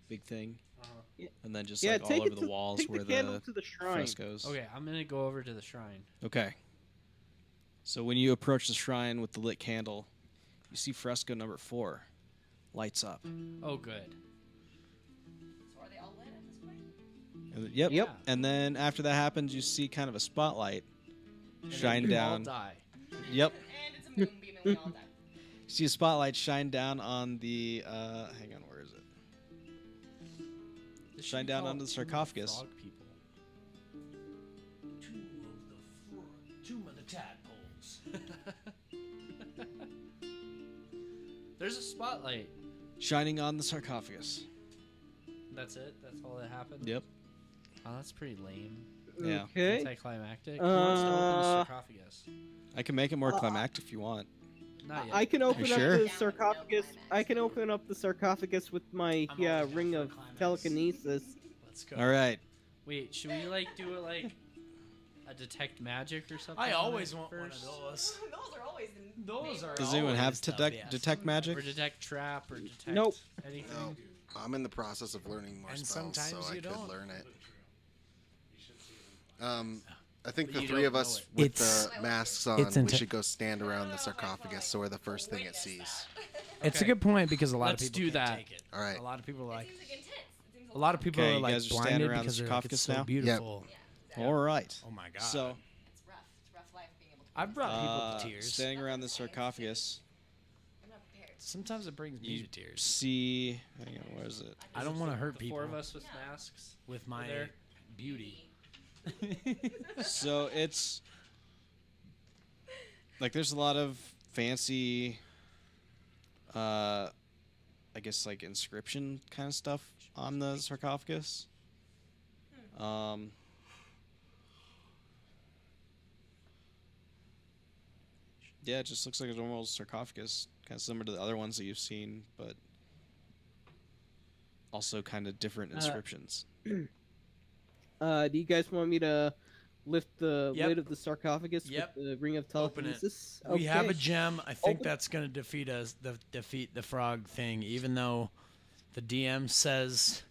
big thing, Uh-huh. and then just Yeah, like all take over it the to walls take where the candle the to the shrine. frescoes. Okay, I'm gonna go over to the shrine. Okay. So when you approach the shrine with the lit candle, you see fresco number 4 lights up. Oh, good. So are they all lit at this point? And yep. Yep. And then after that happens, you see kind of a spotlight And shine then we all down. die. Yep. And it's a moonbeam and we all die. You see a spotlight shine down on the hang on, where is it? This should Shine be down called onto the Tomb of sarcophagus. Frog people. Tomb of the tadpoles. There's a spotlight. Shining on the sarcophagus. That's it. That's all that happened. Yep. Oh, that's pretty lame. Yeah. Okay. Anticlimactic. Who wants to open the sarcophagus? I can make it more climactic if you want. Not yet. I can open sure? up the sarcophagus. I can open up the sarcophagus with my I'm always ring down of for a climax. telekinesis. Let's go. All right. Wait, should we like do it like a detect magic or something? I on always it want one of first? those. Those are always in Those are. Does anyone have always to the best. detect magic? Or detect trap or detect Nope. anything? No, I'm in the process of learning more And spells, so sometimes I you could don't. learn it. I think But the you 3 don't of know us it. with It's- the masks on, it's we inte- should go stand around the sarcophagus so we're the first thing it sees. It's a Okay. good point because a lot Let's of people do can't that. take it. All right. A lot of people are like It seems like intense. It seems a lot of people Okay, are you like guys are standing blinded around the because they're like, it's sarcophagus so now? beautiful. All right. Oh my God. So It's rough. It's rough life being able to. I've brought people to tears. standing around the sarcophagus, I'm not prepared. Sometimes it brings me you to tears. see. Hang on, where is it? I don't want to hurt The people. 4 of us with masks. with my there. beauty. So it's like there's a lot of fancy, I guess like inscription kind of stuff on the sarcophagus. Yeah, it just looks like a normal sarcophagus, kind of similar to the other ones that you've seen, but also kind of different inscriptions. Do you guys want me to lift the Yep. lid of the sarcophagus Yep. with the ring of Open it. telekinesis? We have a Okay. gem. I think Open- that's going to defeat us. Defeat the frog thing, even though the DM says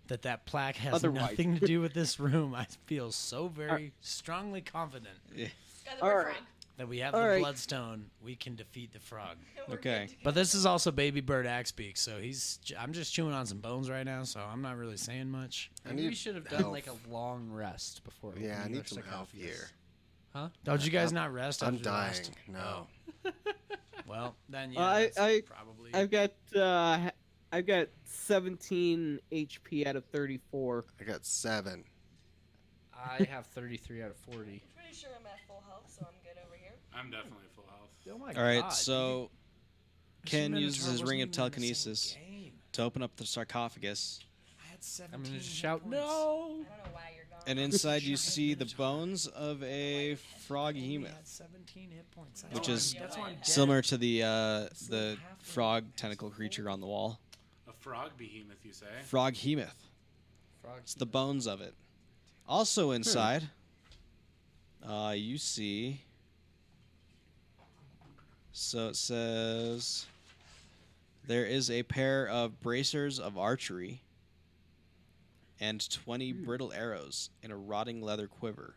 that plaque has Otherwise. nothing to do with this room. I feel so very strongly confident Guys, All we're right. frog. that we have All the right. bloodstone. We can defeat the frog. We're Okay. good to go. But this is also Baby Bird Axbeak, so I'm just chewing on some bones right now, so I'm not really saying much. Maybe we should have done elf. like a long rest before. Yeah, I opening need our some elf sarcophagus. here. Huh? Did you guys not rest? I'm after the last- dying. No. Well, then yeah, I- that's probably. I've got 17 HP out of 34. I got 7. I have 33 out of 40. Pretty sure I'm at full health, so I'm good over here. I'm definitely full health. Oh my All right, God, so dude. Ken Minotaur uses his wasn't ring of even in the same telekinesis game. to open up the sarcophagus, I had 17 I'm gonna just hit shout points. no. I don't know why you're gone. and inside you Giant see the Minotaur. bones of a frog I only hemoth, had 17 hit points. which why is I'm- that's why I'm dead. similar to the frog tentacle creature on the wall. A frog behemoth, you say? Frog hemoth. Frog. It's the bones of it. Also inside, you see. So it says there is a pair of bracers of archery and 20 brittle arrows in a rotting leather quiver.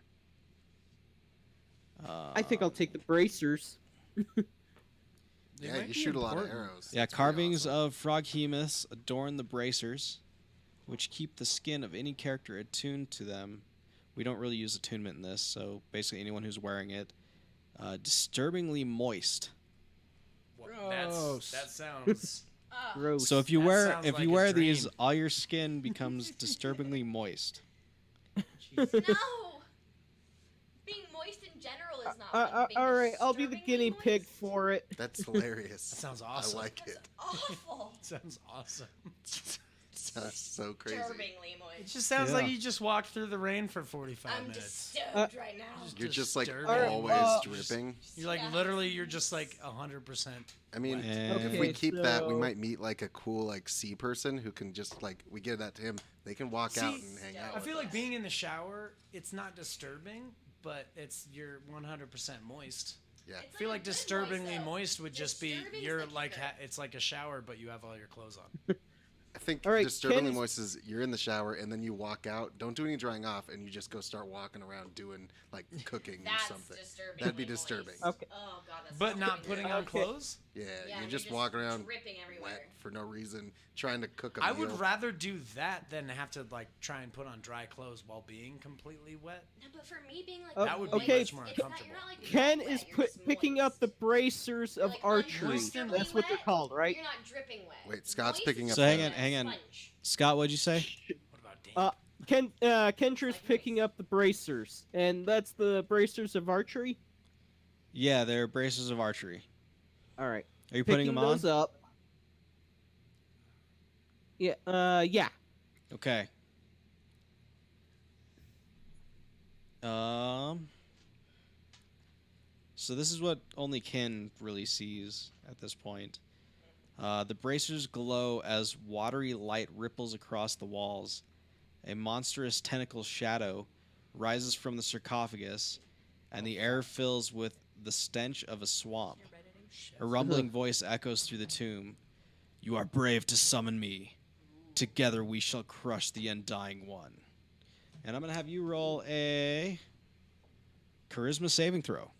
I think I'll take the bracers. Yeah, might you be shoot a lot of important. arrows. Yeah, It's pretty carvings awesome. of froghemoths adorn the bracers, which keep the skin of any character attuned to them. We don't really use attunement in this, so basically anyone who's wearing it, disturbingly moist. That sounds. Gross. So if you That wear sounds if like you a wear these, dream. all your skin becomes disturbingly moist. No! Being moist in general is not fun. Being all right, I'll be the disturbingly guinea pig moist? for it. That's hilarious. That sounds awesome. I like it. That's awful. Sounds awesome. Sounds so crazy. Disturbingly It moist. just sounds Yeah. like you just walked through the rain for 45 I'm minutes. disturbed right now. You're just like Disturbing. always dripping. You're like Yeah. literally, you're just like 100%. I mean, And if we Okay, keep that, we so- might meet like a cool like sea person who can just like we give that to him. They can walk out See, and hang out. I with feel us. like being in the shower, it's not disturbing, but you're 100% moist. Yeah. I feel like a good disturbingly though. moist would just be Disturbing is you're the like kicker. it's like a shower, but you have all your clothes on. I think All right, disturbingly Ken's- moist is you're in the shower and then you walk out. Don't do any drying off, and you just go start walking around doing like cooking or That's something. disturbing. That'd be disturbing. Okay. Oh god, that's But so not weird. putting on Okay. clothes. Yeah, Yeah, you're just walking around dripping everywhere. wet for no reason, trying to cook a I meal. would rather do that than have to like try and put on dry clothes while being completely wet. No, but for me being like Oh, That would be okay. much more it's not, uncomfortable. you're not like Ken wet, is you're just picking up moist. the bracers You're of like archery. unmoistenly That's what they're wet, called, right? You're not dripping wet. Wait, Scott's Moist picking is up So the- hang like on, a hang on. sponge. Scott, what'd you say? What about Dan? Kentra's picking up the bracers, and that's the bracers of archery. Yeah, they're bracers of archery. All right, Are you putting them on? those up. Yeah. Yeah. Okay. So this is what only Ken really sees at this point. The bracers glow as watery light ripples across the walls. A monstrous tentacle shadow rises from the sarcophagus, and the air fills with the stench of a swamp. A rumbling voice echoes through the tomb. You are brave to summon me. Together we shall crush the Undying One. And I'm going to have you roll a charisma saving throw.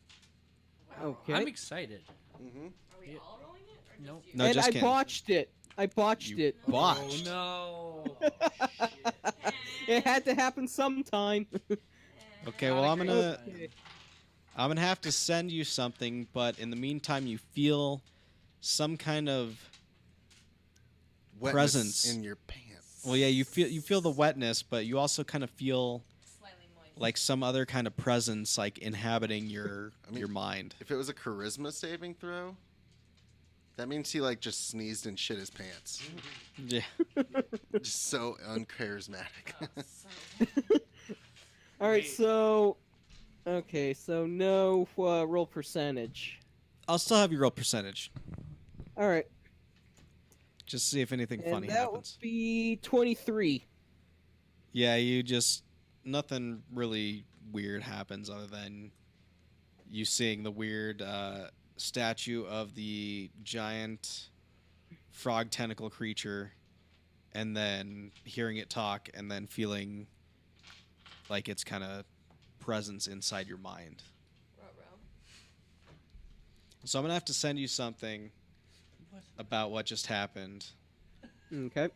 Okay. I'm excited. Mm-hmm. Are we all rolling it? Or Nope. just you? No, and just I Ken. botched it. I botched You it. botched. No. It had to happen sometime. Okay, well I'm gonna have to send you something, but in the meantime you feel some kind of Wetness Presence. in your pants. well, yeah, you feel the wetness, but you also kind of feel Slightly moist. like some other kind of presence like inhabiting your I mean- your mind. If it was a charisma saving throw, that means he like just sneezed and shit his pants. Yeah. Just so uncharismatic. All right, Wait. so okay, so no roll percentage. I'll still have you roll percentage. All right, Just to see if anything and funny that happens. would be 23. Yeah, you just nothing really weird happens other than you seeing the weird statue of the giant frog tentacle creature, and then hearing it talk, and then feeling like its kind of presence inside your mind. Ruh-roh. So I'm gonna have to send you something about what just happened. Okay.